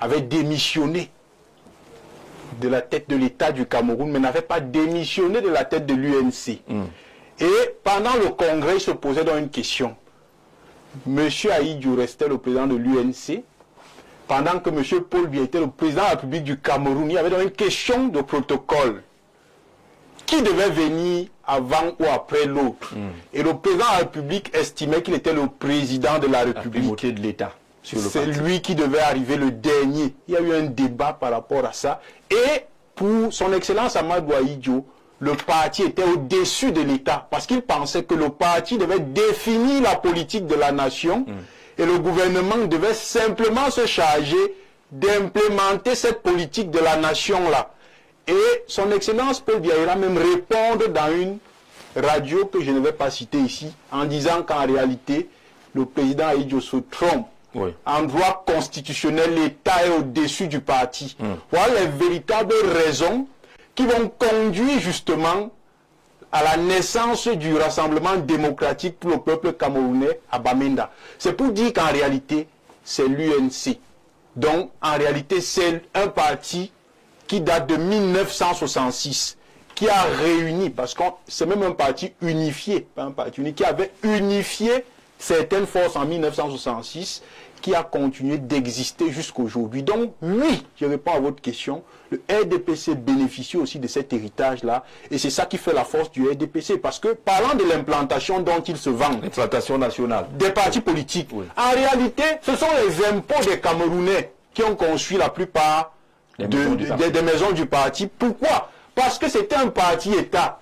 C: avait démissionné de la tête de l'État du Cameroun, mais n'avait pas démissionné de la tête de l'UNC. Et pendant le congrès, il se posait dans une question. M. Ahidjo restait le président de l'UNC, pendant que M. Paul Biya était le président de la République du Cameroun. Il y avait donc une question de protocole. Qui devait venir avant ou après l'autre? Et le président de la République estimait qu'il était le président de la République.
A: La primauté de l'État.
C: C'est lui qui devait arriver le dernier. Il y a eu un débat par rapport à ça. Et pour son Excellence Amadou Ahidjo, le parti était au-dessus de l'État. Parce qu'il pensait que le parti devait définir la politique de la nation. Et le gouvernement devait simplement se charger d'implémenter cette politique de la nation-là. Et son Excellence Paul Biya ira même répondre dans une radio que je ne vais pas citer ici, en disant qu'en réalité, le président Ahidjo se trompe. En droit constitutionnel, l'État est au-dessus du parti. Voilà les véritables raisons qui vont conduire justement à la naissance du Rassemblement démocratique pour le peuple camerounais à Bamenda. C'est pour dire qu'en réalité, c'est l'UNC. Donc, en réalité, c'est un parti qui date de 1966, qui a réuni, parce que c'est même un parti unifié, pas un parti unique, qui avait unifié certaines forces en 1966 qui a continué d'exister jusqu'aujourd'hui. Donc oui, je réponds à votre question, le RDPC bénéficie aussi de cet héritage-là et c'est ça qui fait la force du RDPC parce que parlant de l'implantation dont il se vend,
A: L'implantation nationale.
C: des partis politiques,
A: Oui.
C: en réalité, ce sont les impôts des Camerounais qui ont construit la plupart
A: Des maisons du parti.
C: des maisons du parti. Pourquoi? Parce que c'était un parti-État.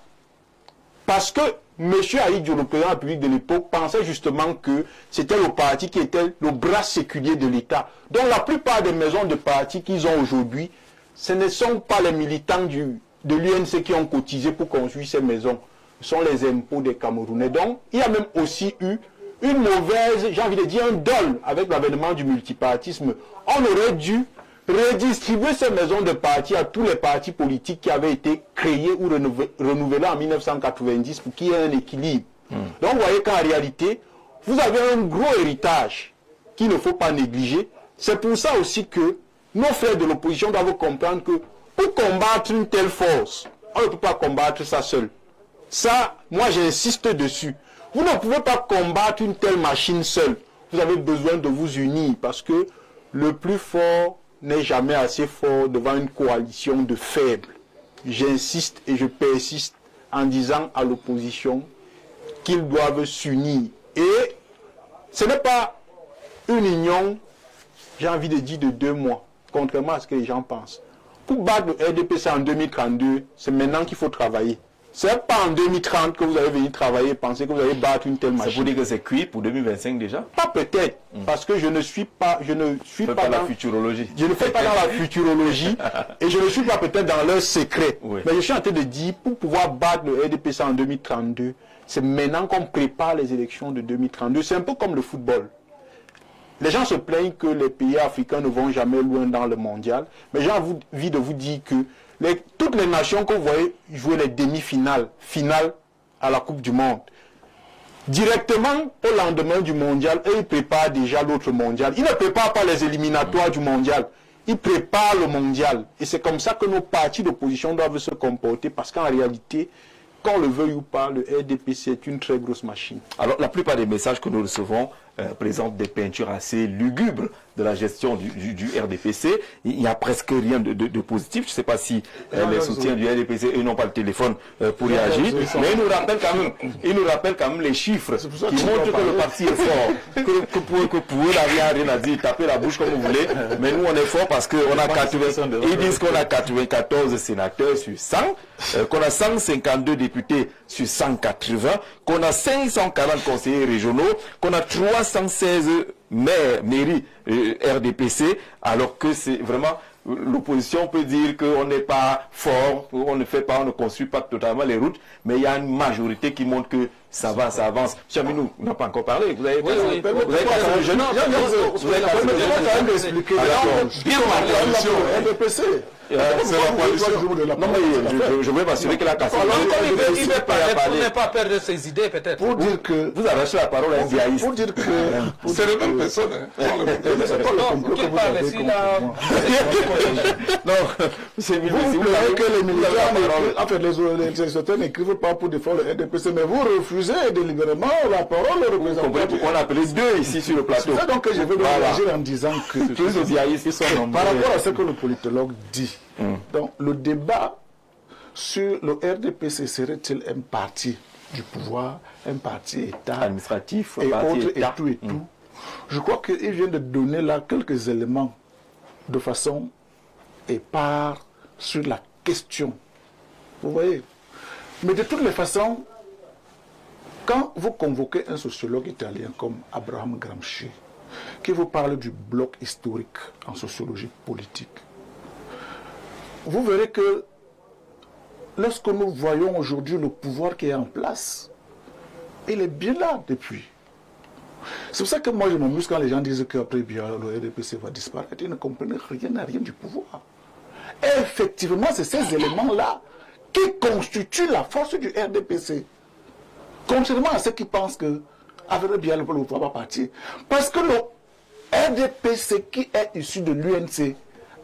C: Parce que M. Aïdjo, le président de la République de l'époque, pensait justement que c'était le parti qui était le bras séculier de l'État. Donc la plupart des maisons de parti qu'ils ont aujourd'hui, ce ne sont pas les militants de l'UNC qui ont cotisé pour construire ces maisons. Ce sont les impôts des Camerounais. Donc il y a même aussi eu une mauvaise, j'ai envie de dire un dol avec l'avènement du multipartisme. On aurait dû redistribuer ces maisons de parti à tous les partis politiques qui avaient été créés ou renouvelés en 1990 pour qu'il y ait un équilibre. Donc vous voyez qu'en réalité, vous avez un gros héritage qu'il ne faut pas négliger. C'est pour ça aussi que nos frères de l'opposition doivent comprendre que pour combattre une telle force, on ne peut pas combattre ça seul. Ça, moi j'insiste dessus. Vous ne pouvez pas combattre une telle machine seule. Vous avez besoin de vous unir parce que le plus fort n'est jamais assez fort devant une coalition de faibles. J'insiste et je persiste en disant à l'opposition qu'ils doivent s'unir. Et ce n'est pas une union, j'ai envie de dire, de 2 mois, contrairement à ce que les gens pensent. Pour battre le RDPC en 2032, c'est maintenant qu'il faut travailler. Ce n'est pas en 2030 que vous allez venir travailler et penser que vous allez battre une telle machine.
A: C'est pour dire que c'est cuit pour 2025 déjà?
C: Pas peut-être, parce que je ne suis pas
A: Pas la futurologie.
C: Je ne fais pas dans la futurologie et je ne suis pas peut-être dans leur secret.
A: Oui.
C: Mais je suis en train de dire, pour pouvoir battre le RDPC en 2032, c'est maintenant qu'on prépare les élections de 2032. C'est un peu comme le football. Les gens se plaignent que les pays africains ne vont jamais loin dans le mondial, mais j'ai envie de vous dire que toutes les nations que vous voyez jouer les demi-finales, finales à la Coupe du Monde, directement au lendemain du mondial, eux, ils préparent déjà l'autre mondial. Ils ne préparent pas les éliminatoires du mondial. Ils préparent le mondial. Et c'est comme ça que nos partis d'opposition doivent se comporter, parce qu'en réalité, qu'on le veuille ou pas, le RDPC est une très grosse machine.
A: Alors, la plupart des messages que nous recevons présentent des peintures assez lugubres de la gestion du RDPC. Il n'y a presque rien de positif. Je ne sais pas si les soutiens du RDPC, eux, n'ont pas le téléphone pour y agir. Mais ils nous rappellent quand même les chiffres qui montrent que le parti est fort. Que pour eux, là, il n'y a rien à dire. Tapez la bouche comme vous voulez. Mais nous, on est fort parce qu'on a 80. Ils disent qu'on a 94 sénateurs sur 100, qu'on a 152 députés sur 180, qu'on a 540 conseillers régionaux, qu'on a 316 mairies RDPC, alors que c'est vraiment l'opposition peut dire qu'on n'est pas fort, on ne fait pas, on ne construit pas totalement les routes, mais il y a une majorité qui montre que ça va, ça avance. Chaminou, on n'a pas encore parlé. Vous avez
F: expliquer
C: bien
F: RDPC.
E: C'est la coalition.
A: Non, mais je veux m'assurer que la question.
D: Il ne pas perdre ses idées, peut-être.
F: Pour dire que.
A: Vous arrachez la parole à un biaïste.
F: Pour dire que.
E: C'est les mêmes personnes.
F: C'est pas le complot que vous avez contre moi.
A: Non, c'est
F: Vous voulez que les militants, en fait, les certains n'écrivent pas pour défendre le RDPC, mais vous refusez délibérément la parole au représentant.
A: On a appelé 2 ici sur le plateau.
F: C'est ça donc que je veux réagir en disant que.
A: Tous les biaïstes sont nombreux.
F: Par rapport à ce que le politologue dit, donc le débat sur le RDPC serait-il un parti du pouvoir, un parti État
A: Administratif,
F: et
A: parti
F: autres et
A: État.
F: tout et tout. Je crois qu'il vient de donner là quelques éléments de façon épars sur la question. Vous voyez? Mais de toutes les façons, quand vous convoquez un sociologue italien comme Abraham Gramsci, qui vous parle du bloc historique en sociologie politique, vous verrez que lorsque nous voyons aujourd'hui le pouvoir qui est en place, il est bien là depuis. C'est pour ça que moi je m'amuse quand les gens disent qu'après bien le RDPC va disparaître. Ils ne comprennent rien à rien du pouvoir. Et effectivement, c'est ces éléments-là qui constituent la force du RDPC. Contrairement à ceux qui pensent que avec bien le pouvoir va partir. Parce que le RDPC qui est issu de l'UNC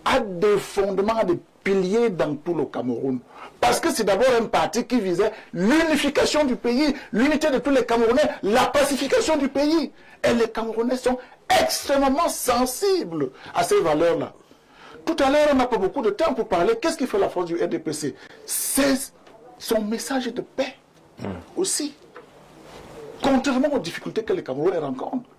F: a des fondements, des pilier dans tout le Cameroun. Parce que c'est d'abord un parti qui visait l'unification du pays, l'unité de tous les Camerounais, la pacification du pays. Et les Camerounais sont extrêmement sensibles à ces valeurs-là. Tout à l'heure, on n'a pas beaucoup de temps pour parler. Qu'est-ce qui fait la force du RDPC? C'est son message de paix aussi. Contrairement aux difficultés que les Camerounais rencontrent.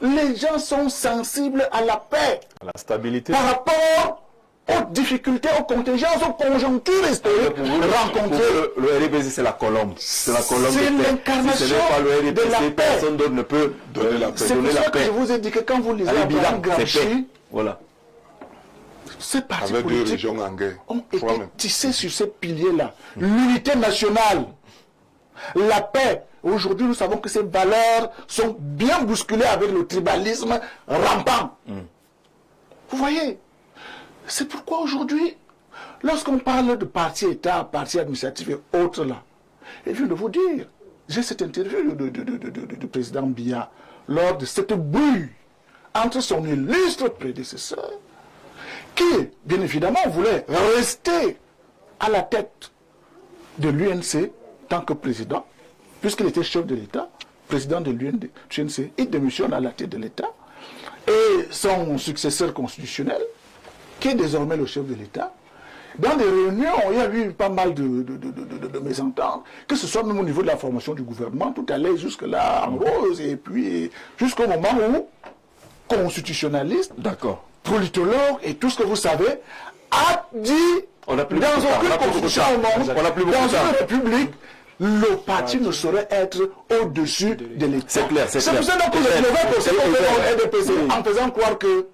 F: Les gens sont sensibles à la paix.
B: À la stabilité.
F: Par rapport aux difficultés, aux contingences, aux conjonctures historiques rencontrées.
A: Le RDPC, c'est la colombe. C'est la colombe.
F: C'est l'incarnation
A: si ce n'est pas le RDPC,
F: de la paix.
A: personne d'autre ne peut donner la paix.
F: C'est pour ça que je vous ai dit que quand vous lisez Abraham Gramsci,
A: voilà.
F: ces partis
E: Avec deux
F: politiques
E: régions en guerre.
F: ont été
E: Toi-même.
F: tissés sur ces piliers-là. L'unité nationale, la paix. Aujourd'hui, nous savons que ces valeurs sont bien bousculées avec le tribalisme rampant. Vous voyez? C'est pourquoi aujourd'hui, lorsqu'on parle de parti-État, parti administratif et autres là, et je viens de vous dire, j'ai cette interview du président Biya lors de cette brouille entre son illustre prédécesseur, qui, bien évidemment, voulait rester à la tête de l'UNC tant que président, puisqu'il était chef de l'État, président de l'UNC, il démissionne à la tête de l'État, et son successeur constitutionnel, qui est désormais le chef de l'État, dans des réunions, il y a eu pas mal de mésententes, que ce soit même au niveau de la formation du gouvernement, tout allait jusque-là en rose, et puis jusqu'au moment où, constitutionnaliste, politologue et tout ce que vous savez, a dit, dans aucune constitution au monde, dans une république, le parti ne saurait être au-dessus de l'État.
A: C'est clair, c'est
F: pour ça que le mauvais procès qu'on fait au RDPC en faisant croire que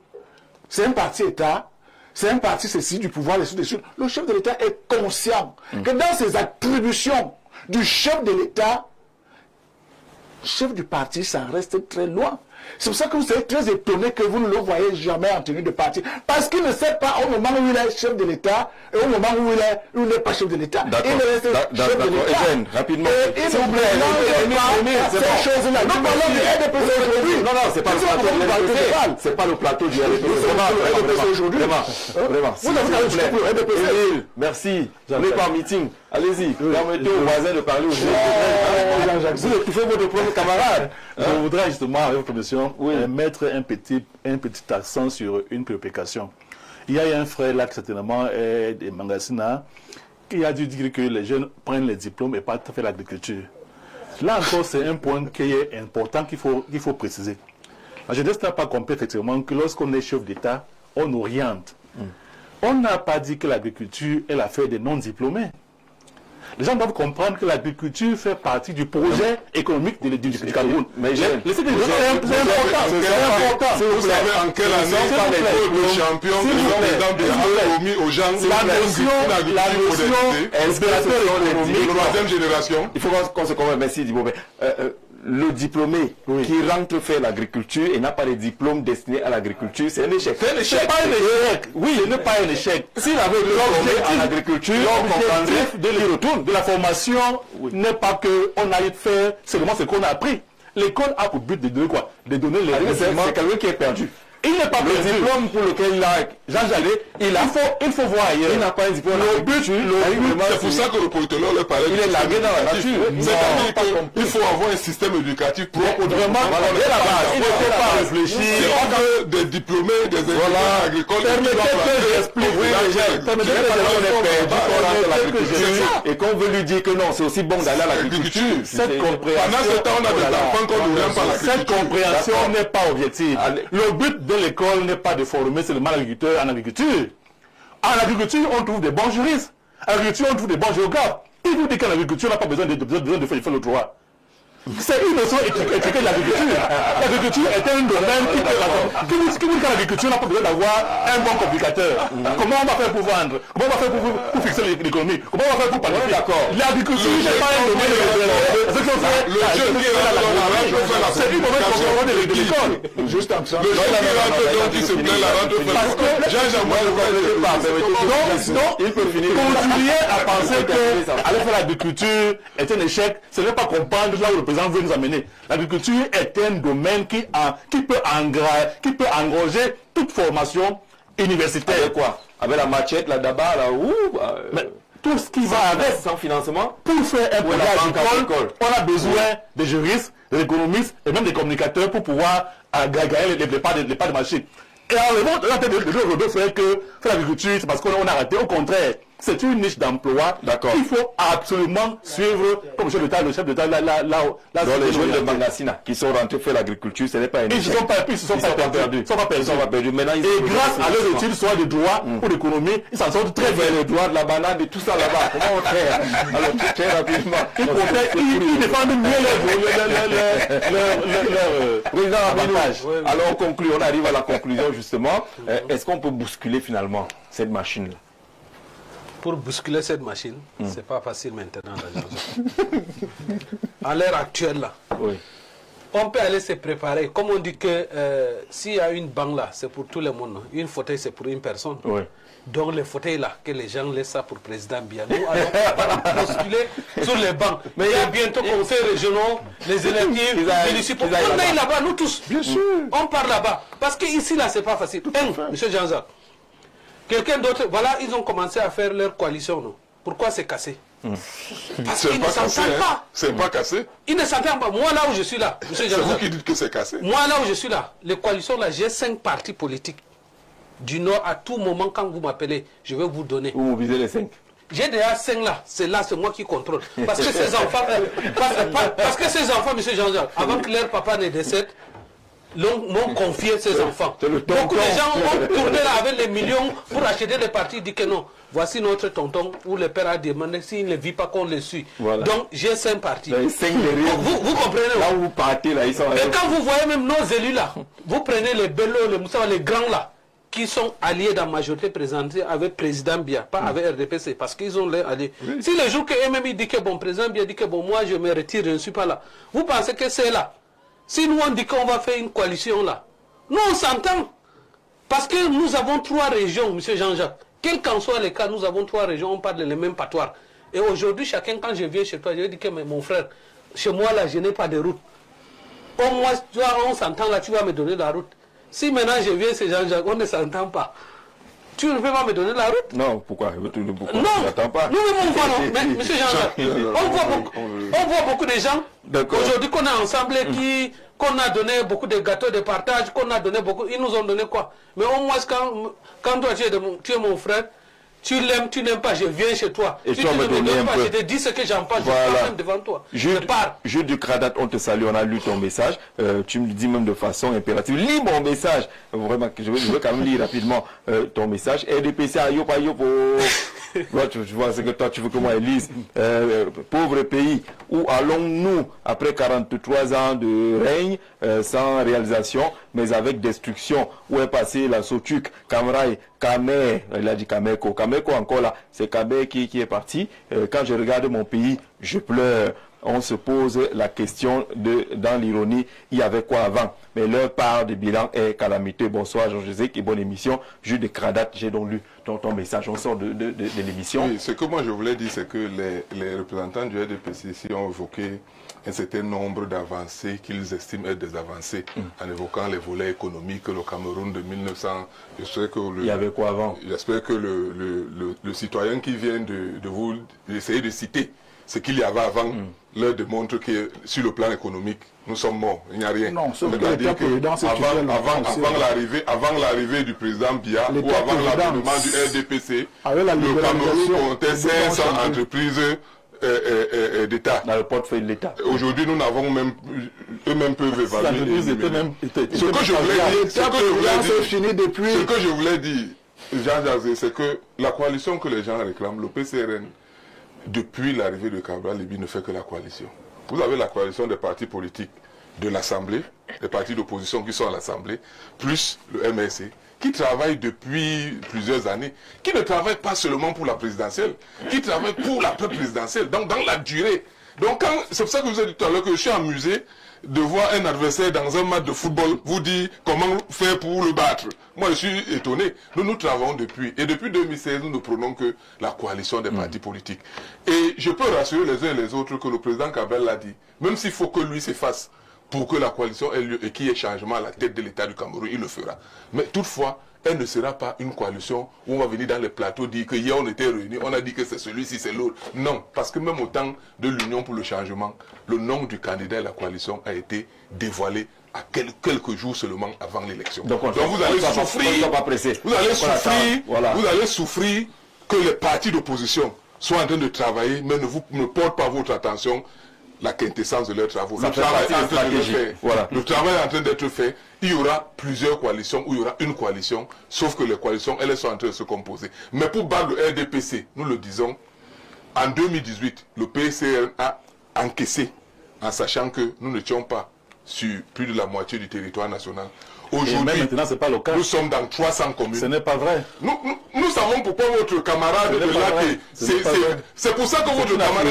F: c'est un parti-État, c'est un parti ceci du pouvoir, dessus. Le chef de l'État est conscient que dans ses attributions du chef de l'État, chef du parti, ça reste très loin. C'est pour ça que vous êtes très étonné que vous ne le voyez jamais en tenue de parti. Parce qu'il ne sait pas au moment où il est chef de l'État et au moment où il n'est pas chef de l'État. Il reste chef de l'État.
A: Rapidement.
F: Et il ne présente pas ces choses-là. Nous parlons du RDPC aujourd'hui.
A: Non, c'est pas le plateau du RDPC. C'est pas le plateau du RDPC aujourd'hui. Vraiment.
F: Vous avez parlé du RDPC.
A: Merci. Vous n'êtes pas en meeting. Allez-y. Permettez aux voisins de parler aujourd'hui. Vous étouffez votre premier camarade.
B: Je voudrais justement, avec votre permission, mettre un petit accent sur une préoccupation. Il y a un frère là qui certainement est des Mangasina qui a dû dire que les jeunes prennent les diplômes et pas faire l'agriculture. Là encore, c'est un point qui est important qu'il faut préciser. La jeunesse n'a pas compris effectivement que lorsqu'on est chef d'État, on oriente. On n'a pas dit que l'agriculture est l'affaire des non-diplômés. Les gens doivent comprendre que l'agriculture fait partie du projet économique du Cameroun.
E: Mais c'est important. Vous savez en quelle année le champion a promis aux gens
A: la notion
E: troisième génération.
A: Il faut qu'on se convainc. Merci Dibobé. Le diplômé qui rentre faire l'agriculture et n'a pas de diplôme destiné à l'agriculture, c'est un échec.
B: C'est un échec. C'est pas un échec. Oui, ce n'est pas un échec.
A: S'il avait l'objectif en agriculture,
B: l'objectif de retour de la formation n'est pas qu'on aille faire seulement ce qu'on a appris. L'école a pour but de donner quoi? De donner les
A: renseignements. C'est quelqu'un qui est perdu.
B: Il n'est pas
A: le diplôme pour lequel Jean Jallet, il faut voir ailleurs. Il n'a pas un diplôme.
E: C'est pour ça que le politologue leur parlait.
A: Il est largué dans la nature.
E: C'est-à-dire qu'il faut avoir un système éducatif propre.
A: Vraiment, dès la base, il ne faut pas réfléchir.
E: C'est pas que des diplômés, des ingénieurs agricoles.
A: Permettez que j'explique. Permettez que je perdu et qu'on veut lui dire que non, c'est aussi bon d'aller à l'agriculture.
B: Cette compréhension.
E: Pendant ce temps, on a des enfants qu'on n'aime pas l'agriculture.
B: Cette compréhension n'est pas objective. Le but de l'école n'est pas de former seulement l'agriculteur en agriculture. En agriculture, on trouve des bons juristes. En agriculture, on trouve des bons géographes. Il vous dit qu'en agriculture, on n'a pas besoin de faire le droit. C'est une notion éthique de l'agriculture. L'agriculture est un domaine qui vous dit qu'en agriculture, on n'a pas besoin d'avoir un bon complicateur. Comment on va faire pour vendre? Comment on va faire pour fixer l'économie? Comment on va faire pour parler? L'agriculture n'est pas un domaine de c'est une mauvaise compréhension de l'école.
F: Juste en ça.
E: Le jeune qui rentre donc qui se plaît la rentre.
A: Il peut finir.
B: Continuer à penser que aller faire l'agriculture est un échec, ce n'est pas comprendre là où le président veut nous amener. L'agriculture est un domaine qui peut engranger toute formation
F: universitaire.
A: Avec quoi? Avec la machette, la daba, là,
F: Mais tout ce qui va avec.
A: Sans financement?
F: Pour faire un projet
A: agricole,
F: agricole, on a besoin des juristes, des économistes et même des communicateurs pour pouvoir gagner les parts de marché. Et en revanche, on a peut-être de faire que l'agriculture, c'est parce qu'on a raté. Au contraire, c'est une niche d'emploi qu'il faut absolument suivre comme le chef d'État,
A: les jeunes de Mangasina qui sont rentrés faire l'agriculture, ce n'est pas une
F: Ils ne sont pas perdus. Ils sont pas perdus.
A: Maintenant,
F: et grâce à leurs études, soit de droit ou d'économie, ils s'en sortent très bien.
A: Le droit de la banane, de tout ça là-bas. Comment on fait? Alors, très rapidement.
F: Ils défendent mieux leur
A: président avantage. Alors, on conclut, on arrive à la conclusion justement. Est-ce qu'on peut bousculer finalement cette machine-là?
D: Pour bousculer cette machine, c'est pas facile maintenant. À l'heure actuelle, là, on peut aller se préparer. Comme on dit que s'il y a une banque là, c'est pour tout le monde. Une fauteuil, c'est pour une personne. Donc les fauteuils là, que les gens laissent ça pour président Biya. Nous allons bousculer sur les banques. Mais il y a bientôt conseils régionaux, les électifs, les municipaux. On est là-bas, nous tous. Bien sûr. On part là-bas. Parce qu'ici là, c'est pas facile. Monsieur Jean-Jacques. Quelqu'un d'autre, voilà, ils ont commencé à faire leur coalition. Non? Pourquoi c'est cassé? Parce qu'ils ne s'entendent pas.
E: C'est pas cassé.
D: Ils ne s'entendent pas. Moi, là où je suis là,
E: c'est vous qui dites que c'est cassé.
D: Moi, là où je suis là, les coalitions, là, j'ai 5 partis politiques. Du Nord, à tout moment, quand vous m'appelez, je vais vous donner.
A: Vous mobilisez les 5.
D: J'ai déjà 5 là. C'est moi qui contrôle. Parce que ces enfants, parce que ces enfants, M. Jean-Jacques, avant que leur papa ne décède, m'ont confié ses enfants. Beaucoup de gens ont tourné là avec les millions pour acheter les partis, dit que non. Voici notre tonton où le père a demandé s'il ne vit pas qu'on le suit. Voilà. Donc j'ai 5 partis. Vous comprenez?
A: Là où vous partez, là, ils sont.
D: Et quand vous voyez même nos élus là, vous prenez les Bello, les Moussa, les grands là, qui sont alliés dans la majorité présentée avec président Biya, pas avec RDPC, parce qu'ils ont l'air alliés. Si le jour que eux-mêmes ils disent que bon, président Biya dit que bon, moi je me retire, je ne suis pas là. Vous pensez que c'est là? Si nous on dit qu'on va faire une coalition là, nous on s'entend. Parce que nous avons 3 régions, M. Jean-Jacques. Quel qu'en soit le cas, nous avons 3 régions, on parle les mêmes patoires. Et aujourd'hui, chacun, quand je viens chez toi, je dis que mon frère, chez moi là, je n'ai pas de route. Au moins, on s'entend là, tu vas me donner la route. Si maintenant je viens chez Jean-Jacques, on ne s'entend pas. Tu ne peux pas me donner la route?
A: Non, pourquoi?
D: Non,
A: pas.
D: Nous on voit, non. Mais, M. Jean-Jacques, on voit beaucoup de gens aujourd'hui qu'on a ensemble qu'on a donné beaucoup de gâteaux de partage, qu'on a donné beaucoup. Ils nous ont donné quoi? Mais au moins, quand toi tu es mon frère, tu l'aimes, tu n'aimes pas, je viens chez toi.
A: Et
D: si
A: tu
D: tu ne me donnes pas,
A: je
D: te dis ce que j'en pense, je parle même devant toi.
A: Jules du Cradat, on te salue, on a lu ton message. Tu me dis même de façon impérative. Lis mon message. Vraiment, je veux quand même lire rapidement ton message. RDPC, tu vois ce que toi tu veux que moi je lise. Pauvre pays, où allons-nous après 43 ans de règne sans réalisation, mais avec destruction? Où est passé la Sotuk, Kamrai, Kamer, il a dit Kameko, Kameko encore là, c'est Kamer qui est parti. Quand je regarde mon pays, je pleure. On se pose la question dans l'ironie, il y avait quoi avant? Mais leur part de bilan est calamité. Bonsoir Jean-José et bonne émission. Jules de Cradat, j'ai donc lu ton message. On sort de l'émission.
E: Oui, ce que moi je voulais dire, c'est que les représentants du RDPC ici ont évoqué un certain nombre d'avancées qu'ils estiment être des avancées, en évoquant les volets économiques, le Cameroun de 1900. Il
A: y avait quoi avant?
E: J'espère que le citoyen qui vient de vous essayer de citer ce qu'il y avait avant leur démontre que sur le plan économique, nous sommes morts, il n'y a rien.
F: Non, sauf que
E: avant l'arrivée du président Biya ou avant l'avènement du RDPC, le Cameroun comptait 500 entreprises d'État.
A: Dans le portefeuille de l'État.
E: Aujourd'hui, nous n'avons même, eux-mêmes peuvent évaluer. Ce que je voulais dire, Jean-Jacques, c'est que la coalition que les gens réclament, le PCRN, depuis l'arrivée de Cabral Libye, ne fait que la coalition. Vous avez la coalition des partis politiques de l'Assemblée, des partis d'opposition qui sont à l'Assemblée, plus le MSC, qui travaillent depuis plusieurs années, qui ne travaillent pas seulement pour la présidentielle, qui travaillent pour la présidentielle, donc dans la durée. Donc c'est pour ça que je vous ai dit tout à l'heure que je suis amusé de voir un adversaire dans un match de football vous dire comment faire pour le battre. Moi je suis étonné. Nous travaillons depuis. Et depuis 2016, nous ne prenons que la coalition des partis politiques. Et je peux rassurer les uns et les autres que le président Kabel l'a dit. Même s'il faut que lui s'efface pour que la coalition ait lieu et qu'il y ait changement à la tête de l'État du Cameroun, il le fera. Mais toutefois, elle ne sera pas une coalition où on va venir dans les plateaux dire que hier on était réunis, on a dit que c'est celui-ci, c'est l'autre. Non, parce que même au temps de l'Union pour le changement, le nom du candidat à la coalition a été dévoilé à quelques jours seulement avant l'élection. Donc vous allez souffrir que les partis d'opposition soient en train de travailler, mais ne portent pas votre attention la quintessence de leurs travaux. Le travail est en train d'être fait. Il y aura plusieurs coalitions ou il y aura une coalition, sauf que les coalitions, elles sont en train de se composer. Mais pour battre le RDPC, nous le disons, en 2018, le PCR a encaissé, en sachant que nous n'étions pas sur plus de la moitié du territoire national. Aujourd'hui,
B: maintenant, c'est pas le cas.
E: Nous sommes dans 300 communes.
B: Ce n'est pas vrai.
E: Nous savons pourquoi votre camarade de l'AT. C'est pour ça que votre camarade.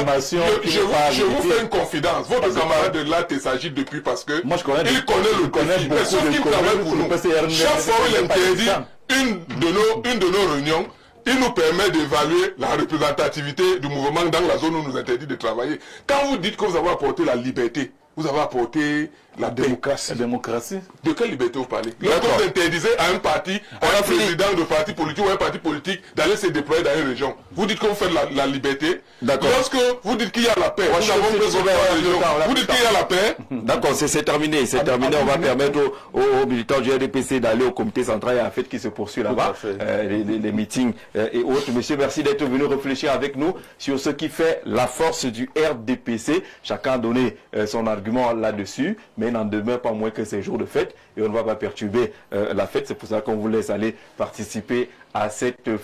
E: Je vous fais une confidence. Votre camarade de l'AT s'agit depuis parce que il connaît le défi. Mais sauf qu'il travaille pour nous. Chaque fois où il interdit une de nos réunions, il nous permet d'évaluer la représentativité du mouvement dans la zone où nous interdit de travailler. Quand vous dites que vous avez apporté la liberté, vous avez apporté la démocratie.
B: La démocratie.
E: De quelle liberté vous parlez? Lorsque vous interdisez à un parti, à un président de parti politique ou à un parti politique d'aller se déployer dans une région, vous dites que vous faites la liberté. Lorsque vous dites qu'il y a la paix, nous avons besoin de la région. Vous dites qu'il y a la paix.
A: D'accord, c'est terminé. C'est terminé. On va permettre aux militants du RDPC d'aller au comité central. Il y a un fait qui se poursuit là-bas. Les meetings et autres. Monsieur, merci d'être venu réfléchir avec nous sur ce qui fait la force du RDPC. Chacun a donné son argument là-dessus. Mais il n'en demeure pas moins que c'est jour de fête et on ne va pas perturber la fête. C'est pour ça qu'on vous laisse aller participer à cette fête.